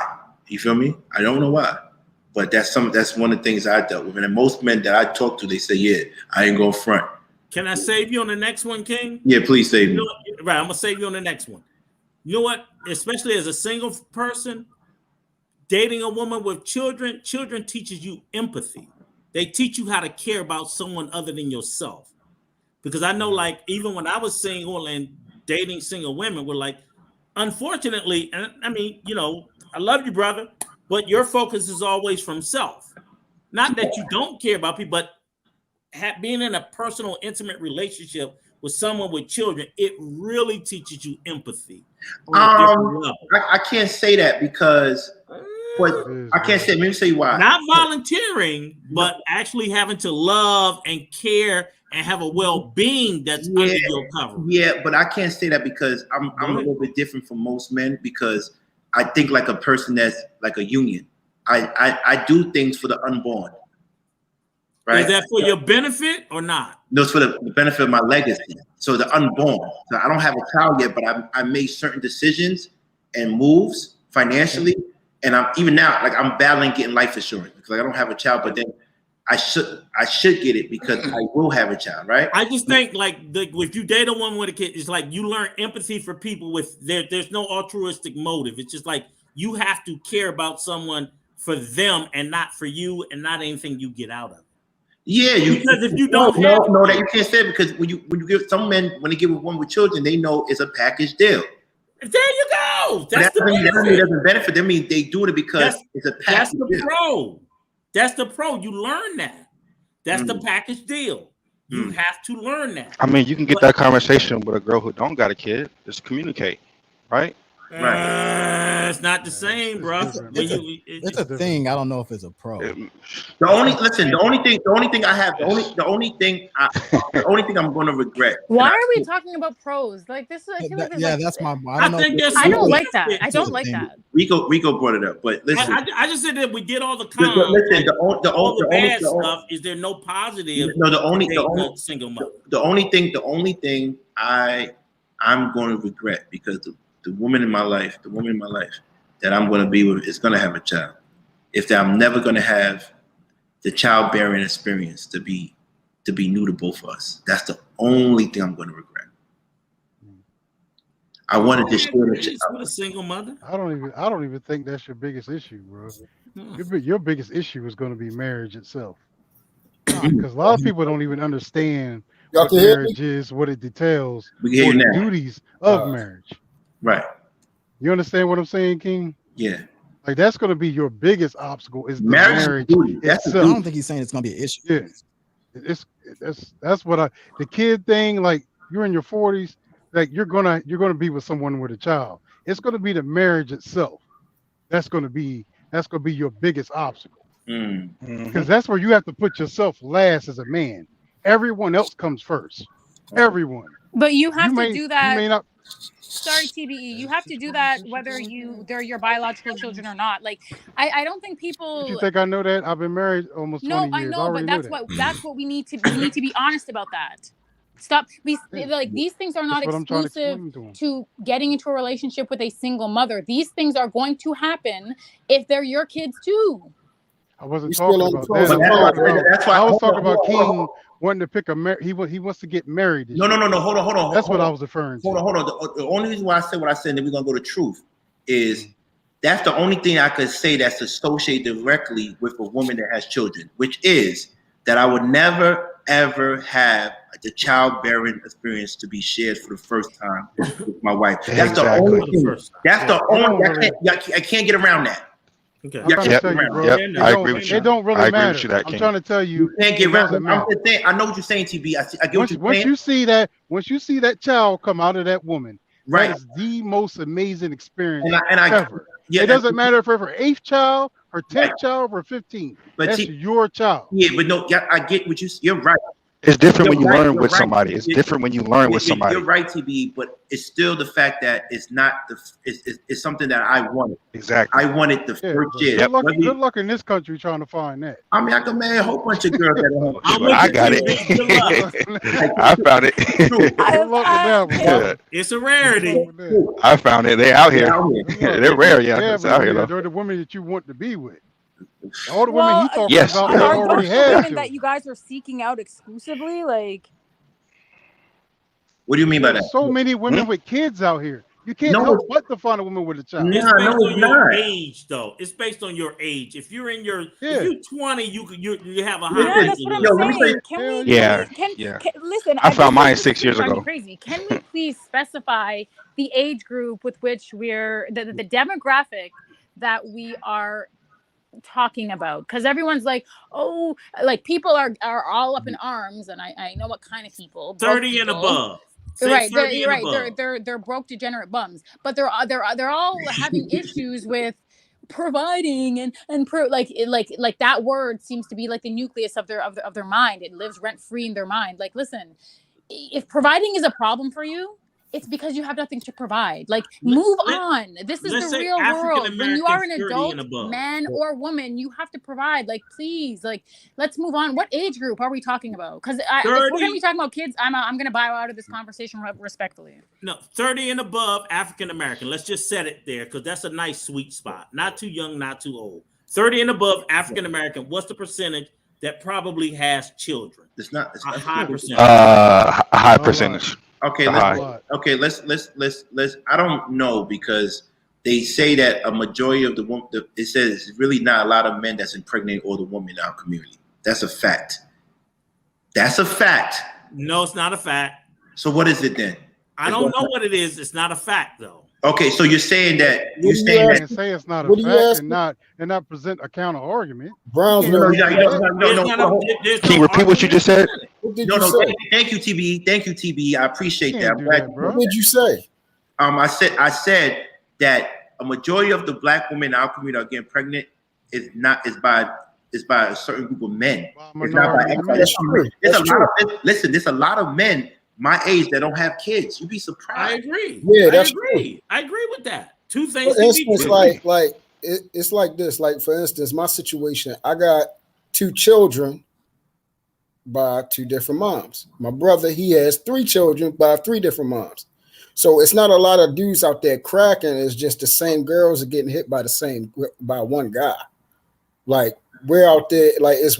You feel me? I don't know why, but that's one of the things I dealt with. And most men that I talk to, they say, "Yeah, I ain't gonna front." Can I save you on the next one, King? Yeah, please save me. Right, I'm gonna save you on the next one. You know what? Especially as a single person, dating a woman with children teaches you empathy. They teach you how to care about someone other than yourself. Because I know, like, even when I was single and dating single women, were like, unfortunately, and I mean, you know, I love you, brother, but your focus is always from self. Not that you don't care about people, but being in a personal, intimate relationship with someone with children, it really teaches you empathy. I can't say that because, but I can't say. Let me say why. Not volunteering, but actually having to love and care and have a well-being that's under your cover. Yeah, but I can't say that because I'm a little bit different from most men, because I think like a person that's like a union. I do things for the unborn. Right? Is that for your benefit or not? No, it's for the benefit of my legacy. So the unborn. So I don't have a child yet, but I made certain decisions and moves financially. And I'm even now, like, I'm battling getting life insurance because I don't have a child, but then I should get it because I will have a child, right? I just think like if you date a woman with a kid, it's like you learn empathy for people with there's no altruistic motive. It's just like you have to care about someone for them and not for you and not anything you get out of it. Yeah, because if you don't no, that you can't say it, because when you give some men, when they give a woman with children, they know it's a package deal. There you go. That doesn't benefit them. I mean, they do it because it's a package. That's the pro. That's the pro. You learn that. That's the package deal. You have to learn that. I mean, you can get that conversation with a girl who don't got a kid. Just communicate, right? It's not the same, bro. It's a thing. I don't know if it's a pro. The only thing I'm going to regret. Why are we talking about pros? Like this is. I feel like that's my. I don't like that. I don't like that. Rico brought it up, but listen. I just said that we did all the cons. Listen, all the bad stuff. Is there no positive? No, the only single mother. The only thing I'm going to regret, because the woman in my life that I'm going to be with is going to have a child. If I'm never going to have the childbearing experience to be new to both of us, that's the only thing I'm going to regret. I wanted to share with a single mother. I don't even think that's your biggest issue, bro. Your biggest issue is going to be marriage itself, because a lot of people don't even understand what marriage is, what it details, or the duties of marriage. Right. You understand what I'm saying, King? Yeah. Like that's going to be your biggest obstacle is the marriage itself. I don't think he's saying it's going to be an issue. Yeah. That's what the kid thing. Like you're in your 40s, like you're gonna be with someone with a child. It's going to be the marriage itself. That's going to be your biggest obstacle. Because that's where you have to put yourself last as a man. Everyone else comes first. Everyone. But you have to do that. You may not. Sorry, TBE. You have to do that whether they're your biological children or not. Like, I don't think people. You think I know that? I've been married almost 20 years. I know, but that's what we need to be honest about that. Stop. These things are not exclusive to getting into a relationship with a single mother. These things are going to happen if they're your kids too. I wasn't talking about that. I was talking about King wanting to pick he wants to get married. No. Hold on. That's what I was referring to. Hold on. The only reason why I said what I said, and then we're gonna go to truth, is that's the only thing I could say that's associated directly with a woman that has children, which is that I would never ever have the childbearing experience to be shared for the first time with my wife. That's the only thing. That's the only. I can't get around that. Okay. I'm trying to tell you, bro. I agree with you. It don't really I agree matter. with you that, I'm King. trying to tell you, can't get it doesn't matter. I know what you're saying, TB. I get what you're Once saying. you see that child come out of that woman, Right. that is the most amazing experience and I ever. Yeah, it doesn't matter if it's her 8th child, her 10th child, or 15th. But that's your child. Yeah, but no, I get what you're right. It's different You're when you right, learn you're with right. somebody. It's different when you learn with somebody. You're right, TB, but it's still the fact that it's not it's something that I wanted. Exactly. I wanted the first year. Good luck in this country trying to find that. I mean, I can marry a whole bunch of girls that I got it. I found it. It's a rarity. I found it. They out here. They're rare. Yeah, it's out here though. They're the women that you want to be with. All the women he talking yes. about are already those had women you. that you guys are seeking out exclusively? Like, what do you mean by that? So many women with kids out here. You can't help but to find a woman with a child. It's based on your age, though. It's based on your age. If you're in your, if you're 20, you have a high. Yeah, that's what I'm saying. Can we? Listen, I found mine 6 years ago. Crazy. Can we please specify the age group with which we're the demographic that we are talking about? Because everyone's like, oh, like people are all up in arms, and I know what kind of people. 30 and above. Right, you're right. They're broke, degenerate bums, but they're all having issues with providing and like that word seems to be like the nucleus of their mind. It lives rent free in their mind. Like, listen, if providing is a problem for you, it's because you have nothing to provide. Like, move on. This is the real world. When you are an adult, man or woman, you have to provide. Like, please, like, let's move on. What age group are we talking about? Because if we're going to be talking about kids, I'm going to bow out of this conversation respectfully. No, 30 and above African American. Let's just set it there because that's a nice sweet spot. Not too young, not too old. 30 and above African American. What's the percentage that probably has children? It's not a high percentage. A high percentage. Okay, let's. I don't know because they say that a majority of the women. It says it's really not a lot of men that's impregnating all the women in our community. That's a fact. That's a fact. No, it's not a fact. So what is it then? I don't know what it is. It's not a fact though. Okay, so you're saying that say it's not a fact and not present a counter argument. Browns. No. Can you repeat what you just said? No. Thank you, TB. Thank you, TB. I appreciate that. What did you say? I said that a majority of the black women in our community are getting pregnant is by a certain group of men. It's not by there's a lot of men my age that don't have kids. You'd be surprised. I agree. Yeah, that's true. I agree with that. Two things. For instance, it's like this. Like, for instance, my situation, I got 2 children by 2 different moms. My brother, he has 3 children by 3 different moms. So it's not a lot of dudes out there cracking. It's just the same girls are getting hit by one guy. Like, we're out there, like it's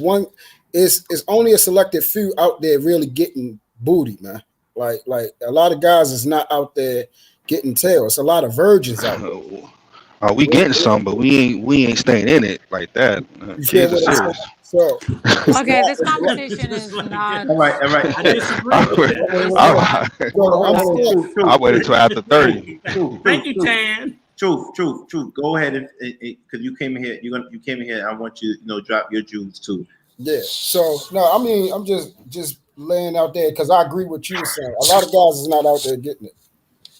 only a selected few out there really getting booty, man. Like a lot of guys is not out there getting tail. It's a lot of virgins out there. We getting some, but we ain't staying in it like that. Kids are serious. So okay, this conversation is not. All right. I disagree. I waited until after 30. Thank you, Tan. Truth. Go ahead and because you came in here, you came in here. I want you to drop your jewels too. Yeah. So no, I mean I'm just laying out there because I agree with you saying. A lot of guys is not out there getting it.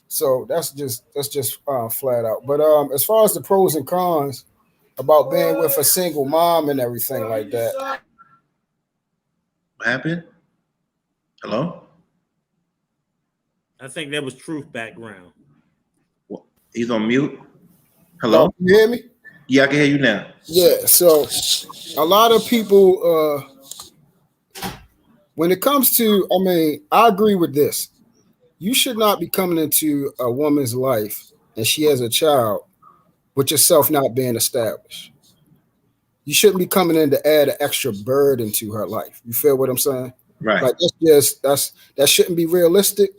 So that's just flat out. But as far as the pros and cons about being with a single mom and everything like that. What happened? Hello? I think that was Truth background. Well, he's on mute. Hello? You hear me? Yeah, I can hear you now. Yeah, so a lot of people when it comes to, I mean, I agree with this. You should not be coming into a woman's life and she has a child with yourself not being established. You shouldn't be coming in to add an extra burden to her life. You feel what I'm saying? Right. Like that shouldn't be realistic.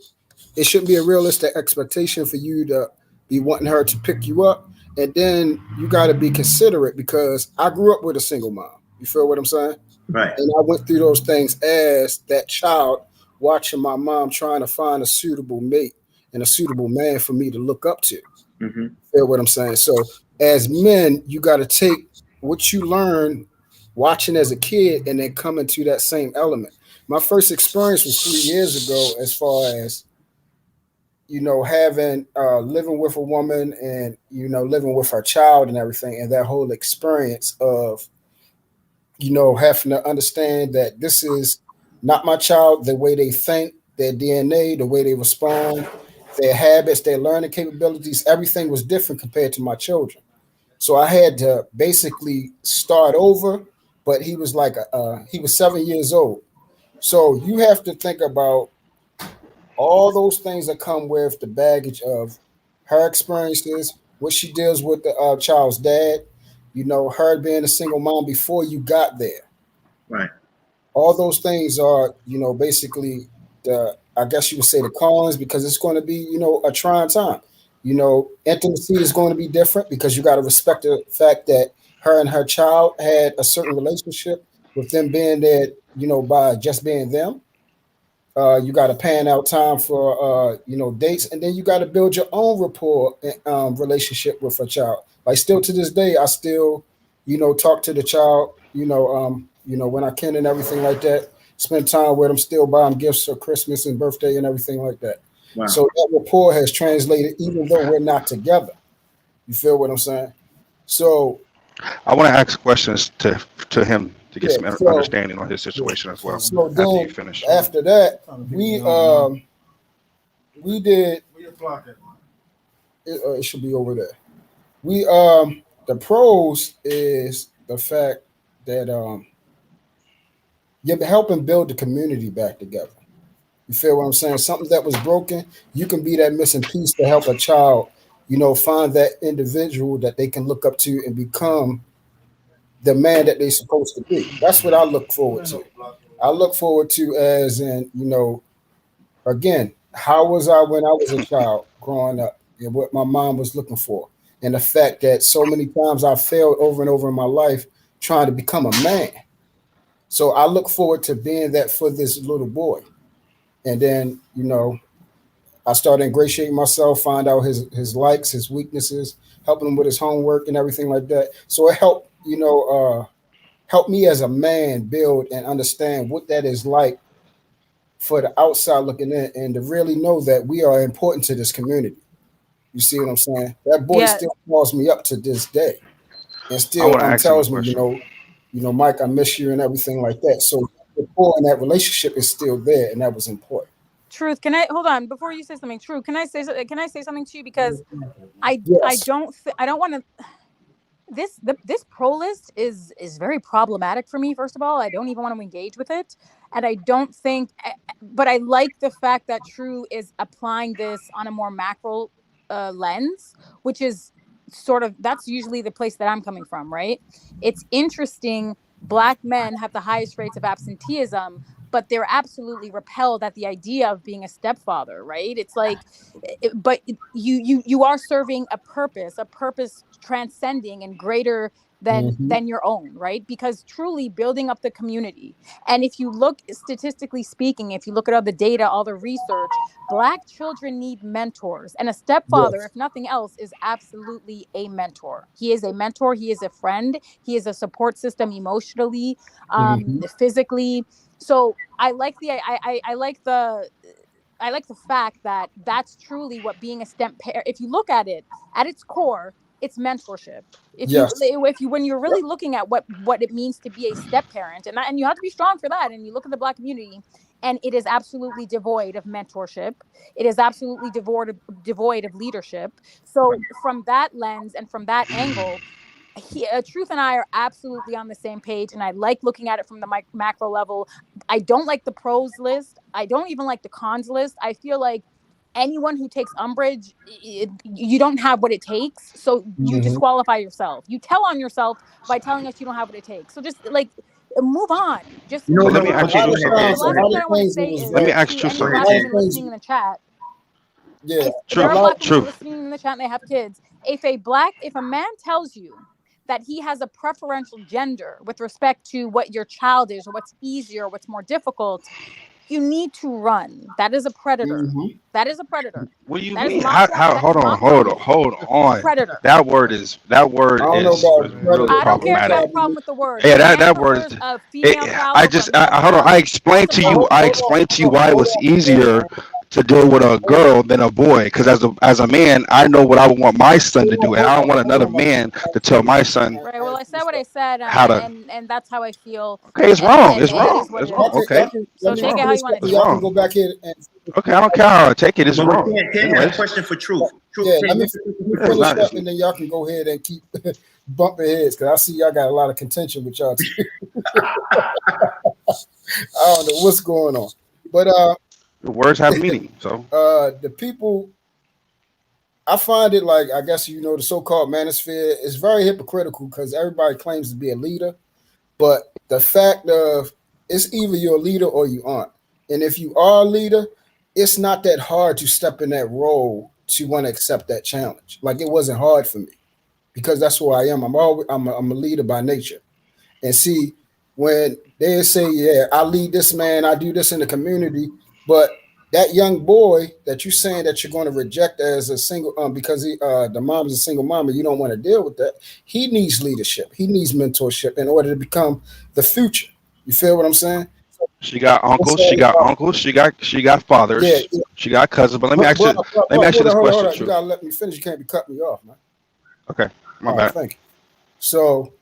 It shouldn't be a realistic expectation for you to be wanting her to pick you up. And then you got to be considerate because I grew up with a single mom. You feel what I'm saying? Right. And I went through those things as that child, watching my mom trying to find a suitable mate and a suitable man for me to look up to. Mm-hmm. Feel what I'm saying? So as men, you got to take what you learn watching as a kid and then come into that same element. My first experience was 3 years ago, as far as having living with a woman and living with her child and everything, and that whole experience of having to understand that this is not my child. The way they think, their DNA, the way they respond, their habits, their learning capabilities, everything was different compared to my children. So I had to basically start over. But he was he was 7 years old. So you have to think about all those things that come with the baggage of her experiences, what she deals with the child's dad, her being a single mom before you got there. Right. All those things are, basically I guess you would say the cons, because it's going to be, a trying time. Intimacy is going to be different because you got to respect the fact that her and her child had a certain relationship with them being there, by just being them. You got to pan out time for dates, and then you got to build your own rapport and relationship with a child. Like still to this day, I still talk to the child when I can and everything like that. Spend time with them, still buy them gifts for Christmas and birthday and everything like that. Wow. So that rapport has translated even though we're not together. You feel what I'm saying? So I want to ask questions to him to get some understanding on his situation as well. So after then you finish. after that, we did. It should be over there. We the pros is the fact that you're helping build the community back together. You feel what I'm saying? Something that was broken, you can be that missing piece to help a child, find that individual that they can look up to and become the man that they're supposed to be. That's what I look forward to. I look forward to as in, again, how was I when I was a child growing up and what my mom was looking for. And the fact that so many times I failed over and over in my life trying to become a man. So I look forward to being that for this little boy. And then, I started ingratiating myself, find out his likes, his weaknesses, helping him with his homework and everything like that. So it helped, help me as a man build and understand what that is like for the outside looking in, and to really know that we are important to this community. You see what I'm saying? That boy still calls me up to this day, and still tells me, Mike, I miss you and everything like that. So the rapport in that relationship is still there, and that was important. Truth, can I hold on before you say something? Truth, can I say something to you, because I don't want to. This pro list is very problematic for me. First of all, I don't even want to engage with it, and I don't think. But I like the fact that True is applying this on a more macro lens, which is that's usually the place that I'm coming from, right? It's interesting. Black men have the highest rates of absenteeism, but they're absolutely repelled at the idea of being a stepfather, right? It's like, but you are serving a purpose transcending and greater than your own, right? Because truly building up the community. And if you look statistically speaking, if you look at all the data, all the research, Black children need mentors, and a stepfather, if nothing else, is absolutely a mentor. He is a mentor. He is a friend. He is a support system emotionally, physically. So I like I like the fact that that's truly what being a step parent. If you look at it at its core, it's mentorship. When you're really looking at what it means to be a step parent, and you have to be strong for that. And you look at the Black community, and it is absolutely devoid of mentorship. It is absolutely devoid of leadership. So from that lens and from that angle, Truth and I are absolutely on the same page, and I like looking at it from the macro level. I don't like the pros list. I don't even like the cons list. I feel like anyone who takes umbrage, you don't have what it takes, so you disqualify yourself. You tell on yourself by telling us you don't have what it takes. So just move on. Just let me ask you something. The last thing that I want to say is let me ask you any Black women listening in the chat. If there are Black women listening in the chat and they have kids, if a man tells you that he has a preferential gender with respect to what your child is, or what's easier, or what's more difficult, you need to run. That is a predator. Mm-hmm. That is a predator. What do you That is mean? Mom Told. How? That is Hold Mom Told. on. Predator. That word is I don't know about really I don't care if you have a problematic. problem with the word. Yeah, If a man that word is. prefers a female child I over just a male hold on. child, I explained that's a to you. problem. I explained to you why it was easier to deal with a girl than a boy. Because as a man, I know what I would want my son to do, and I don't want another man to tell my son Right. Well, I said what I said, how to. and that's how I feel. Okay, it's And wrong. and It's it wrong. is what It's it wrong. is. Okay, So it's take it wrong. how you want to It's take Y'all it. can go wrong. back here and Okay, I don't care how I take it. It's But wrong. Tan had a Anyways, question for Truth. yeah, let me it's finish not. up, and then y'all can go ahead and keep bumping heads because I see y'all got a lot of contention with y'all too. I don't know what's going on, but The words have meaning. So the people, I find it like, I guess, you know, the so-called manosphere is very hypocritical because everybody claims to be a leader, but the fact of it's either you're a leader or you aren't. And if you are a leader, it's not that hard to step in that role to want to accept that challenge. Like, it wasn't hard for me because that's who I am. I'm a leader by nature. And see, when they say, yeah, I lead this man, I do this in the community, but that young boy that you're saying that you're going to reject as a single, because the mom is a single mom and you don't want to deal with that, he needs leadership. He needs mentorship in order to become the future. You feel what I'm saying? she got uncles. She got uncles. She got fathers. Yeah. She got cousins. But let me ask you. Let me ask you this Hold question, on. You Truth. gotta let me finish. You can't be cutting me off, man. Okay, my All bad. right, thank you. So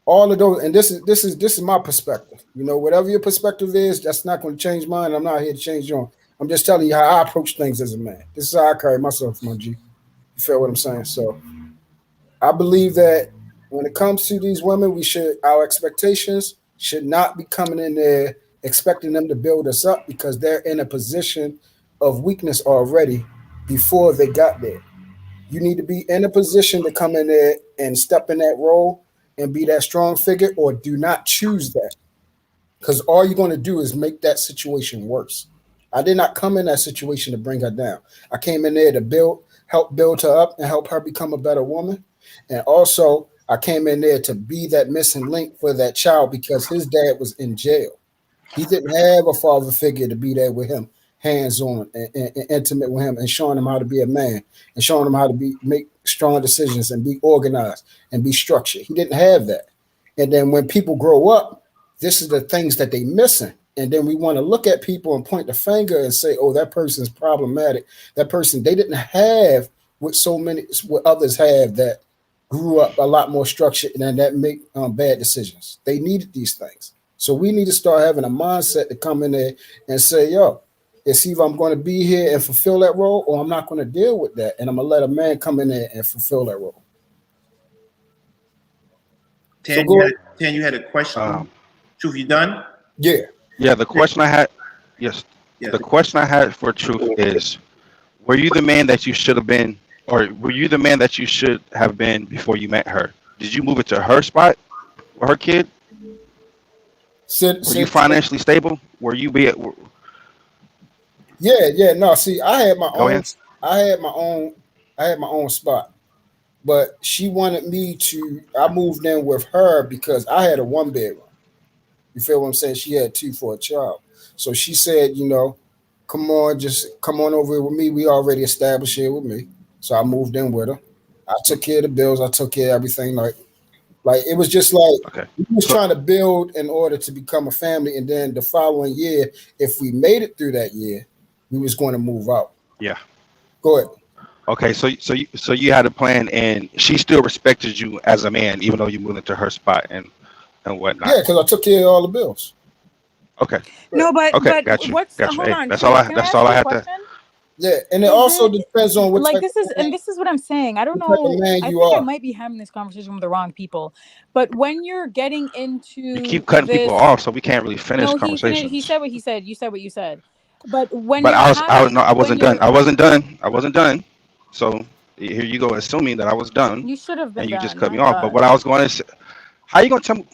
all of those, and this is my perspective. You know, whatever your perspective is, that's not going to change mine. I'm not here to change yours. I'm just telling you how I approach things as a man. This is how I carry myself, my G. You feel what I'm saying? So I believe that when it comes to these women, our expectations should not be coming in there expecting them to build us up because they're in a position of weakness already before they got there. You need to be in a position to come in there and step in that role and be that strong figure, or do not choose that. Because all you're going to do is make that situation worse. I did not come in that situation to bring her down. I came in there to help build her up and help her become a better woman. And also, I came in there to be that missing link for that child because his dad was in jail. He didn't have a father figure to be there with him, hands-on and intimate with him, and showing him how to be a man and showing him how to make strong decisions and be organized and be structured. He didn't have that. And then when people grow up, this is the things that they missing. And then we want to look at people and point the finger and say, oh, that person's problematic. That person, they didn't have what others have that grew up a lot more structured and that make bad decisions. They needed these things. So we need to start having a mindset to come in there and say, yo, it's either I'm going to be here and fulfill that role or I'm not going to deal with that. And I'm going to let a man come in there and fulfill that role. Tan, you had a question. Truth, you done? Yeah. Yeah, the question I had, yes. The question I had for Truth is, were you the man that you should have been, or were you the man that you should have been before you met her? Did you move it to her spot or her kid? Were you financially stable? Were you be? Yeah. No, see, I had my own spot, but she wanted me to. I moved in with her because I had a 1-bedroom. You feel what I'm saying? She had 2 for a child, so she said, you know, come on over with me. We already established here with me, so I moved in with her. I took care of the bills. I took care of everything. Like it was just like we was trying to build in order to become a family, and then the following year, if we made it through that year, we was going to move out. Yeah. Go ahead. Okay, so you had a plan, and she still respected you as a man, even though you moved into her spot and whatnot. Yeah, because I took care of all the bills. Okay. No, but okay, but got you. what's Got you. hold Hey, on? that's all I had to. Yeah, and it also depends on what like type this is, and this is what I'm saying. I don't know. I think I might be having this conversation with the wrong people. But when you're getting into, you keep cutting people off, so we can't really finish conversations. He said what he said. You said what you said. But when I wasn't done. I wasn't done. So here you go, assuming that I was done. You should have been. And you done, just cut me God. off. But what I was going to say, how you gonna tell me?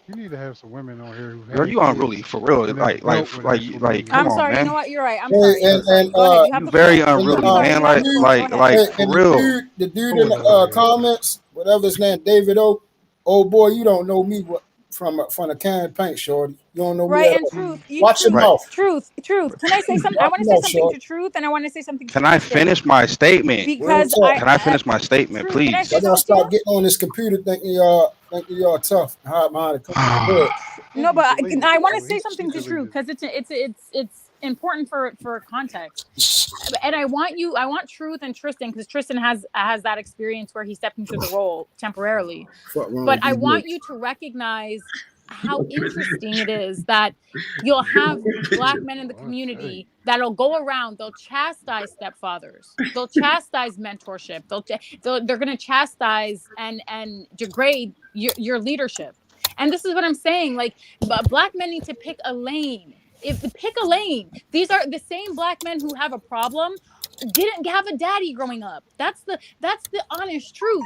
You need to have some women on here who have. Girl, you unruly for real. Like, I'm come sorry. on, man. You know what? You're right. I'm sorry. You very unruly, man. Like for real. The dude in the comments, whatever his name, David O. Oh boy, you don't know me from a can of paint, shorty. You don't know right. me. And truth, Watch your mouth. Truth. Can I say something? I want to say something to Truth, and I want to say something. Can I finish my statement? Because can I finish my statement, Truth, please? I gotta stop getting on this computer thinking y'all tough. Hide behind the computer. No, but I want to say something to Truth because it's important for context. And I want Truth and Tristan, because Tristan has that experience where he stepped into the role temporarily. But I want you to recognize how interesting it is that you'll have Black men in the community that'll go around, they'll chastise stepfathers, they'll chastise mentorship, they're going to chastise and degrade your leadership. And this is what I'm saying, like, Black men need to pick a lane. Pick a lane. These are the same Black men who have a problem didn't have a daddy growing up. That's the honest truth.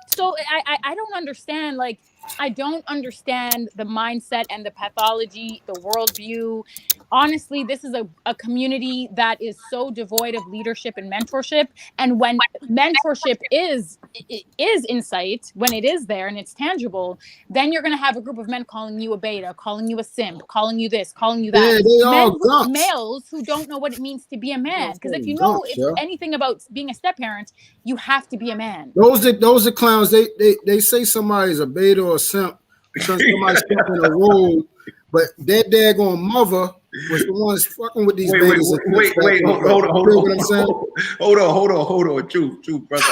So I don't understand, like, I don't understand the mindset and the pathology, the worldview. Honestly, this is a community that is so devoid of leadership and mentorship. And when mentorship is insight, when it is there and it's tangible, then you're going to have a group of men calling you a beta, calling you a simp, calling you this, calling you that. Yeah, males who don't know what it means to be a man. Because if you know anything about being a step parent, you have to be a man. Those are clowns. They say somebody's a beta or a simp because somebody's stepping a role, but their daggone mother was the ones fucking with these babies. Hold on, true, brother.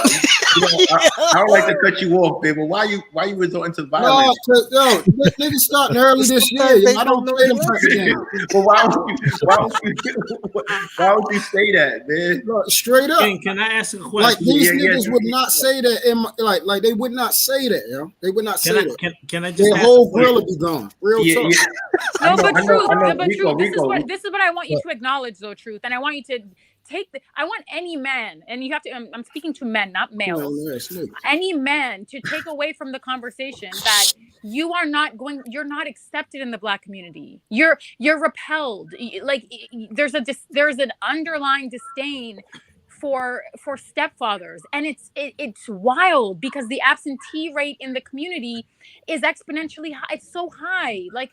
I don't like to cut you off, baby. Why you resorting to violence? No, niggas starting early this year. I don't play them again. But why would you say that, man? Look, straight up. Can I ask a question? Like these niggas would not say that. Like they would not say that. You know? They would not say that. Can I just? Their whole grill would be gone. Real talk. No, but Truth. This is what I want you to acknowledge, though, Truth, and I want you to I want any man, and you have to, I'm speaking to men, not males, any man to take away from the conversation that you're not accepted in the Black community. You're repelled. Like there's an underlying disdain for stepfathers, and it's wild because the absentee rate in the community is exponentially high. It's so high. Like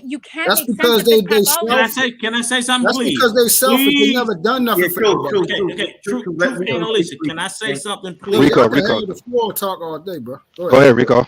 you can't. That's make because sense they selfish. Can I say something? That's please? Because they selfish. They never done nothing for nobody. True. Alicia, can I say something, please? Rico. The floor talk all day, bro. Go ahead, Rico.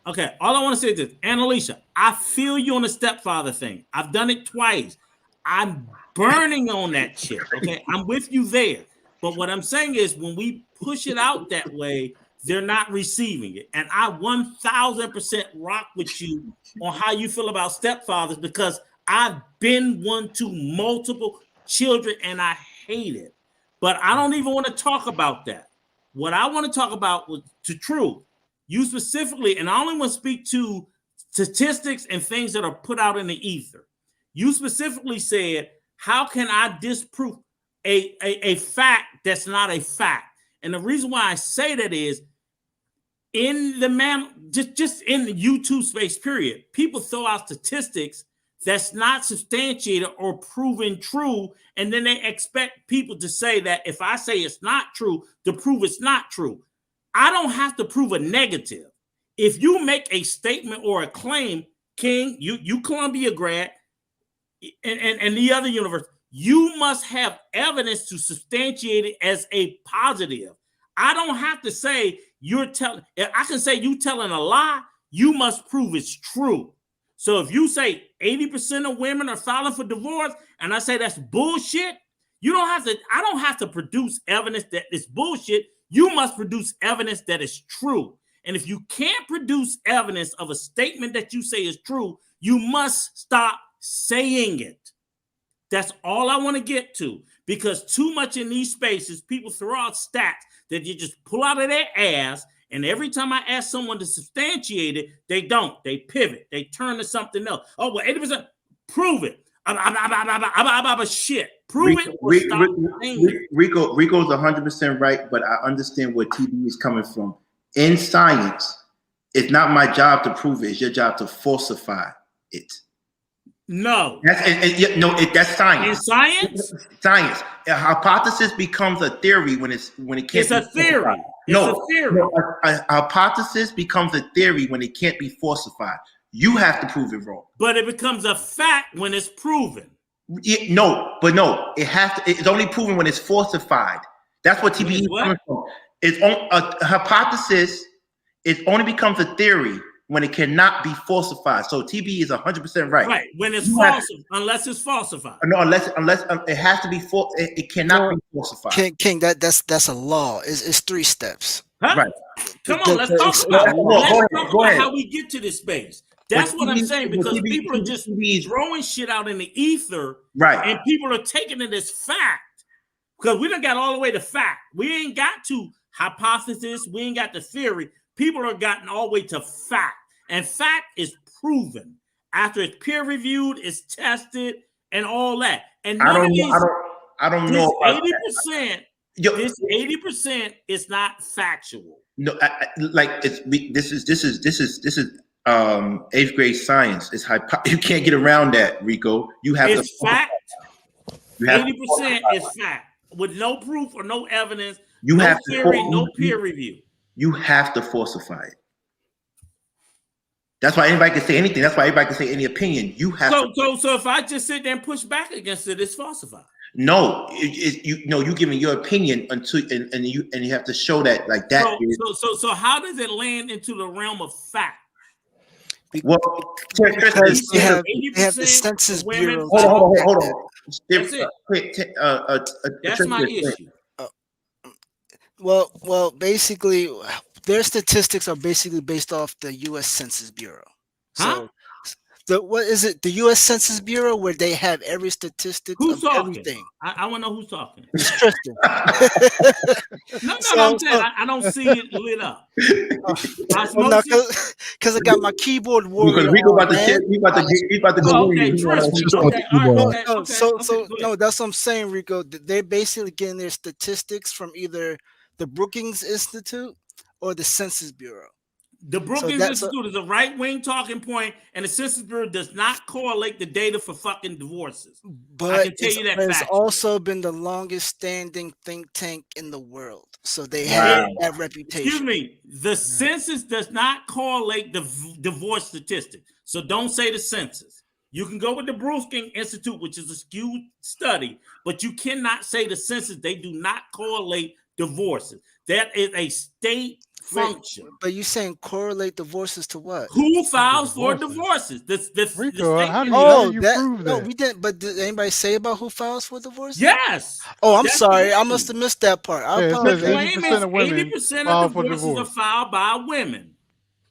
Okay, all I want to say is this, Annalisa, I feel you on the stepfather thing. I've done it twice. I'm burning on that shit. Okay, I'm with you there. But what I'm saying is, when we push it out that way, they're not receiving it. And I 1000% rock with you on how you feel about stepfathers, because I've been one to multiple children and I hate it. But I don't even want to talk about that. What I want to talk about was to Truth. You specifically, and I only want to speak to statistics and things that are put out in the ether. You specifically said, how can I disprove a fact that's not a fact? And the reason why I say that is, in the just in the YouTube space, period, people throw out statistics that's not substantiated or proven true, and then they expect people to say that if I say it's not true, to prove it's not true. I don't have to prove a negative. If you make a statement or a claim, King, you Columbia grad, and the other university, you must have evidence to substantiate it as a positive. I don't have to say you're telling. I can say you telling a lie. You must prove it's true. So if you say 80% of women are filing for divorce, and I say that's bullshit, you don't have to. I don't have to produce evidence that it's bullshit. You must produce evidence that is true. And if you can't produce evidence of a statement that you say is true, you must stop saying it. That's all I want to get to, because too much in these spaces, people throw out stats that you just pull out of their ass. And every time I ask someone to substantiate it, they don't. They pivot. They turn to something else. Oh, well, 80%. Prove it. Shit. Prove it. Rico's 100% right, but I understand where TB is coming from. In science, it's not my job to prove it. It's your job to falsify it. No. That's science. In science? Science. A hypothesis becomes a theory when it can't. It's a theory. A theory. A hypothesis becomes a theory when it can't be falsified. You have to prove it wrong. But it becomes a fact when it's proven. No, it has to. It's only proven when it's falsified. That's what TBE is coming from. It's a hypothesis. It only becomes a theory when it cannot be falsified. So TBE is 100% right. Right, when it's falsified, unless it's falsified. No, unless it has to be it cannot be falsified. King, that's a law. It's 3 steps. Huh? Right. Come on, let's talk about how we get to this space. That's what I'm saying, because people are just throwing shit out in the ether, right? And people are taking it as fact, because we done got all the way to fact. We ain't got to hypothesis. We ain't got the theory. People are gotten all the way to fact, and fact is proven after it's peer reviewed, it's tested, and all that. And I don't know. 80%. This 80% is not factual. No, this is 8th grade science. It's you can't get around that, Rico. You have to fact. 80% is fact with no proof or no evidence. You have theory, no peer review. You have to falsify it. That's why anybody can say anything. That's why everybody can say any opinion. You have so if I just sit there and push back against it, it's falsified. No, you giving your opinion until and you have to show that like that. So how does it land into the realm of fact? Well, because they have the Census Bureau. Hold on. That's my issue. Well, basically, their statistics are basically based off the U.S. Census Bureau. Huh? So, what is it? The U.S. Census Bureau, where they have every statistic of everything. I want to know who's talking. It's Tristan. No, I'm saying I don't see it lit up. Because I got my keyboard warrior. Because Rico about to go. No, that's what I'm saying, Rico. They're basically getting their statistics from either the Brookings Institute or the Census Bureau. The Brookings Institute is a right-wing talking point, and the Census Bureau does not correlate the data for fucking divorces. But I can tell you that it's also been the longest-standing think tank in the world, so they have that reputation. Excuse me, the census does not correlate the divorce statistics, so don't say the census. You can go with the Brookings Institute, which is a skewed study, but you cannot say the census. They do not correlate divorces. That is a state function. But you're saying correlate divorces to what? Who files for divorces? Rico, how do you prove that? No, we didn't. But did anybody say about who files for divorces? Yes. Oh, I'm sorry. I must have missed that part. The claim is 80% of divorces are filed by women.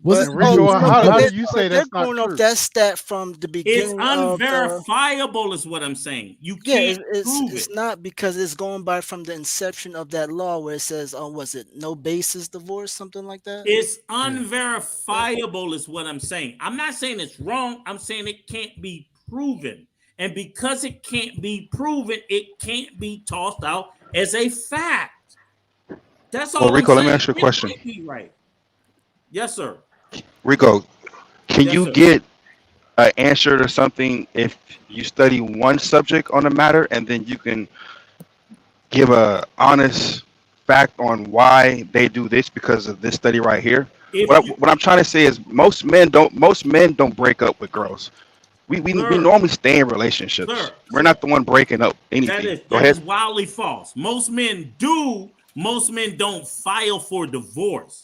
Rico, how do you say that's not true? They're going off that stat from the beginning. It's unverifiable, is what I'm saying. You can't prove it. It's not, because it's going by from the inception of that law where it says, was it no basis divorce, something like that? It's unverifiable, is what I'm saying. I'm not saying it's wrong. I'm saying it can't be proven. And because it can't be proven, it can't be tossed out as a fact. That's all. Well, Rico, let me ask you a question. Right. Yes, sir. Rico, can you get an answer to something if you study one subject on the matter, and then you can give a honest fact on why they do this because of this study right here? What I'm trying to say is most men don't break up with girls. We normally stay in relationships. Sir, we're not the one breaking up anything. That is wildly false. Most men do. Most men don't file for divorce.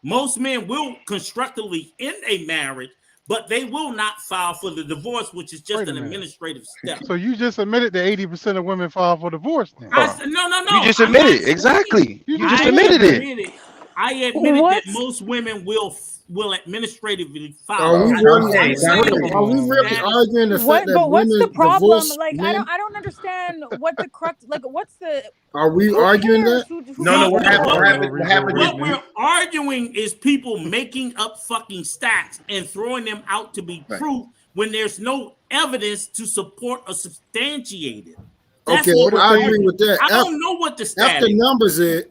Most men will constructively end a marriage, but they will not file for the divorce, which is just an administrative step. So you just admitted that 80% of women file for divorce now. No. You just admitted it. Exactly. You just admitted it. I admitted that most women will administratively file. Are we really arguing the fact that what's women the problem? divorce I don't understand what the correct, what's the. Are we arguing that? No. What happened? What we're arguing is people making up fucking stats and throwing them out to be proof when there's no evidence to support or substantiate it. Okay, I agree with that. I don't know what the stat after numbers is.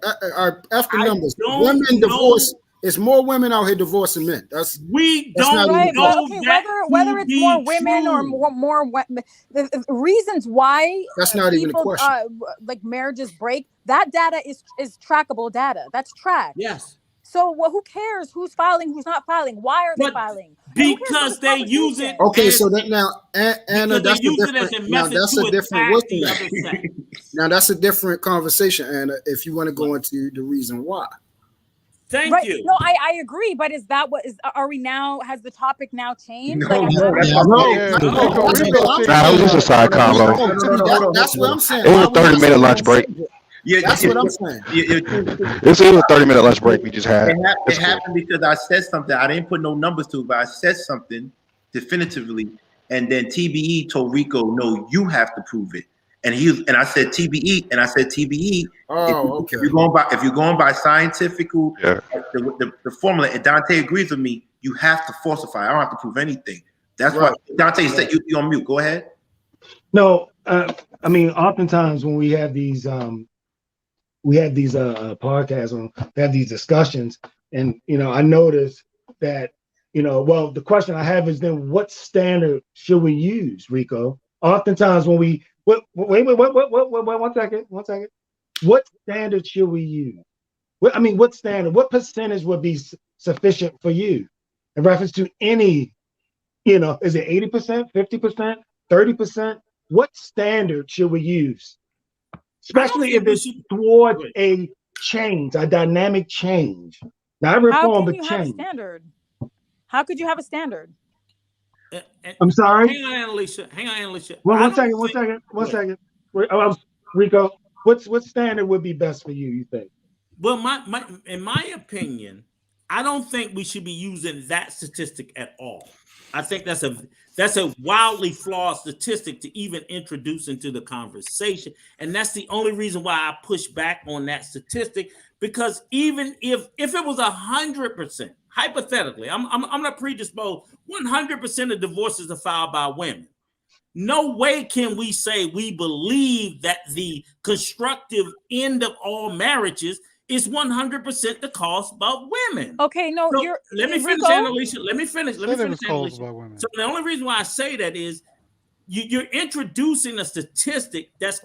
After numbers, women divorce. It's more women out here divorcing men. We don't know whether it's more women or more the reasons why that's not even a question. Like marriages break. That data is trackable data. That's tracked. Yes. So who cares who's filing, who's not filing? Why are they filing? Because they use it. Okay, so that now, Anna, that's use a different. it as a Now method that's to a different. attack What's the that? other sex. Now that's a different conversation, Anna. If you want to go into the reason why. Thank you. No, I agree, but is that what is? Are we now? Has the topic now changed? No, like, no, that's Nah, it was just a side convo. That's what I'm saying. It was a 30-minute lunch break. Yeah, that's what I'm saying. This is a 30-minute lunch break we just had. It happened because I said something. I didn't put no numbers to it, but I said something definitively, and then TBE told Rico, "No, you have to prove it." And I said TBE, and I said TBE. Okay. If you're going by scientific, the formula, and Dante agrees with me, you have to falsify. I don't have to prove anything. That's why Dante said you on mute. Go ahead. No, I mean, oftentimes when we have these podcasts, we have these discussions, and I notice that well, the question I have is then what standard should we use, Rico? Oftentimes when we wait, one second. What standard should we use? What standard? What percentage would be sufficient for you in reference to any? Is it 80%, 50%, 30%? What standard should we use? Especially if it's towards a change, a dynamic change. Not reform, but change. Have a standard? How could you have a standard? I'm sorry. Hang on, Alicia. Well, one second. Rico, what standard would be best for you think? Well, in my opinion, I don't think we should be using that statistic at all. I think that's a wildly flawed statistic to even introduce into the conversation. And that's the only reason why I push back on that statistic, because even if it was 100%, hypothetically, I'm not predisposed, 100% of divorces are filed by women. No way can we say we believe that the constructive end of all marriages is 100% the cause of women. Okay, no, so let me finish, Annalisa. Let me finish, Annalisa. So the only reason why I say that is you're introducing a statistic that's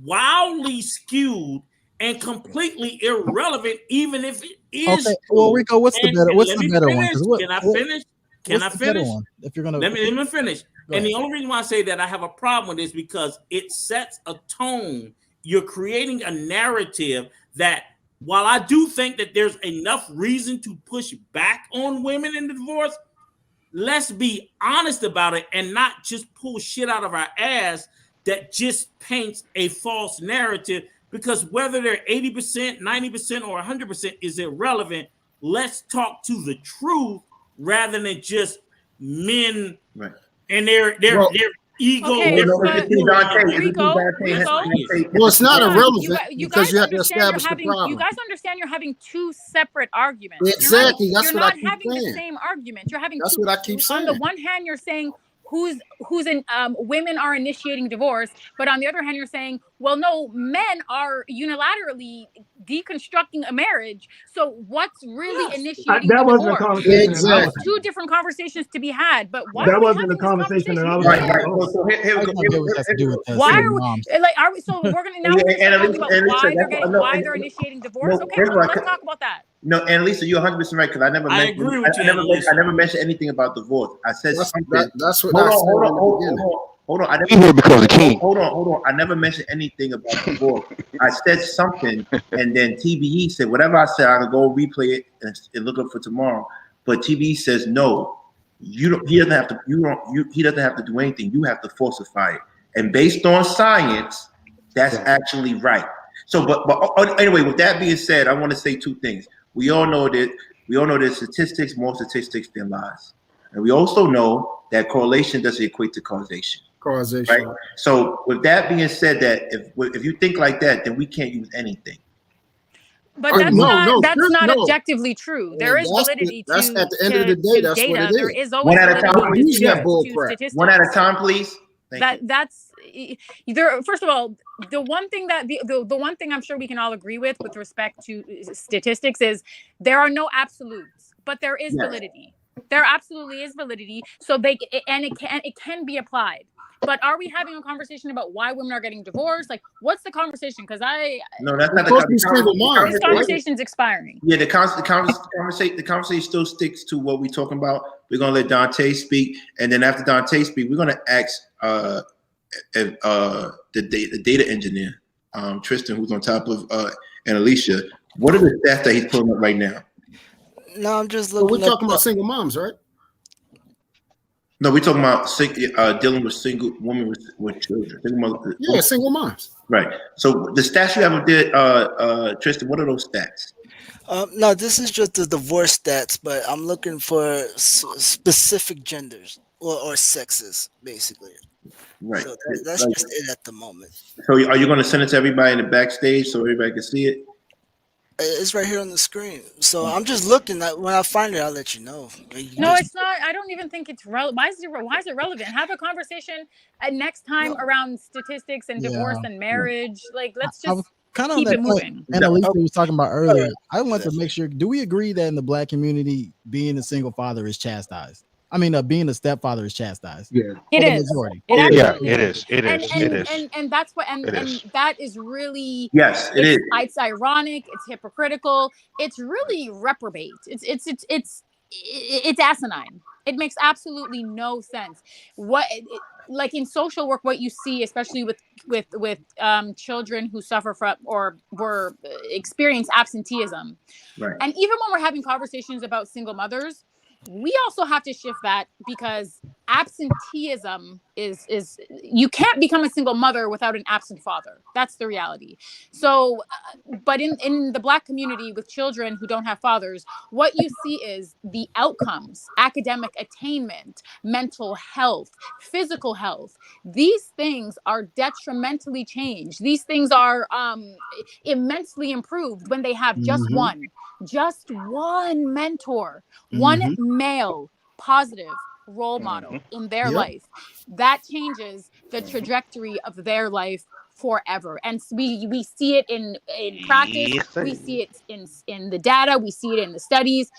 wildly skewed and completely irrelevant, even if it is. Okay, well, Rico, what's the better one? Can I finish? If you're gonna let me finish. And the only reason why I say that I have a problem with this because it sets a tone. You're creating a narrative that while I do think that there's enough reason to push back on women in the divorce, let's be honest about it and not just pull shit out of our ass that just paints a false narrative, because whether they're 80%, 90%, or 100% is irrelevant. Let's talk to the truth rather than just men and their ego. Okay, well, it's not irrelevant because you have to establish the problem. You guys understand you're having two separate arguments. Exactly. That's what I keep saying. You're not having the same argument. You're having That's what I keep saying. On the one hand, you're saying women are initiating divorce, but on the other hand, you're saying, well, no, men are unilaterally deconstructing a marriage. So what's really initiating that the wasn't divorce? a conversation. Exactly. Two different conversations to be had, but why that wasn't a conversation that I was Why are we? So we're gonna now talk about why they're initiating divorce. Okay, let's talk about that. No, Annalisa, you're 100% right, because I never mentioned anything about divorce. I said something. That's what I said. Hold on. Hold on. I never mentioned anything about divorce. I said something, and then TBE said whatever I said. I'll go replay it and look up for tomorrow. But TBE says no. He doesn't have to. He doesn't have to do anything. You have to falsify it. And based on science, that's actually right. So, but anyway, with that being said, I want to say two things. We all know that statistics, more statistics than lies. And we also know that correlation doesn't equate to causation. Right? So with that being said, that if you think like that, then we can't use anything. But that's not objectively true. There is validity to at the end of the day, that's data. What it is. There is always statistics. One at a time, please. That's there. First of all, the one thing I'm sure we can all agree with respect to statistics is there are no absolutes, but there is validity. There absolutely is validity. So it can be applied. But are we having a conversation about why women are getting divorced? Like, what's the conversation? Because no, that's not the this conversation's expiring. Yeah, the conversation still sticks to what we're talking about. We're gonna let Dante speak, and then after Dante speak, we're gonna ask the data engineer, Tristan, who's on top of and Alicia. What are the stats that he's pulling up right now? No, I'm just looking. We're talking about single moms, right? No, we're talking about dealing with single women with children. Single moms. Right. So the stats you have up there, Tristan, what are those stats? No, this is just the divorce stats, but I'm looking for specific genders or sexes, basically. Right. So that's just it at the moment. So are you going to send it to everybody in the backstage so everybody can see it? It's right here on the screen. So I'm just looking. When I find it, I'll let you know. No, it's not. I don't even think it's relevant. Why is it relevant? Have a conversation next time around statistics and divorce and marriage. Like, let's just kind of keep it moving. And Alicia was talking about earlier. I want to make sure. Do we agree that in the Black community, being a single father is chastised? I mean, being a stepfather is chastised. Yeah, it is. Majority. It is. And that's what. And that is really. Yes, it is. It's ironic. It's hypocritical. It's really reprobate. It's asinine. It makes absolutely no sense. Like in social work, what you see, especially with children who suffer from or experience absenteeism, right? And even when we're having conversations about single mothers, we also have to shift that, because absenteeism is you can't become a single mother without an absent father. That's the reality. So, but in the Black community with children who don't have fathers, what you see is the outcomes: academic attainment, mental health, physical health. These things are detrimentally changed. These things are immensely improved when they have just one mentor, one male positive role model in their life. That changes the trajectory of their life forever. And we see it in practice. We see it in the data. We see it in the studies.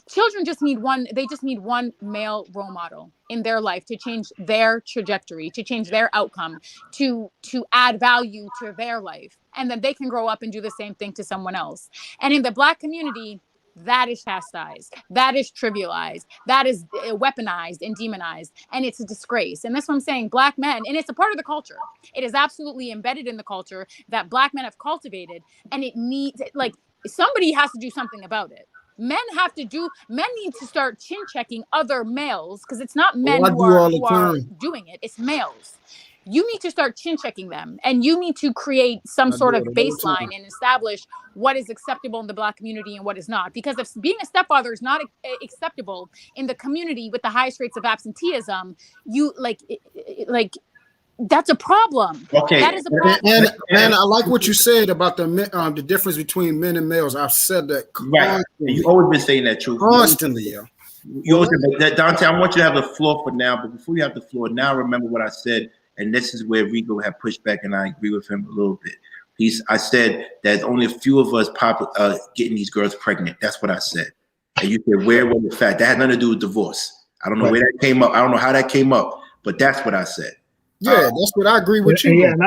Children just need one male role model in their life to change their trajectory, to change their outcome, to add value to their life. And then they can grow up and do the same thing to someone else. And in the Black community, that is chastised, that is trivialized, that is weaponized and demonized, and it's a disgrace. And that's what I'm saying. Black men, and it's a part of the culture. It is absolutely embedded in the culture that Black men have cultivated, and it needs, like, somebody has to do something about it. Men need to start chin checking other males, because it's not men who are doing it, it's males. You need to start chin checking them, and you need to create some sort of baseline and establish what is acceptable in the Black community and what is not. Because if being a stepfather is not acceptable in the community with the highest rates of absenteeism, you that's a problem. Okay, that is a problem. And I like what you said about the difference between men and males. I've said that right. You've always been saying that, truth. Constantly, yeah. You always said that, Dante. I want you to have the floor for now, but before you have the floor, now remember what I said, and this is where Rico had pushed back, and I agree with him a little bit. I said there's only a few of us getting these girls pregnant. That's what I said. And you said, where was the fact? That had nothing to do with divorce. I don't know where that came up. I don't know how that came up, but that's what I said. Yeah, that's what I agree with you. Yeah, and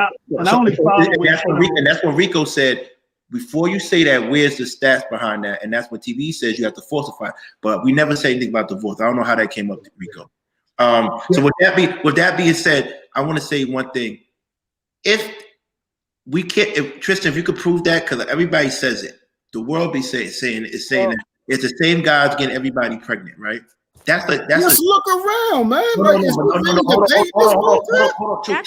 that's what Rico said. Before you say that, where's the stats behind that? And that's what TV says you have to falsify. But we never say anything about divorce. I don't know how that came up, Rico. So with that being said, I want to say one thing. If Tristan, if you could prove that, because everybody says it, the world be saying that it's the same guys getting everybody pregnant, right? Just look around, man. That's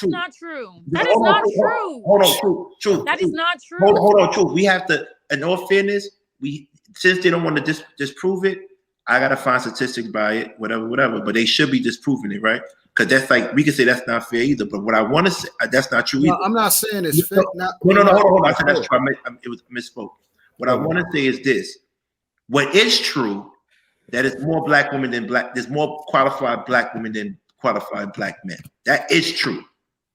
not true. That is not true. Hold on, true. That is not true. Hold on, true. We have to, in all fairness, since they don't want to disprove it, I gotta find statistics by it, whatever. But they should be disproving it, right? Because that's like, we can say that's not fair either. But what I want to say, that's not true either. I'm not saying it's fair. No, hold on. I said that's true. It was misspoke. What I want to say is this: what is true, that is more black women than there's more qualified black women than qualified black men. That is true.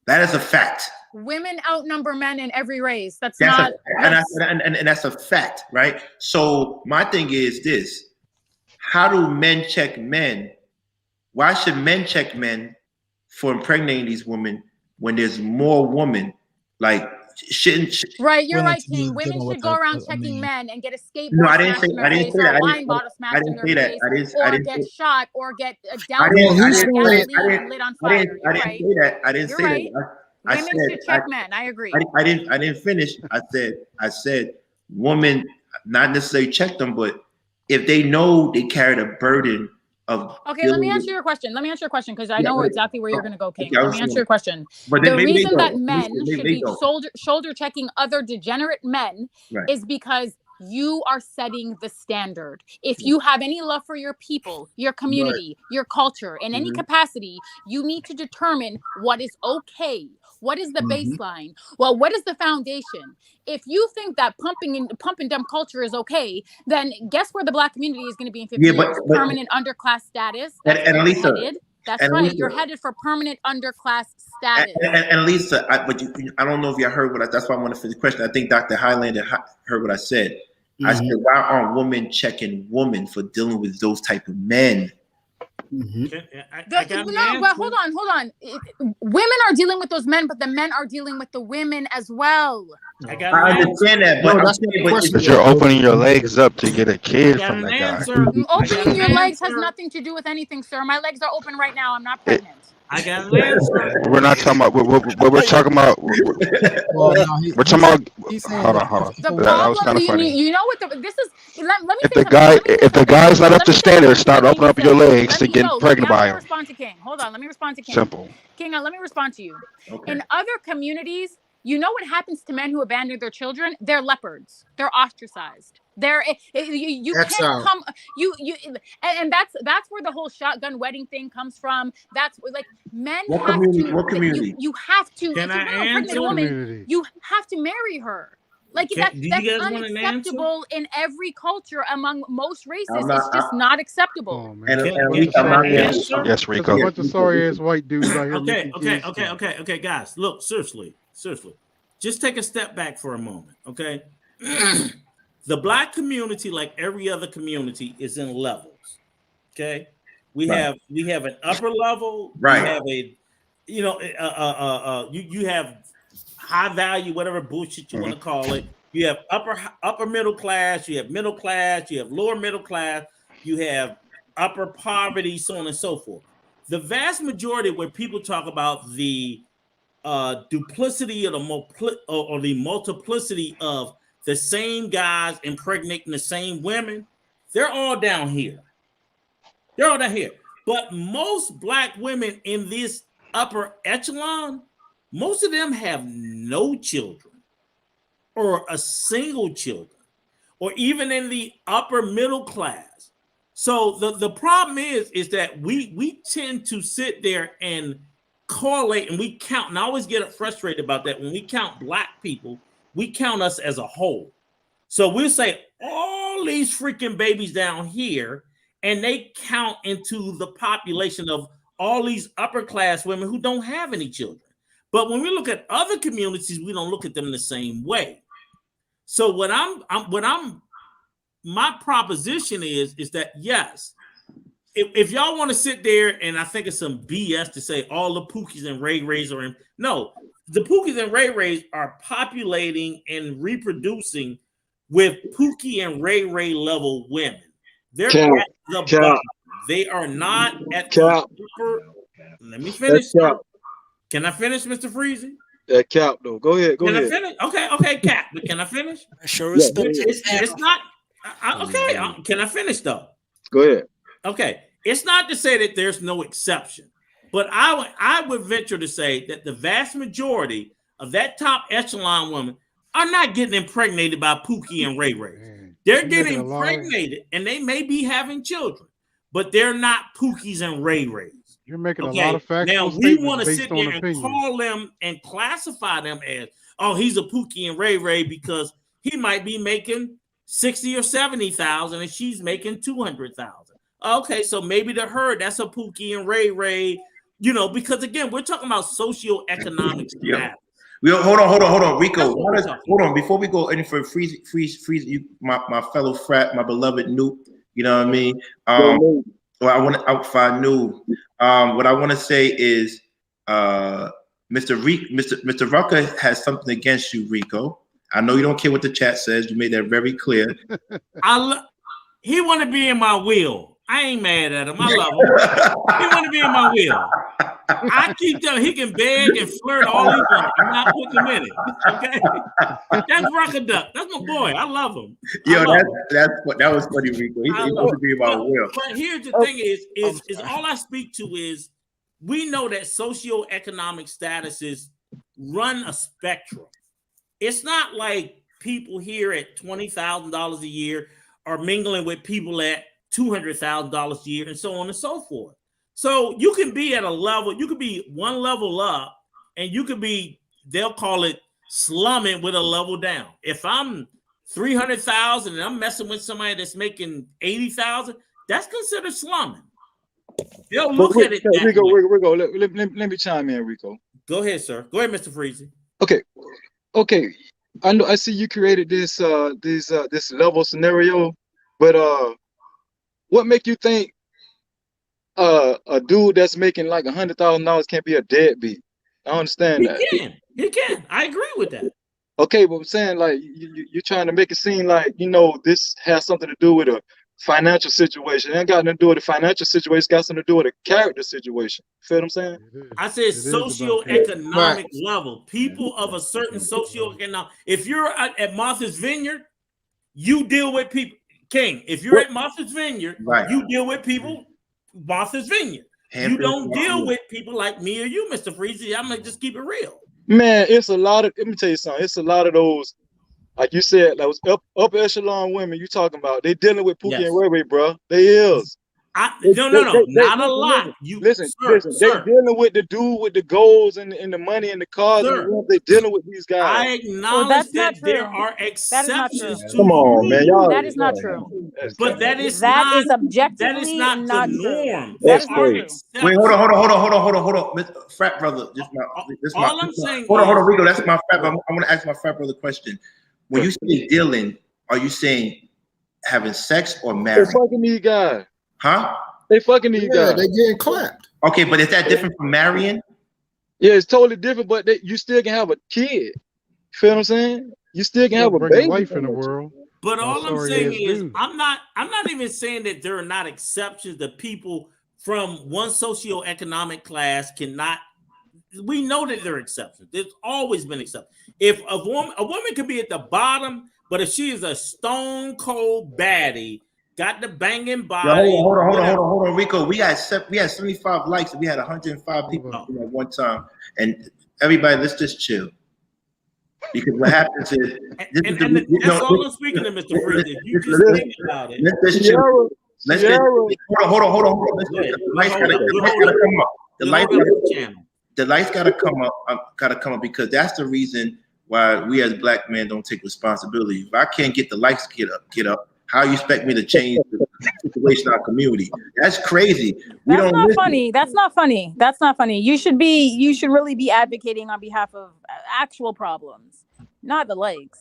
That is a fact. Women outnumber men in every race. That's a that's a fact, right? So my thing is this: how do men check men? Why should men check men for impregnating these women when there's more women? Like, shouldn't right? You're Women right, to be King. Women dealing with should go around a checking man. men and get a no, skateboard smashed in their face or a wine bottle smashed in their face, or get shot or get doused in gasoline and lit on fire. You're right. I didn't say that. Women should check men. I agree. I didn't finish. I said women not necessarily check them, but if they know they carry the burden of. Okay, let me answer your question. Because I know exactly where you're going to go, King. Let me answer your question. But the reason that men should be shoulder checking other degenerate men is because you are setting the standard. If you have any love for your people, your community, your culture, in any capacity, you need to determine what is okay. What is the baseline? Well, what is the foundation? If you think that pump and dump culture is okay, then guess where the Black community is going to be in 50 years? Permanent underclass status. And Lisa, that's right. You're headed for permanent underclass status. And Lisa, I don't know if you heard what that's why I want to finish the question. I think Dr. Highlander heard what I said. I said, why aren't women checking women for dealing with those type of men? But hold on. Women are dealing with those men, but the men are dealing with the women as well. I understand that, but you're opening your legs up to get a kid from that guy. Opening your legs has nothing to do with anything, sir. My legs are open right now. I'm not pregnant. I got an answer. We're not talking about what we're talking about. We're talking about. Hold on. That was kind of funny. You know what? This is. Let me. If the guy's not up to standard, start opening up your legs to get pregnant by him. Respond to King. Hold on. Let me respond to King. Simple. King, let me respond to you. Okay. In other communities, you know what happens to men who abandon their children? They're leopards. They're ostracized. You can't come and that's where the whole shotgun wedding thing comes from. That's like men what community? You have to. Can I answer? A woman, you have to marry her. Like that's unacceptable in every culture among most races. It's just not acceptable. Yes, Rico. A bunch of sorry ass white dudes out here. Okay, guys. Look, seriously. Just take a step back for a moment, okay? The Black community, like every other community, is in levels. Okay, we have an upper level. Right. We have you have high value, whatever bullshit you want to call it. You have upper middle class. You have middle class. You have lower middle class. You have upper poverty, so on and so forth. The vast majority where people talk about the duplicity or the multiplicity of the same guys impregnating the same women, they're all down here. But most Black women in this upper echelon, most of them have no children or a single children, or even in the upper middle class. So the problem is that we tend to sit there and correlate and we count, and I always get frustrated about that. When we count Black people, we count us as a whole. So we'll say all these freaking babies down here, and they count into the population of all these upper class women who don't have any children. But when we look at other communities, we don't look at them the same way. So my proposition is that yes, if y'all want to sit there, and I think it's some BS to say all the Pookies and Ray Rays are in. No, the Pookies and Ray Rays are populating and reproducing with Pookie and Ray Ray level women. They're at the bottom. They are not at the upper. Let me finish. Can I finish, Mr. Freezy? That Cap though. Go ahead. Can I finish? Okay, Cap. But can I finish? Sure. Respect. It's not. Okay. Can I finish though? Go ahead. Okay. It's not to say that there's no exception, but I would venture to say that the vast majority of that top echelon women are not getting impregnated by Pookie and Ray Ray. They're getting impregnated and they may be having children, but they're not Pookies and Ray Rays. You're making a lot of facts. Now we want to sit there and call them and classify them as, oh, he's a Pookie and Ray Ray because he might be making 60 or 70,000 and she's making 200,000. Okay, so maybe to her that's a Pookie and Ray Ray, because again we're talking about socioeconomic status. Hold on, Rico. Hold on, before we go any further, freeze you, my fellow frat, my beloved Noob. You know what I mean? What I want to say is Mr. Rucker has something against you, Rico. I know you don't care what the chat says. You made that very clear. He want to be in my will. I ain't mad at him. I love him. He want to be in my will. I keep telling him he can beg and flirt all he wants. I'm not putting him in it. Okay, that's Rucker Duck. That's my boy. I love him. Yo, that was funny, Rico. He wants to be in my will. But here's the thing: is all I speak to is we know that socioeconomic statuses run a spectrum. It's not like people here at $20,000 a year are mingling with people at $200,000 a year and so on and so forth. So you can be at a level, you could be one level up and you could be, they'll call it slumming with a level down. If I'm 300,000 and I'm messing with somebody that's making 80,000, that's considered slumming. They'll look at it. Rico, let me chime in, Rico. Go ahead, sir. Go ahead, Mr. Freezy. Okay. I know. I see you created this level scenario, but what make you think a dude that's making like $100,000 can't be a deadbeat? I understand that. He can. I agree with that. Okay, but I'm saying like you're trying to make it seem like this has something to do with a financial situation. It ain't got nothing to do with the financial situation. It's got something to do with a character situation. Feel what I'm saying? I said socioeconomic level. People of a certain socioeconomic. If you're at Martha's Vineyard, you deal with people. King, if you're at Martha's Vineyard, you deal with people Martha's Vineyard. You don't deal with people like me or you, Mr. Freezy. I'm gonna just keep it real. Man, it's a lot of. Let me tell you something. It's a lot of those. Like you said, those upper echelon women you talking about, they dealing with Pookie and Ray Ray, bro. They is. No, not a lot. Listen. They dealing with the dude with the goals and the money and the cars. And they dealing with these guys. I acknowledge that there are exceptions to Come on, man. Y'all, that is not true. But that is objectively not not the norm. That is not true. Wait, hold on, frat brother. Hold on, Rico. That's my frat. I want to ask my frat brother a question. When you say dealing, are you saying having sex or marriage? They fucking these guys. Huh? They fucking these guys. They getting clapped. Okay, but is that different from marrying? Yeah, it's totally different, but you still can have a kid. You feel what I'm saying? You still can have a baby. Life in the world. But all I'm saying is, I'm not even saying that there are not exceptions that people from one socioeconomic class cannot. We know that there are exceptions. There's always been exceptions. If a woman could be at the bottom, but if she is a stone cold baddie, got the banging body. Hold on, Rico. We had 75 likes and we had 105 people at one time. And everybody, let's just chill. Because what happens is, that's all I'm speaking to, Mr. Freezy. You just think about it. Let's just chill. Hold on. The lights gotta come up. The lights gotta come up because that's the reason why we as black men don't take responsibility. If I can't get the lights to get up, how you expect me to change the situation in our community? That's crazy. That's not funny. That's not funny. You should really be advocating on behalf of actual problems, not the likes.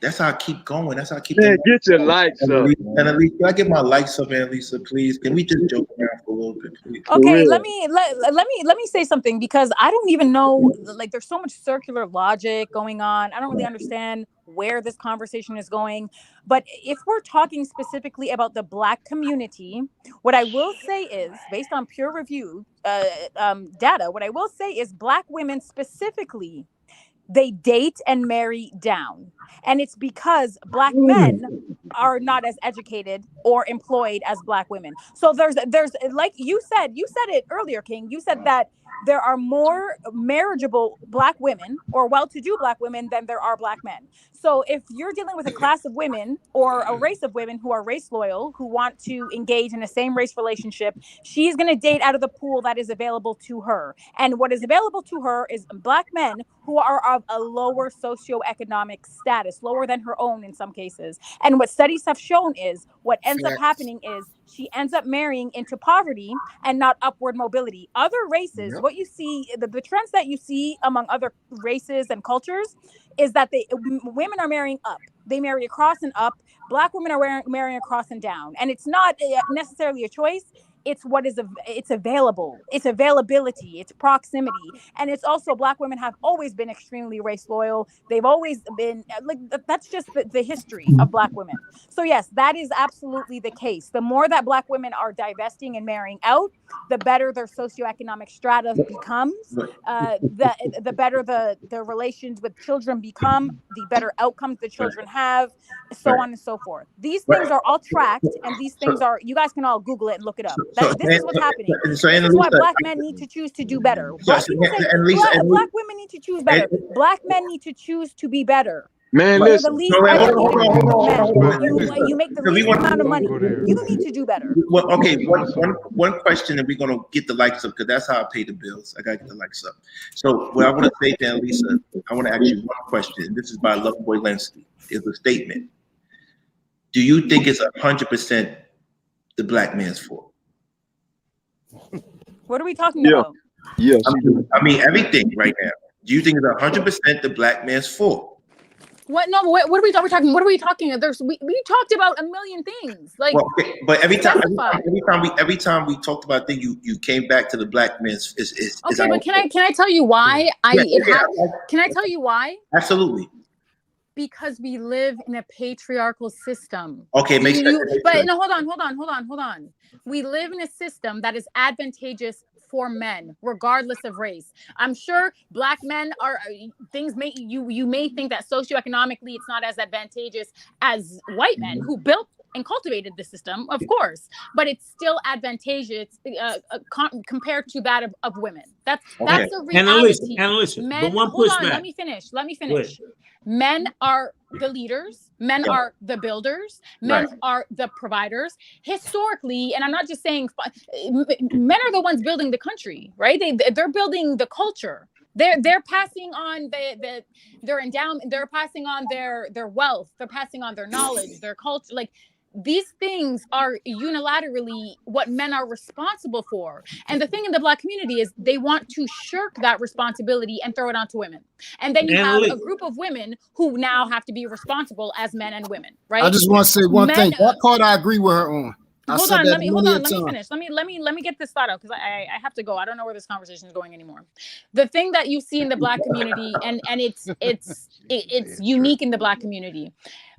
That's how I keep going. That's how I keep. Man, get your likes up. And Elisa, can I get my likes up, Elisa, please? Can we just joke around for a little bit, please? Okay, let me say something because I don't even know. Like, there's so much circular logic going on. I don't really understand where this conversation is going. But if we're talking specifically about the Black community, what I will say is, based on peer review data, what I will say is Black women specifically, they date and marry down. And it's because Black men are not as educated or employed as Black women. So there's like you said it earlier, King. You said that there are more marriageable Black women or well-to-do Black women than there are Black men. So if you're dealing with a class of women or a race of women who are race loyal, who want to engage in a same race relationship, she's going to date out of the pool that is available to her. And what is available to her is Black men who are of a lower socioeconomic status, lower than her own in some cases. And what studies have shown is what ends up happening is she ends up marrying into poverty and not upward mobility. Other races, what you see, the trends that you see among other races and cultures is that women are marrying up. They marry across and up. Black women are marrying across and down. And it's not necessarily a choice. it's it's available, it's availability, it's proximity. And it's also, Black women have always been extremely race loyal. They've always been like, that's just the history of Black women. So yes, that is absolutely the case. The more that Black women are divesting and marrying out, the better their socioeconomic strata becomes, the better the relations with children become, the better outcomes the children have, so on and so forth. These things are all tracked, and these things are, you guys can all Google it and look it up. This is what's happening. This is why Black men need to choose to do better. Black women need to choose better. Black men need to choose to be better. Man, You're listen. the least you make the least amount of money. You need to do better. Well, okay, one question, and we're gonna get the likes up, because that's how I pay the bills. I gotta get the likes up. So what I want to say to Lisa, I want to ask you one question. This is by Loveboy Lenski. It's a statement. Do you think it's 100% the Black man's fault? What are we talking about? Yes. I mean everything right now. Do you think it's 100% the Black man's fault? What? No. What are we talking? What are we talking? We talked about a million things. Like, well, okay, but every time we talked about things, you came back to the Black man's. Okay, but can I tell you why? Can I tell you why? Absolutely. Because we live in a patriarchal system. Okay, makes sense. But no, hold on. We live in a system that is advantageous for men, regardless of race. I'm sure Black men are things may you may think that socioeconomically it's not as advantageous as white men who built and cultivated the system, of course, but it's still advantageous compared to that of women. That's a reality. Men, but one hold on, pushback. Let me finish. Men are the leaders. Men are the builders. Men are the providers. Historically, and I'm not just saying, men are the ones building the country, right? They're building the culture. They're passing on their endowment. They're passing on their wealth. They're passing on their knowledge, their culture. Like, these things are unilaterally what men are responsible for. And the thing in the Black community is they want to shirk that responsibility and throw it onto women. And then you have a group of women who now have to be responsible as men and women, right? I just want to say one thing. That part I agree with her on. Let me finish. Let me get this thought out, because I have to go. I don't know where this conversation is going anymore. The thing that you see in the Black community, and it's unique in the Black community.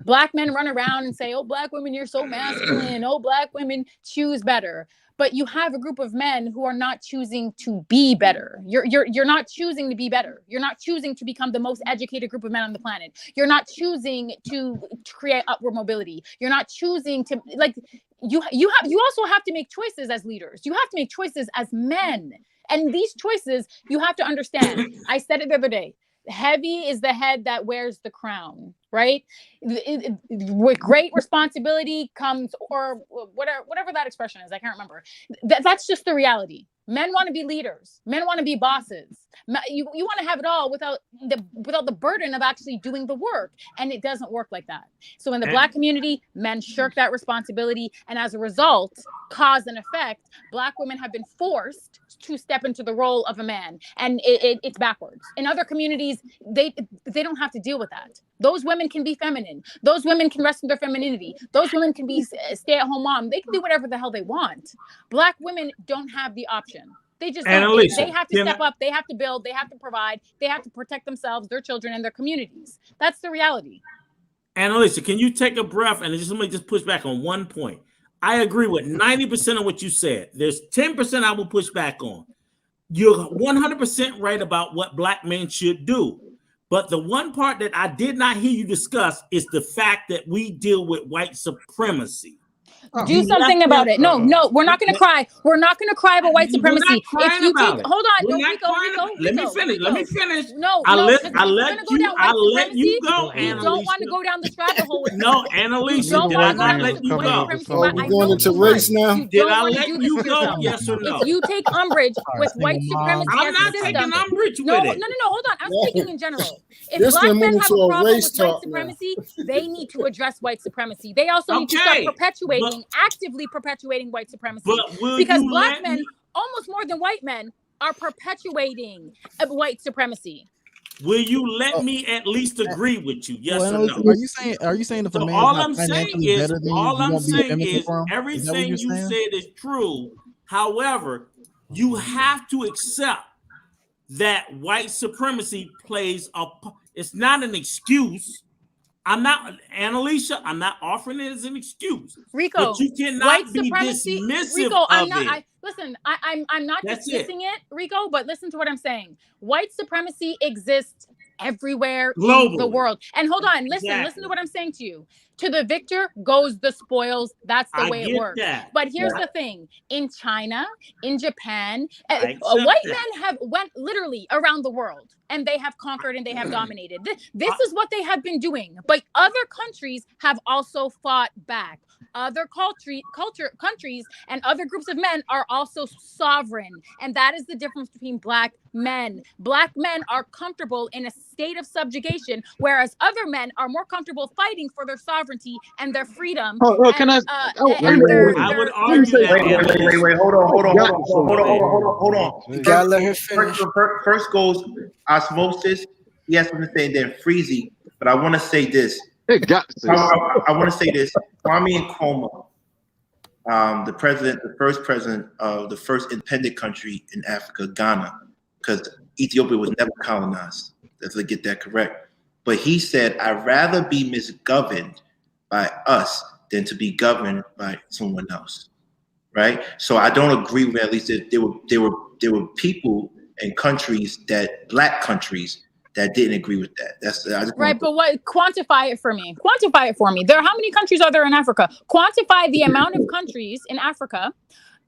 Black men run around and say, "Oh, Black women, you're so masculine. Oh, Black women choose better." But you have a group of men who are not choosing to be better. You're not choosing to be better. You're not choosing to become the most educated group of men on the planet. You're not choosing to create upward mobility. You're not choosing to, like, you also have to make choices as leaders. You have to make choices as men. And these choices, you have to understand. I said it the other day. Heavy is the head that wears the crown, right? With great responsibility comes, or whatever that expression is, I can't remember. That's just the reality. Men want to be leaders. Men want to be bosses. You want to have it all without the burden of actually doing the work. And it doesn't work like that. So in the Black community, men shirk that responsibility. And as a result, cause and effect, Black women have been forced to step into the role of a man. And it's backwards. In other communities, they don't have to deal with that. Those women can be feminine. Those women can rest in their femininity. Those women can be stay-at-home mom. They can do whatever the hell they want. Black women don't have the option. They just don't. They have to step up. They have to build. They have to provide. They have to protect themselves, their children, and their communities. That's the reality. Annalisa, can you take a breath and let me just push back on one point? I agree with 90% of what you said. There's 10% I will push back on. You're 100% right about what Black men should do. But the one part that I did not hear you discuss is the fact that we deal with white supremacy. Do something about it. No, we're not going to cry. We're not going to cry about white supremacy. If you take, hold on, Rico. Let me finish. No, I'll let you go, Annalisa. You don't want to go down the rabbit hole. No, Annalisa, did I not let you go? Are we going into race now? Did I let you go? Yes or no? If you take umbrage with white supremacy, I'm not taking umbrage with it. No. Hold on. I'm speaking in general. If Black men have a problem with white supremacy, they need to address white supremacy. They also need to start actively perpetuating white supremacy, because Black men, almost more than white men, are perpetuating white supremacy. Will you let me at least agree with you? Yes or no? Are you saying if a man all I'm saying is everything you said is true, However, you have to accept that white supremacy plays it's not an excuse. I'm not, Annalisa, I'm not offering it as an excuse. Rico, but you cannot white be supremacy, dismissive Rico, of it. I'm not dismissing it, Rico, but listen to what I'm saying. White supremacy exists everywhere globally in the world. And hold on, listen to what I'm saying to you. To the victor goes the spoils. That's the way it works. That. But here's the thing. In China, in Japan, white men have went literally around the world and they have conquered and they have dominated. This is what they have been doing. But other countries have also fought back. Other countries and other groups of men are also sovereign. And that is the difference between black men. Black men are comfortable in a state of subjugation, whereas other men are more comfortable fighting for their sovereignty and their freedom. I would argue that. Wait, hold on. You gotta let her finish. First goes Osmosis. He has something to say, then Freezy. But I want to say this. I want to say this. Kwame Nkrumah, the first president of the first independent country in Africa, Ghana, because Ethiopia was never colonized. Let's get that correct. But he said, "I'd rather be misgoverned by us than to be governed by someone else." Right. So I don't agree with at least that there were people and countries black countries that didn't agree with that. That's right. But what? Quantify it for me. Quantify it for me. How many countries are there in Africa? Quantify the amount of countries in Africa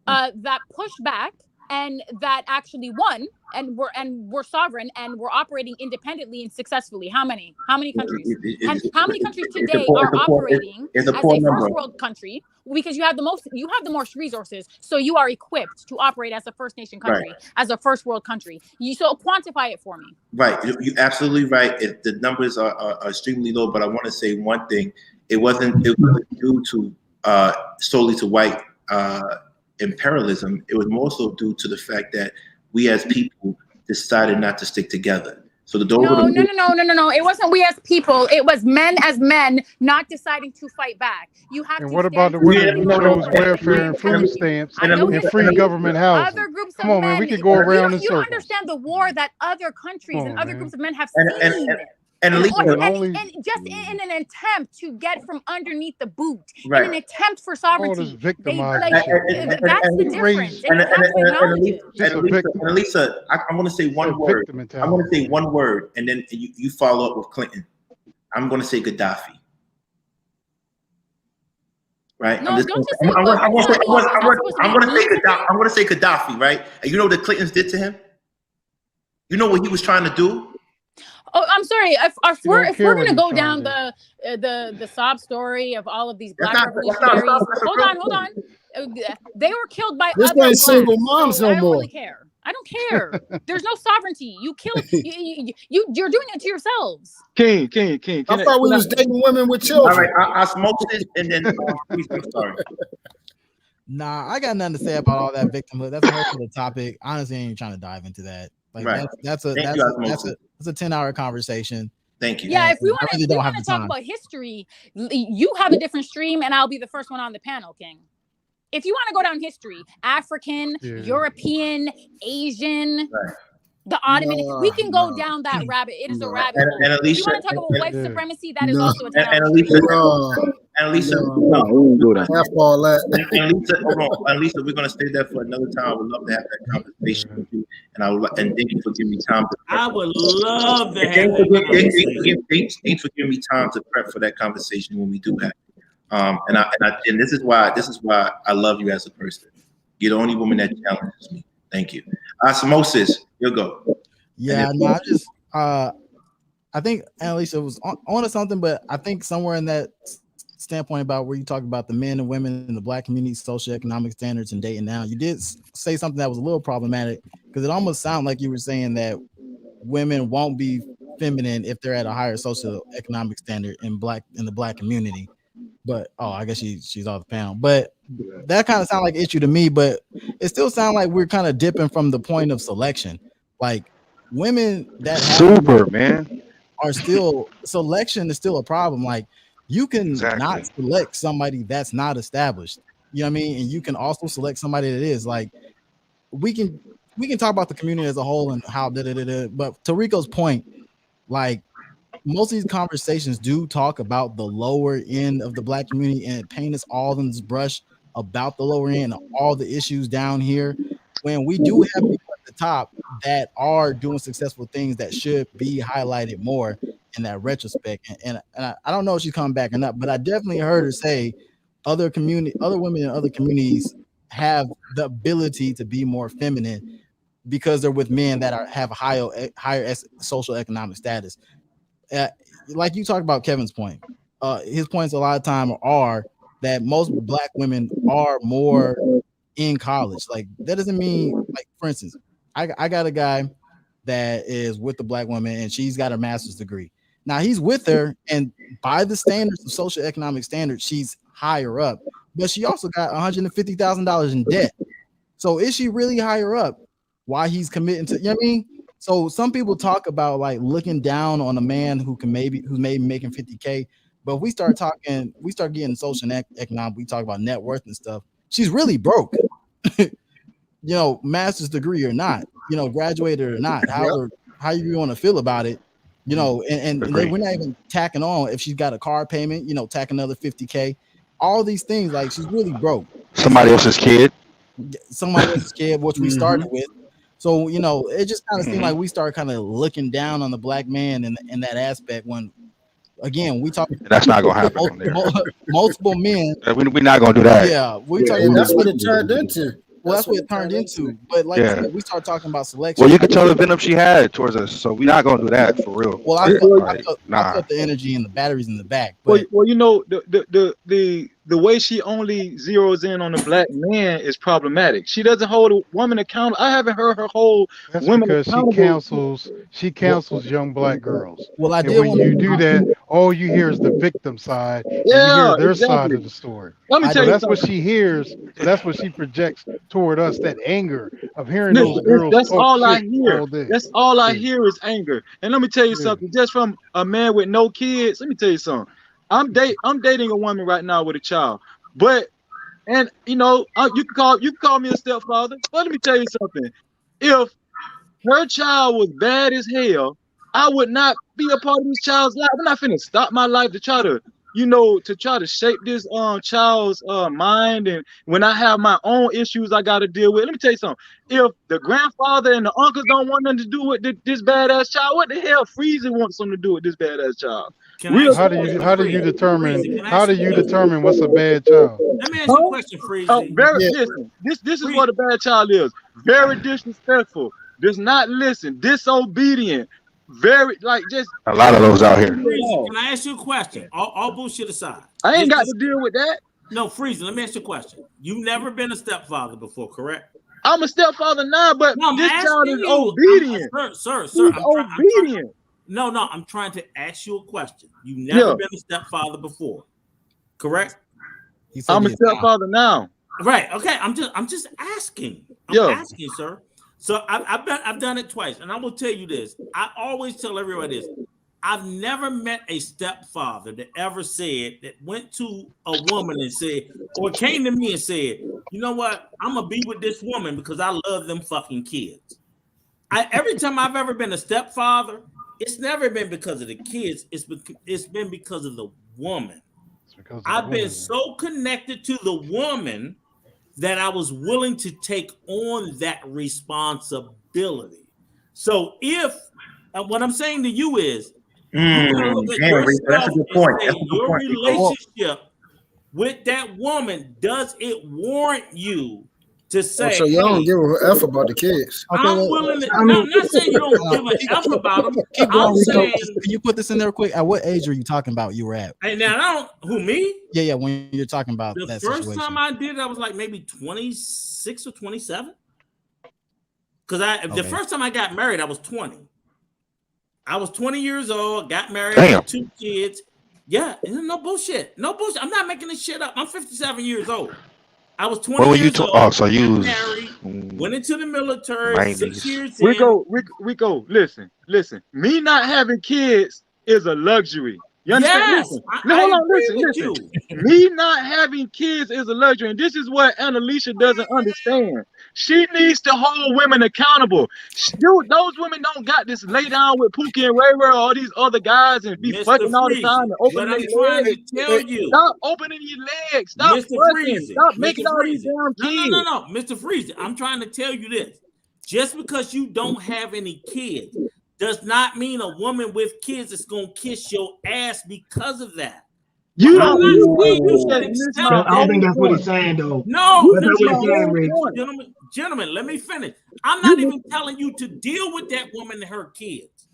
that pushed back and that actually won and were sovereign and were operating independently and successfully. How many countries? And how many countries today are operating as a first world country? Because you have the most resources, so you are equipped to operate as a First Nation country, as a first world country. So quantify it for me. Right, you're absolutely right. The numbers are extremely low, but I want to say one thing: it wasn't due to solely to white imperialism. It was more so due to the fact that we as people decided not to stick together. So no. It wasn't we as people. It was men as men not deciding to fight back. You have. And what about the women who chose welfare and food stamps and free government housing? Other groups of Come on, men, man, we can go around in circles. You don't understand the war that other countries and other groups of men have seen. And just in an attempt to get from underneath the boot, in an attempt for sovereignty, that's the difference. And Lisa, I want to say one word. I want to say one word, and then you follow up with Clinton. I'm going to say Gaddafi. Right? No, I'm going to say Gaddafi. Right? And you know what the Clintons did to him? You know what he was trying to do? Oh, I'm sorry. If we're gonna go down the sob story of all of these black revolutionaries, hold on. They were killed by this other single moms no more. I don't really care. I don't care. There's no sovereignty. You killed. You're doing it to yourselves. King. I thought we was dating women with children. All right, I smoked this and then I'm sorry. Nah, I got nothing to say about all that victimhood. That's a whole other topic. Honestly, I ain't trying to dive into that. Like that's a 10-hour conversation. Thank you. Yeah, if we want to talk about history, you have a different stream, and I'll be the first one on the panel, King. If you want to go down history, African, European, Asian, the Ottoman, we can go down that rabbit. It is a rabbit hole. And Alicia, if you want to talk about white supremacy, that is also a 10-hour. And Alicia, half all that. And Alicia, we're gonna stay there for another time. I would love to have that conversation with you, and thank you for giving me time. I would love to have Thanks for giving me time to prep for that conversation when we do have it. And this is why I love you as a person. You're the only woman that challenges me. Thank you. Osmosis, you'll go. Yeah, no, I think Annalisa was on to something, but I think somewhere in that standpoint about where you talk about the men and women in the black community, socioeconomic standards and dating now, you did say something that was a little problematic because it almost sounded like you were saying that women won't be feminine if they're at a higher socioeconomic standard in the black community. But I guess she's off the panel. But that kind of sounded like an issue to me, but it still sounds like we're kind of dipping from the point of selection. Like women that are still selection is still a problem. Like you can not select somebody that's not established. You know what I mean? And you can also select somebody that is like, we can talk about the community as a whole and how but to Rico's point, like most of these conversations do talk about the lower end of the Black community and paint us all in this brush about the lower end, all the issues down here, when we do have people at the top that are doing successful things that should be highlighted more in that retrospect. And I don't know if she's coming back or not, but I definitely heard her say other women in other communities have the ability to be more feminine because they're with men that have a higher social economic status. Like you talked about Kevin's point, his points a lot of time are that most Black women are more in college. Like that doesn't mean, like, for instance, I got a guy that is with the Black woman and she's got a master's degree. Now he's with her, and by the standards of socioeconomic standards, she's higher up, but she also got $150,000 in debt. So is she really higher up? Why he's committing to, you know what I mean? So some people talk about like looking down on a man who's maybe making 50K. But if we start getting social and economic, we talk about net worth and stuff. She's really broke, you know, master's degree or not, you know, graduated or not, how you want to feel about it, you know, and we're not even tacking on if she's got a car payment, you know, tack another 50K, all these things. Like she's really broke. Somebody else's kid, which we started with. So, you know, it just kind of seemed like we start kind of looking down on the Black man in that aspect when, again, we talk. That's not gonna happen. Multiple men. We're not gonna do that. Yeah, that's what it turned into. Well, that's what it turned into. But like I said, we start talking about selection. Well, you can tell the venom she had towards us, so we're not gonna do that for real. Well, I put the energy and the batteries in the back. But well, you know, the way she only zeroes in on the Black man is problematic. She doesn't hold a woman accountable. I haven't heard her hold women because accountable. she counsels young Black girls. Well, I and did. When you do that, all you hear is the victim side. And you hear their side of the story. Let me tell you that's something. what she hears. So that's what she projects toward us. That anger of hearing those girls. That's all I hear. All day. That's all I hear is anger. And let me tell you something. Just from a man with no kids, let me tell you something. I'm dating a woman right now with a child, and you know, you can call me a stepfather. But let me tell you something. If her child was bad as hell, I would not be a part of this child's life. I'm not finna stop my life to try to shape this child's mind. And when I have my own issues I got to deal with, let me tell you something. If the grandfather and the uncles don't want nothing to do with this badass child, what the hell Freezy wants something to do with this badass child? How do you determine what's a bad child? Let me ask you a question, Freezy. Listen, this is what a bad child is. Very disrespectful. Does not listen. Disobedient. Very just a lot of those out here. Freezy, can I ask you a question? All bullshit aside. I ain't got to deal with that. No, Freezy, let me ask you a question. You've never been a stepfather before, correct? I'm a stepfather now, but this child is obedient. Sir, obedient. I'm trying to ask you a question. You've never been a stepfather before, correct? I'm a stepfather now. Right. Okay. I'm just asking. I'm asking, sir. So I've done it twice, and I will tell you this. I always tell everybody this. I've never met a stepfather that ever said that went to a woman and said, or came to me and said, you know what, I'm gonna be with this woman because I love them fucking kids. Every time I've ever been a stepfather, it's never been because of the kids. It's been because of the woman. I've been so connected to the woman that I was willing to take on that responsibility. So if what I'm saying to you is, that's a good point. Your relationship with that woman, does it warrant you to say? So you don't give a F about the kids. I'm willing to. I'm not saying you don't give a F about them. I'm saying, can you put this in there quick? At what age are you talking about you were at? And now I don't. Who, me? Yeah. When you're talking about the that first situation. time I did it, I was like maybe 26 or 27. Because the first time I got married, I was 20. I was 20 years old, got married, had 2 kids. Yeah, no bullshit. No bullshit. I'm not making this shit up. I'm 57 years old. I was 20 years old. Oh, so you was married, went into the military, 90s. 6 years Rico, listen. Me not having kids is a luxury. You understand? Yes, Listen, I hold on, agree listen, with listen. you. Me not having kids is a luxury, and this is what Annalisa doesn't understand. She needs to hold women accountable. Those women don't got this lay down with Pookie and Ray Ray or all these other guys and be Mr. fucking all the time Freezy, and what opening I'm their trying legs. to tell you, Stop opening your legs. Stop Mr. fucking. Freezy, Stop Mr. making all these Freezy. damn kids. No, Mr. Freezy, I'm trying to tell you this. Just because you don't have any kids does not mean a woman with kids is gonna kiss your ass because of that. You I'm don't. not saying you should That's accept my I don't think whole that's what he's point. saying though. No, That's not what he's saying, Ray. gentlemen, let me finish. I'm not even telling you to deal with that woman and her kids.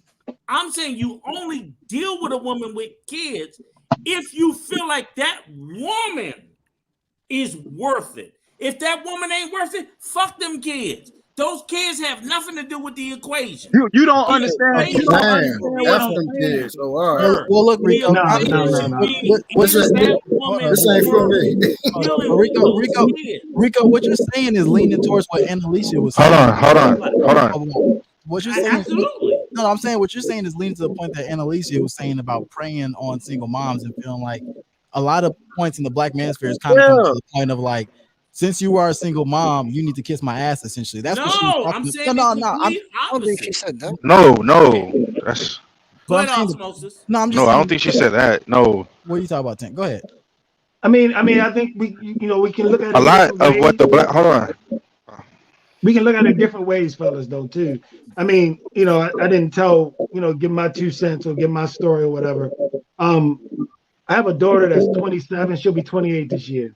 I'm saying you only deal with a woman with kids if you feel like that woman is worth it. If that woman ain't worth it, fuck them kids. Those kids have nothing to do with the equation. You don't understand. You don't understand what I'm saying. Kids. Oh, all right. Well, look, Rico. No. What you're saying? This ain't for me. Rico, what you're saying is leaning towards what Annalisa was saying. Hold on. What you're saying? Absolutely. No, I'm saying what you're saying is leaning to the point that Annalisa was saying about preying on single moms and feeling like a lot of points in the black manosphere is kind of come to the point of like, since you are a single mom, you need to kiss my ass. Essentially, that's what she was talking I'm about. saying I don't think she said that. No, that's Go ahead, Osmosis. No, I'm just no. saying, I don't think she said that. No, what are you talking about, Tank? Go ahead. I mean, I think we can look at it a lot different of ways. what the black. Hold on. We can look at it different ways, fellas, though, too. I mean, I didn't give my 2 cents or give my story or whatever. I have a daughter that's 27. She'll be 28 this year.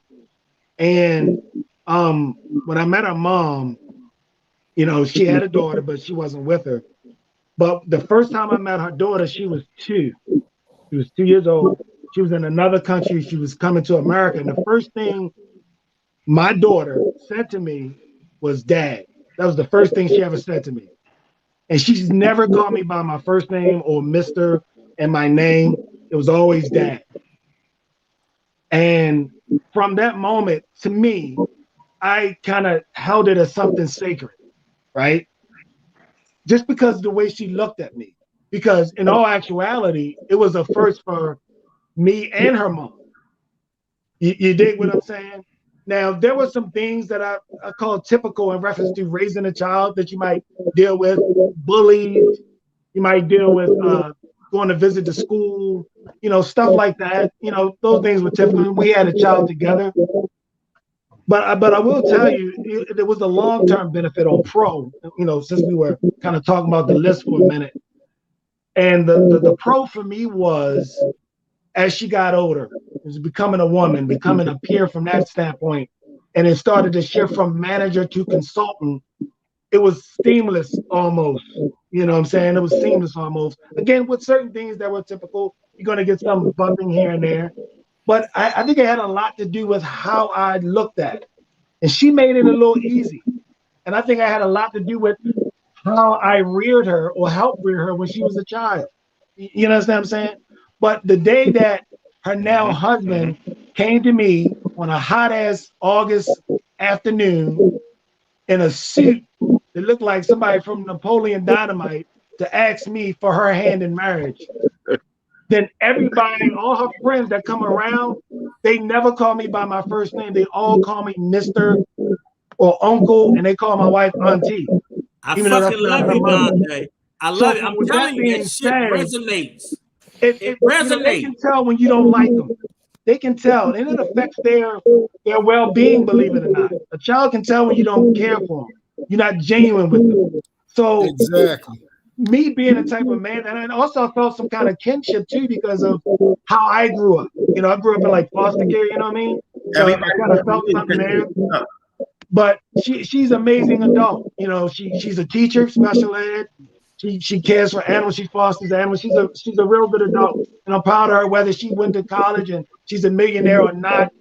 And when I met her mom, she had a daughter, but she wasn't with her. But the first time I met her daughter, she was 2. She was 2 years old. She was in another country. She was coming to America. And the first thing my daughter said to me was Dad. That was the first thing she ever said to me. And she's never called me by my first name or Mr. and my name. It was always Dad. And from that moment, to me, I kind of held it as something sacred, right? Just because of the way she looked at me. Because in all actuality, it was a first for me and her mom. You dig what I'm saying? Now, there were some things that I call typical in reference to raising a child that you might deal with, bullies, you might deal with going to visit the school, stuff like that. Those things were typical. We had a child together. But I will tell you, there was a long-term benefit on pro, since we were kind of talking about the list for a minute. And the pro for me was, as she got older, it was becoming a woman, becoming a peer from that standpoint. And it started to shift from manager to consultant. It was seamless almost. You know what I'm saying? It was seamless almost. Again, with certain things that were typical, you're going to get some bumping here and there. But I think it had a lot to do with how I looked at it. And she made it a little easy. And I think I had a lot to do with how I reared her or helped rear her when she was a child. You understand what I'm saying? But the day that her now husband came to me on a hot ass August afternoon in a suit that looked like somebody from Napoleon Dynamite to ask me for her hand in marriage, then everybody, all her friends that come around, they never call me by my first name. They all call me Mr. or Uncle, and they call my wife Auntie. I fucking love you, Dante. I love it. I'm telling you, that shit resonates. It resonates. They can tell when you don't like them. They can tell, and it affects their well-being, believe it or not. A child can tell when you don't care for them. You're not genuine with them. So exactly. Me being a type of man, and I also felt some kind of kinship too because of how I grew up. I grew up in like foster care, you know what I mean? So I kind of felt something there. But she's an amazing adult. She's a teacher, special ed. She cares for animals. She fosters animals. She's a real good adult, and I'm proud of her. Whether she went to college and she's a millionaire or not,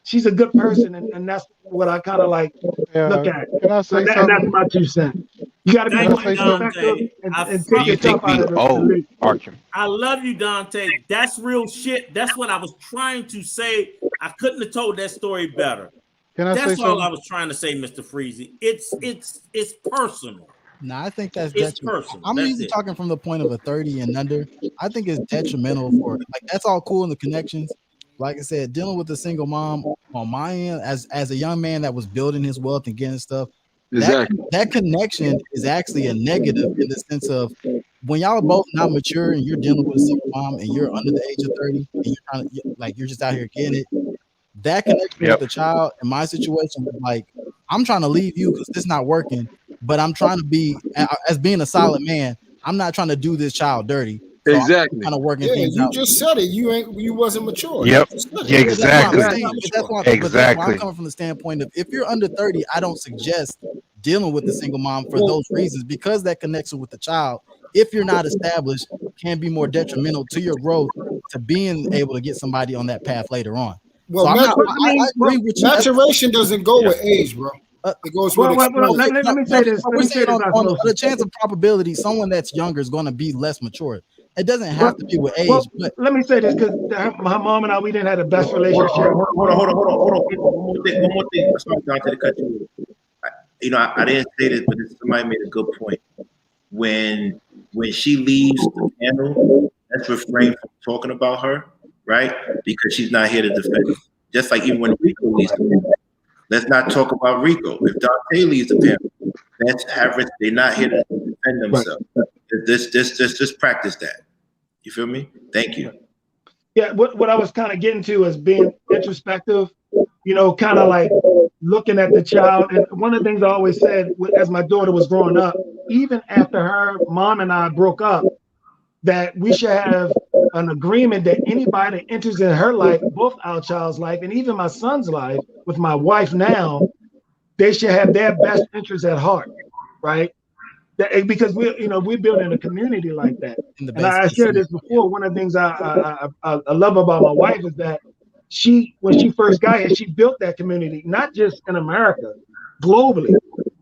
she's a good person, and that's what I kind of like look at. Can I say something? And that's my 2 cents. You got to be Dante. and take yourself out of the loop. I love you, Dante. That's real shit. That's what I was trying to say. I couldn't have told that story better. Can I That's say all something? I was trying to say, Mr. Freezy. It's personal. No, I think that's It's detrimental. personal. I'm That's usually it. talking from the point of a 30 and under. I think it's detrimental for like that's all cool in the connections. Like I said, dealing with a single mom on my end as a young man that was building his wealth and getting stuff, Exactly. that connection is actually a negative in the sense of when y'all are both not mature and you're dealing with a single mom and you're under the age of 30 and you're trying to like you're just out here getting it. That connection with the child in my situation was like, I'm trying to leave you because this is not working, but I'm trying to be as being a solid man. I'm not trying to do this child dirty. So Exactly. I'm kind of working Yeah, things you out. just said it. You wasn't mature. Yep. You just said Yeah, it. exactly. But that's why I'm coming from the standpoint of if you're under 30, I don't suggest dealing with the single mom for those reasons because that connection with the child, if you're not established, can be more detrimental to your growth to being able to get somebody on that path later on. Well, So I agree with you. Maturation doesn't go with age, bro. It goes with experience. Let me say this. We're saying on the chance of probability, someone that's younger is going to be less mature. It doesn't have to be with age. Well, but let me say this because my mom and I, we didn't have the best relationship. Hold on. One more thing. Sorry, Dante, to cut you off. I didn't say this, but somebody made a good point. When she leaves the panel, let's refrain from talking about her, right? Because she's not here to defend. Just like even when Rico leaves the panel, let's not talk about Rico. If Dante leaves the panel, let's have it. They're not here to defend themselves. Just practice that. You feel me? Thank you. Yeah, what I was kind of getting to is being introspective, kind of like looking at the child. And one of the things I always said as my daughter was growing up, even after her mom and I broke up, that we should have an agreement that anybody that enters in her life, both our child's life and even my son's life with my wife now, they should have their best interests at heart, right? Because we're building a community like that. And I shared this before. One of the things I love about my wife is that when she first got here, she built that community, not just in America, globally.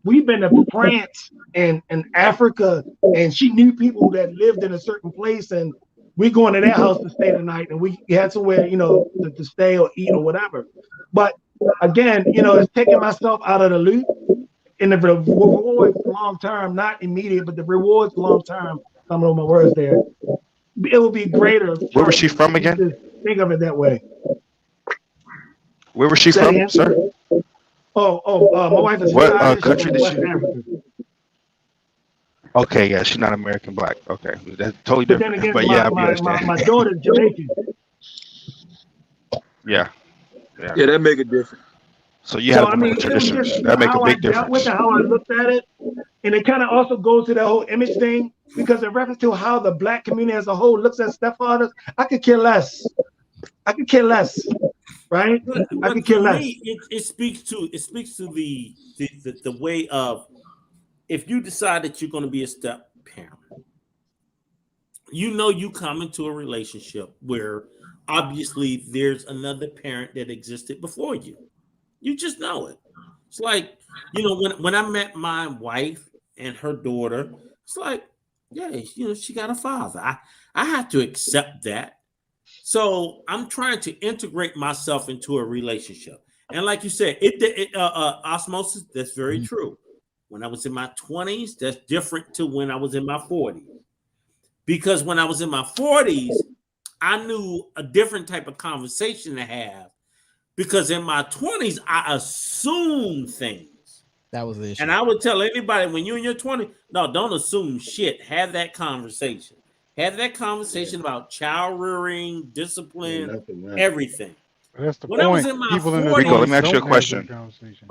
We've been to France and Africa, and she knew people that lived in a certain place, and we going to their house to stay the night, and we had somewhere, to stay or eat or whatever. But again, it's taking myself out of the loop. And the rewards long term, not immediate, but the rewards long term, some of my words there, it will be greater. Where was she from again? Think of it that way. Where was she from, sir? My wife is what country did West she? Africa. Okay, yeah, she's not American black. Okay, that's totally different. But then again, I my daughter's Jamaican. Yeah, that make a difference. So you have traditions. That make a big difference. How I looked at it, and it kind of also goes to the whole image thing, because in reference to how the black community as a whole looks at stepfathers, I could care less. Right? I could care less. It speaks to the way of, if you decide that you're going to be a step parent, you come into a relationship where obviously there's another parent that existed before you. You just know it. It's like, when I met my wife and her daughter, it's like, yeah, she got a father. I have to accept that. So I'm trying to integrate myself into a relationship. And like you said, osmosis, that's very true. When I was in my 20s, that's different to when I was in my 40s. Because when I was in my 40s, I knew a different type of conversation to have. Because in my 20s, I assumed things. That was the issue. And I would tell anybody, when you're in your 20s, no, don't assume shit. Have that conversation. Have that conversation about child rearing, discipline, everything. That's the when point. I was in my People 40s, Rico, let me ask you a question.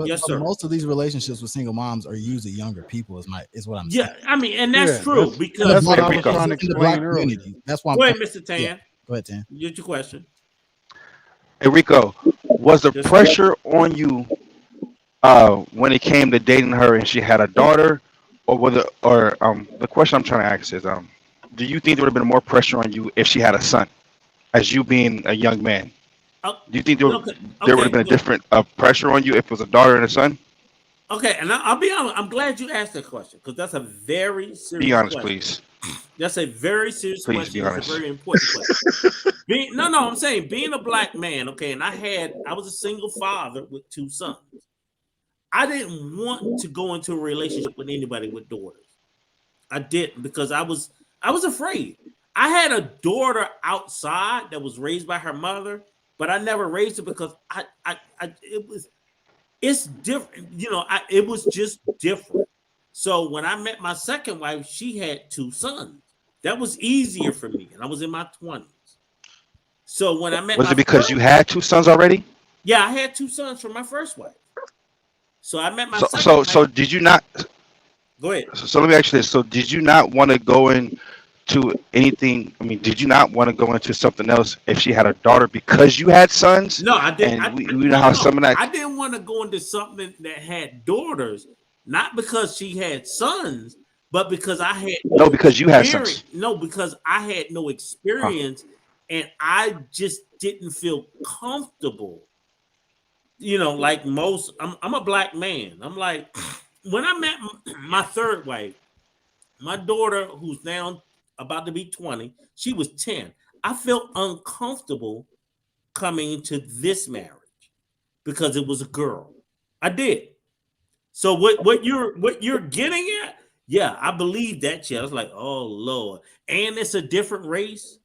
Yes, sir. Most of these relationships with single moms are usually younger people. Is what I'm saying. Yeah, I mean, and that's true because that's what I was trying to explain earlier. That's why. Go ahead, Mr. Tan. Yeah. Go ahead, Tan. Get your question. Hey, Rico, was the pressure on you when it came to dating her and she had a daughter, or the question I'm trying to ask is, do you think there would have been more pressure on you if she had a son, as you being a young man? Do you think there would have been a different pressure on you if it was a daughter and a son? Okay, and I'll be honest. I'm glad you asked that question because that's a very serious question. Be honest, please. That's a very serious Please question. be honest. It's a very important question. I'm saying being a black man, okay, and I was a single father with 2 sons. I didn't want to go into a relationship with anybody with daughters. I didn't because I was afraid. I had a daughter outside that was raised by her mother, but I never raised her because it's different. You know, it was just different. So when I met my second wife, she had 2 sons. That was easier for me, and I was in my 20s. So when I met, was it because you had 2 sons already? Yeah, I had 2 sons from my first wife. So I met my so did you not? Go ahead. So let me ask you this: so did you not want to go into anything? I mean, did you not want to go into something else if she had a daughter because you had sons? No, I didn't. And we know how some of that. I didn't want to go into something that had daughters, not because she had sons, but because I had because you had sons. No, because I had no experience, and I just didn't feel comfortable. You know, like most, I'm a black man. I'm like, when I met my third wife, my daughter, who's now about to be 20, she was 10. I felt uncomfortable coming into this marriage because it was a girl. I did. So what you're getting at? Yeah, I believe that shit. I was like, oh Lord, and it's a different race.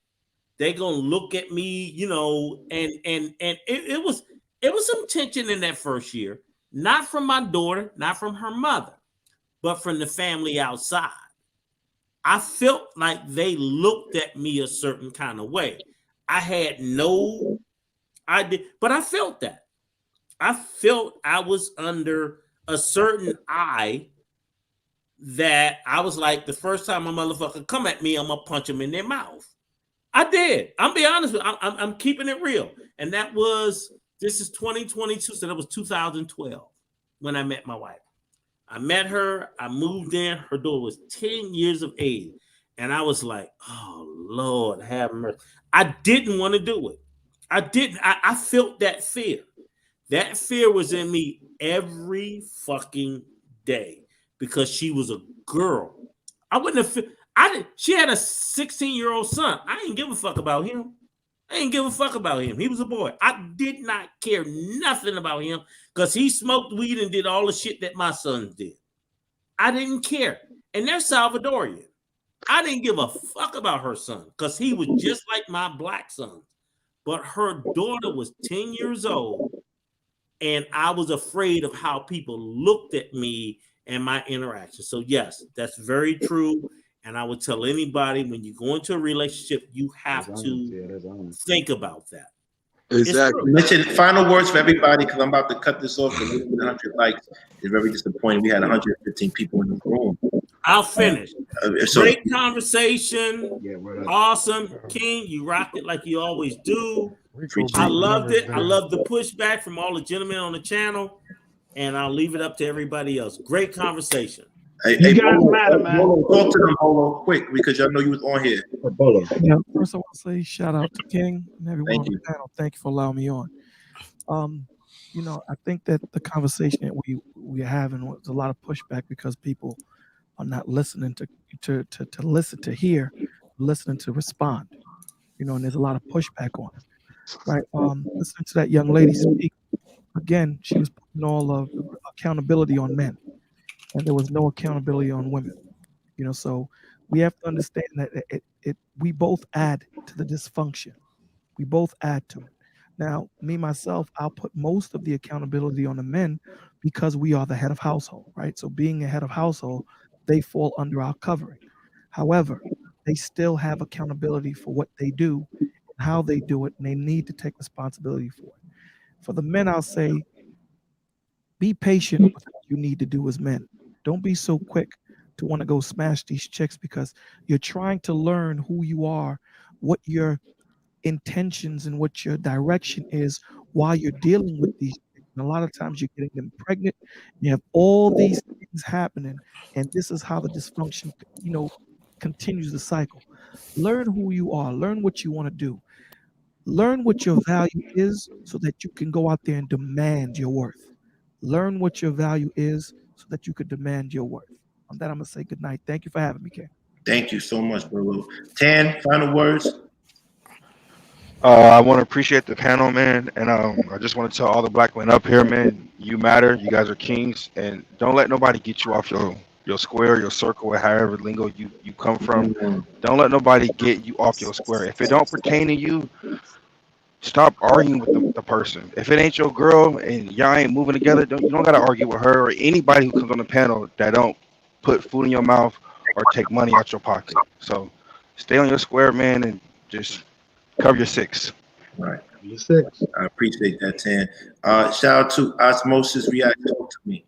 They're gonna look at me, you know, and it was some tension in that first year, not from my daughter, not from her mother, but from the family outside. I felt like they looked at me a certain kind of way. I had no idea, but I felt that. I felt I was under a certain eye that I was like, the first time a motherfucker come at me, I'm gonna punch him in their mouth. I did. I'm be honest with you. I'm keeping it real. And that was, this is 2022, so that was 2012 when I met my wife. I met her, I moved in, her daughter was 10 years of age. And I was like, oh Lord, have mercy. I didn't want to do it. I didn't. I felt that fear. That fear was in me every fucking day because she was a girl. I wouldn't have, she had a 16-year-old son. I didn't give a fuck about him. I didn't give a fuck about him. He was a boy. I did not care nothing about him because he smoked weed and did all the shit that my sons did. I didn't care. And they're Salvadorian. I didn't give a fuck about her son because he was just like my black sons. But her daughter was 10 years old, and I was afraid of how people looked at me and my interaction. So yes, that's very true. And I would tell anybody, when you go into a relationship, you have to think about that. Exactly. Listen, final words for everybody, because I'm about to cut this off. 100 likes is very disappointing. We had 115 people in the room. I'll finish. Great conversation. Yeah, awesome. King, you rocked it like you always do. I loved it. I love the pushback from all the gentlemen on the channel. And I'll leave it up to everybody else. Great conversation. You guys matter, man. Talk to them, Polo, quick, because y'all know you was on here. Yeah, first I want to say shout out to King and everyone on the panel. Thank you for allowing me on. You know, I think that the conversation that we're having was a lot of pushback because people are not listening to listen to hear, listening to respond. You know, and there's a lot of pushback on it. Right. Listening to that young lady speak again, she was putting all of accountability on men. And there was no accountability on women, you know. So we have to understand that we both add to the dysfunction. We both add to it. Now, me myself, I'll put most of the accountability on the men because we are the head of household, right? So being a head of household, they fall under our covering. However, they still have accountability for what they do, and how they do it, and they need to take responsibility for it. For the men, I'll say, be patient with what you need to do as men. Don't be so quick to want to go smash these chicks because you're trying to learn who you are, what your intentions and what your direction is while you're dealing with these chicks. And a lot of times you're getting them pregnant. You have all these things happening, and this is how the dysfunction, you know, continues the cycle. Learn who you are. Learn what you want to do. Learn what your value is so that you can go out there and demand your worth. Learn what your value is so that you could demand your worth. On that, I'm going to say good night. Thank you for having me, Ken. Thank you so much, bro. Tan, final words? I want to appreciate the panel, man. And I just want to tell all the black men up here, man, you matter. You guys are kings. And don't let nobody get you off your square, your circle, or however lingo you come from. Don't let nobody get you off your square. If it don't pertain to you, stop arguing with the person. If it ain't your girl and y'all ain't moving together, you don't gotta argue with her or anybody who comes on the panel that don't put food in your mouth or take money out your pocket. So stay on your square, man, and just cover your six. Right. Your six. I appreciate that, Tan. Shout out to Osmosis React. Talk to me.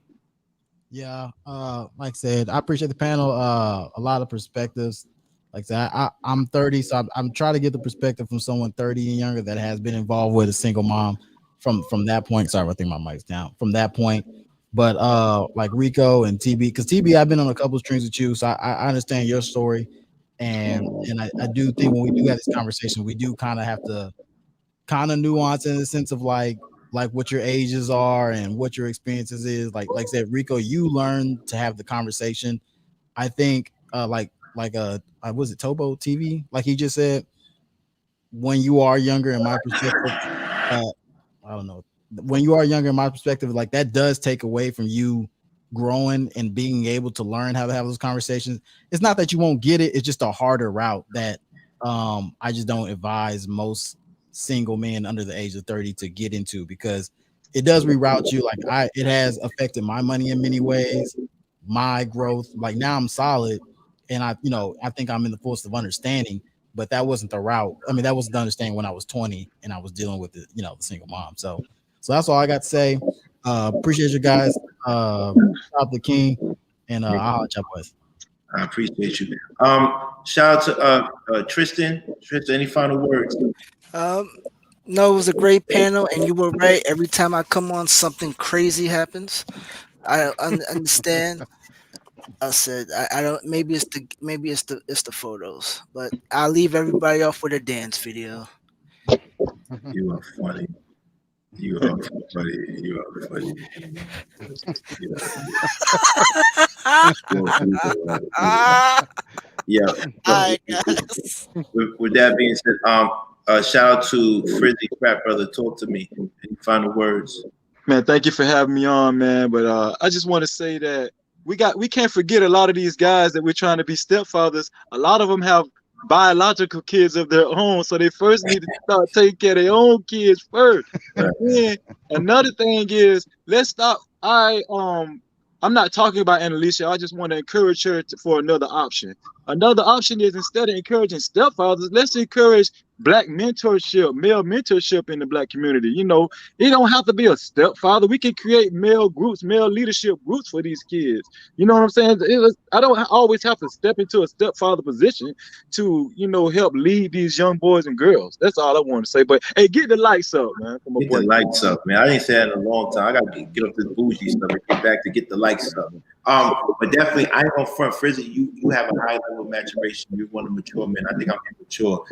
Yeah, like I said, I appreciate the panel. A lot of perspectives. Like I said, I'm 30, so I'm trying to get the perspective from someone 30 and younger that has been involved with a single mom from that point. Sorry, I think my mic's down. From that point, but like Rico and TB, because TB, I've been on a couple of streams with you, so I understand your story, and I do think when we do have this conversation, we do kind of have to kind of nuance in the sense of like what your ages are and what your experiences is. Like I said, Rico, you learn to have the conversation. I think was it Tobo TV? Like he just said, when you are younger, in my perspective, I don't know. When you are younger, in my perspective, like that does take away from you growing and being able to learn how to have those conversations. It's not that you won't get it; it's just a harder route that I just don't advise most single men under the age of 30 to get into, because it does reroute you. Like it has affected my money in many ways, my growth. Like now I'm solid, and I think I'm in the fullest of understanding. But that wasn't the route. I mean, that was the understanding when I was 20 and I was dealing with the single mom. So that's all I got to say. Appreciate you guys. Shout out to King, and I'll hot up with. I appreciate you. Shout out to Tristan. Tristan, any final words? No, it was a great panel, and you were right. Every time I come on, something crazy happens. I understand. I said I don't. Maybe it's the photos, but I'll leave everybody off with a dance video. You are funny. You are funny. You are funny. Yeah. With that being said, shout out to Frizzy Crap Brother. Talk to me. Any final words? Man, thank you for having me on, man. But I just want to say that we can't forget a lot of these guys that we're trying to be stepfathers. A lot of them have biological kids of their own, so they first need to start taking care of their own kids first. And then another thing is, let's stop. I'm not talking about Annalisa. I just want to encourage her for another option. Another option is, instead of encouraging stepfathers, let's encourage Black mentorship, male mentorship in the Black community. You know, it don't have to be a stepfather. We can create male groups, male leadership groups for these kids. You know what I'm saying? I don't always have to step into a stepfather position to, help lead these young boys and girls. That's all I want to say. But hey, get the lights up, man. Get the lights up, man. I didn't say that in a long time. I got to get up this bougie stuff and get back to get the lights up. But definitely, I ain't gonna front. Frizzy, you have a high level of maturation. You're one of the mature men. I think I'm immature.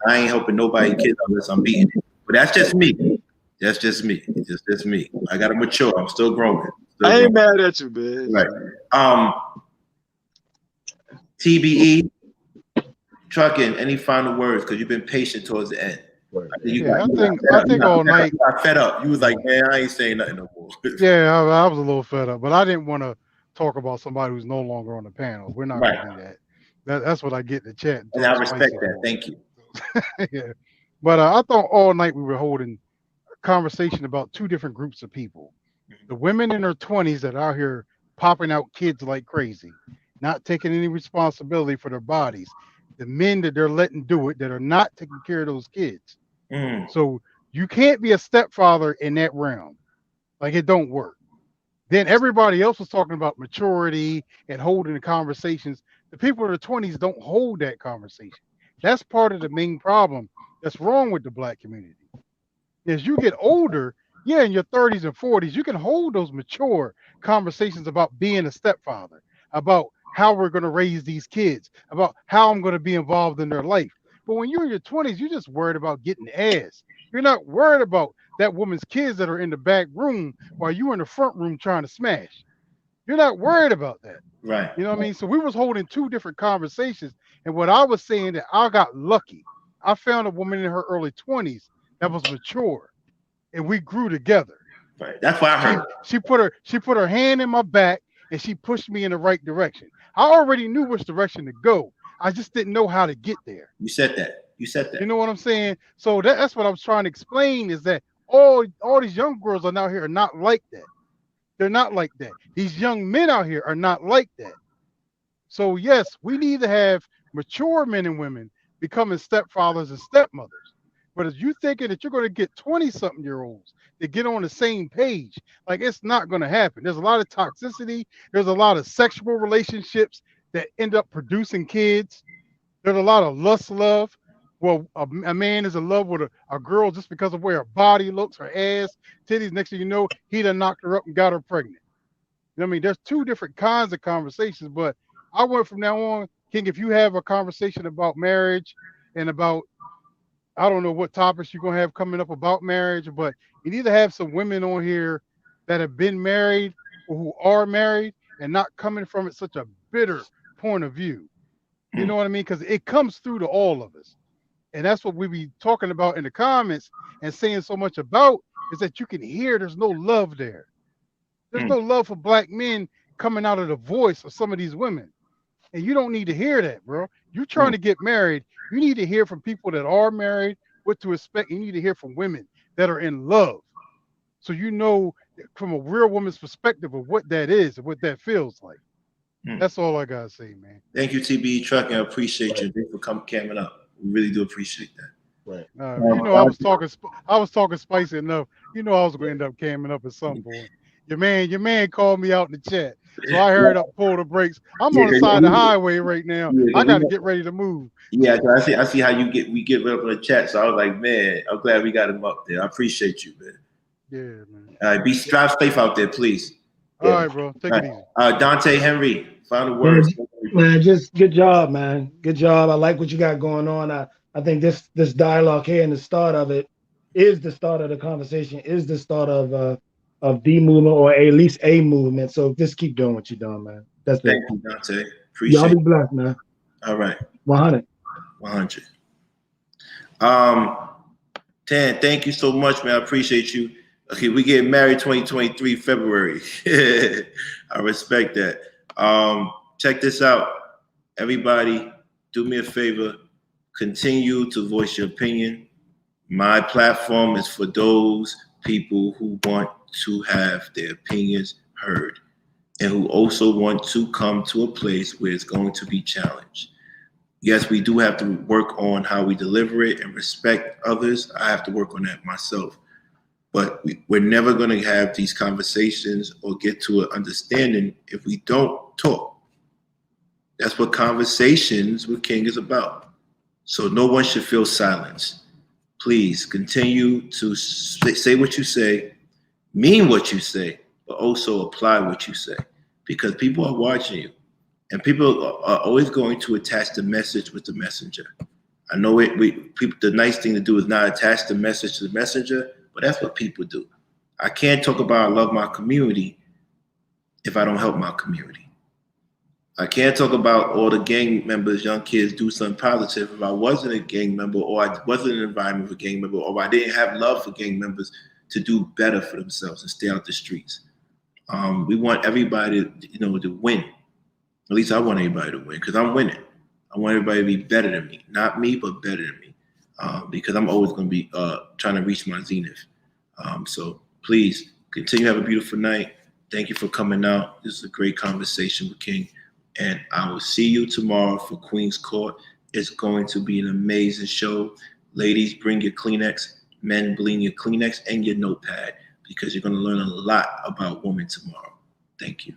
I ain't helping nobody kids unless I'm beating it. But that's just me. That's just me. It's just me. I gotta mature. I'm still growing. I ain't mad at you, man. Right. TBE, Trucking, any final words? Because you've been patient towards the end. I think all night. You got fed up. You was like, man, I ain't saying nothing no more. Yeah, I was a little fed up, but I didn't want to talk about somebody who's no longer on the panel. We're not going to do that. That's what I get in the chat. And I respect that. Thank you. Yeah. But I thought all night we were holding a conversation about two different groups of people. The women in their 20s that are out here popping out kids like crazy, not taking any responsibility for their bodies. The men that they're letting do it that are not taking care of those kids. So you can't be a stepfather in that realm. Like, it don't work. Then everybody else was talking about maturity and holding the conversations. The people in their 20s don't hold that conversation. That's part of the main problem that's wrong with the Black community. As you get older, in your 30s and 40s, you can hold those mature conversations about being a stepfather, about how we're going to raise these kids, about how I'm going to be involved in their life. But when you're in your 20s, you're just worried about getting ass. You're not worried about that woman's kids that are in the back room while you're in the front room trying to smash. You're not worried about that. Right. You know what I mean? So we was holding two different conversations. And what I was saying, that I got lucky. I found a woman in her early 20s that was mature, and we grew together. Right. That's why I heard. She put her hand in my back, and she pushed me in the right direction. I already knew which direction to go. I just didn't know how to get there. You said that. You said that. You know what I'm saying? So that's what I was trying to explain, is that all these young girls are out here are not like that. They're not like that. These young men out here are not like that. So yes, we need to have mature men and women becoming stepfathers and stepmothers. But if you thinking that you're going to get 20-something-year-olds to get on the same page, like, it's not going to happen. There's a lot of toxicity. There's a lot of sexual relationships that end up producing kids. There's a lot of love. Well, a man is in love with a girl just because of where her body looks, her ass, titties. Next thing you know, he done knocked her up and got her pregnant. You know what I mean? There's two different kinds of conversations, but I want from now on, King, if you have a conversation about marriage and about, I don't know what topics you're going to have coming up about marriage, but you need to have some women on here that have been married or who are married and not coming from it such a bitter point of view. You know what I mean? Because it comes through to all of us. And that's what we be talking about in the comments and saying so much about, is that you can hear there's no love there. There's no love for black men coming out of the voice of some of these women. And you don't need to hear that, bro. You're trying to get married. You need to hear from people that are married what to expect. You need to hear from women that are in love. So you know from a real woman's perspective of what that is and what that feels like. That's all I gotta say, man. Thank you, TB Trucking. I appreciate you. Thanks for coming up. We really do appreciate that. Right. You know, I was talking spicy enough. You know, I was gonna end up camming up at some point. Your man called me out in the chat, so I hurried up, pulled the brakes. I'm on the side of the highway right now. I got to get ready to move. Yeah, I see how we get rid of the chat. So I was like, man, I'm glad we got him up there. I appreciate you, man. Yeah, man. All right, drive safe out there, please. All right, bro. Take it easy. Dante Henry, final words. Man, just good job, man. Good job. I like what you got going on. I think this dialogue here and the start of it is the start of the conversation, is the start of the movement, or at least a movement. So just keep doing what you're doing, man. Thank you, Dante. Appreciate y'all. Be blessed, man. All right. 100. 100. Tan, thank you so much, man. I appreciate you. Okay, we get married 2023 February. I respect that. Check this out. Everybody, do me a favor. Continue to voice your opinion. My platform is for those people who want to have their opinions heard and who also want to come to a place where it's going to be challenged. Yes, we do have to work on how we deliver it and respect others. I have to work on that myself. But we're never going to have these conversations or get to an understanding if we don't talk. That's what Conversations with King is about. So no one should feel silenced. Please continue to say what you say, mean what you say, but also apply what you say, because people are watching you. And people are always going to attach the message with the messenger. I know the nice thing to do is not attach the message to the messenger, but that's what people do. I can't talk about I love my community if I don't help my community. I can't talk about all the gang members, young kids do something positive if I wasn't a gang member, or I wasn't in an environment of a gang member, or I didn't have love for gang members to do better for themselves and stay out the streets. We want everybody to win. At least I want everybody to win, because I'm winning. I want everybody to be better than me. Not me, but better than me. Because I'm always going to be trying to reach my zenith. So please continue to have a beautiful night. Thank you for coming out. This is a great conversation with King. And I will see you tomorrow for Queen's Court. It's going to be an amazing show. Ladies, bring your Kleenex. Men, bring your Kleenex and your notepad, because you're going to learn a lot about women tomorrow. Thank you.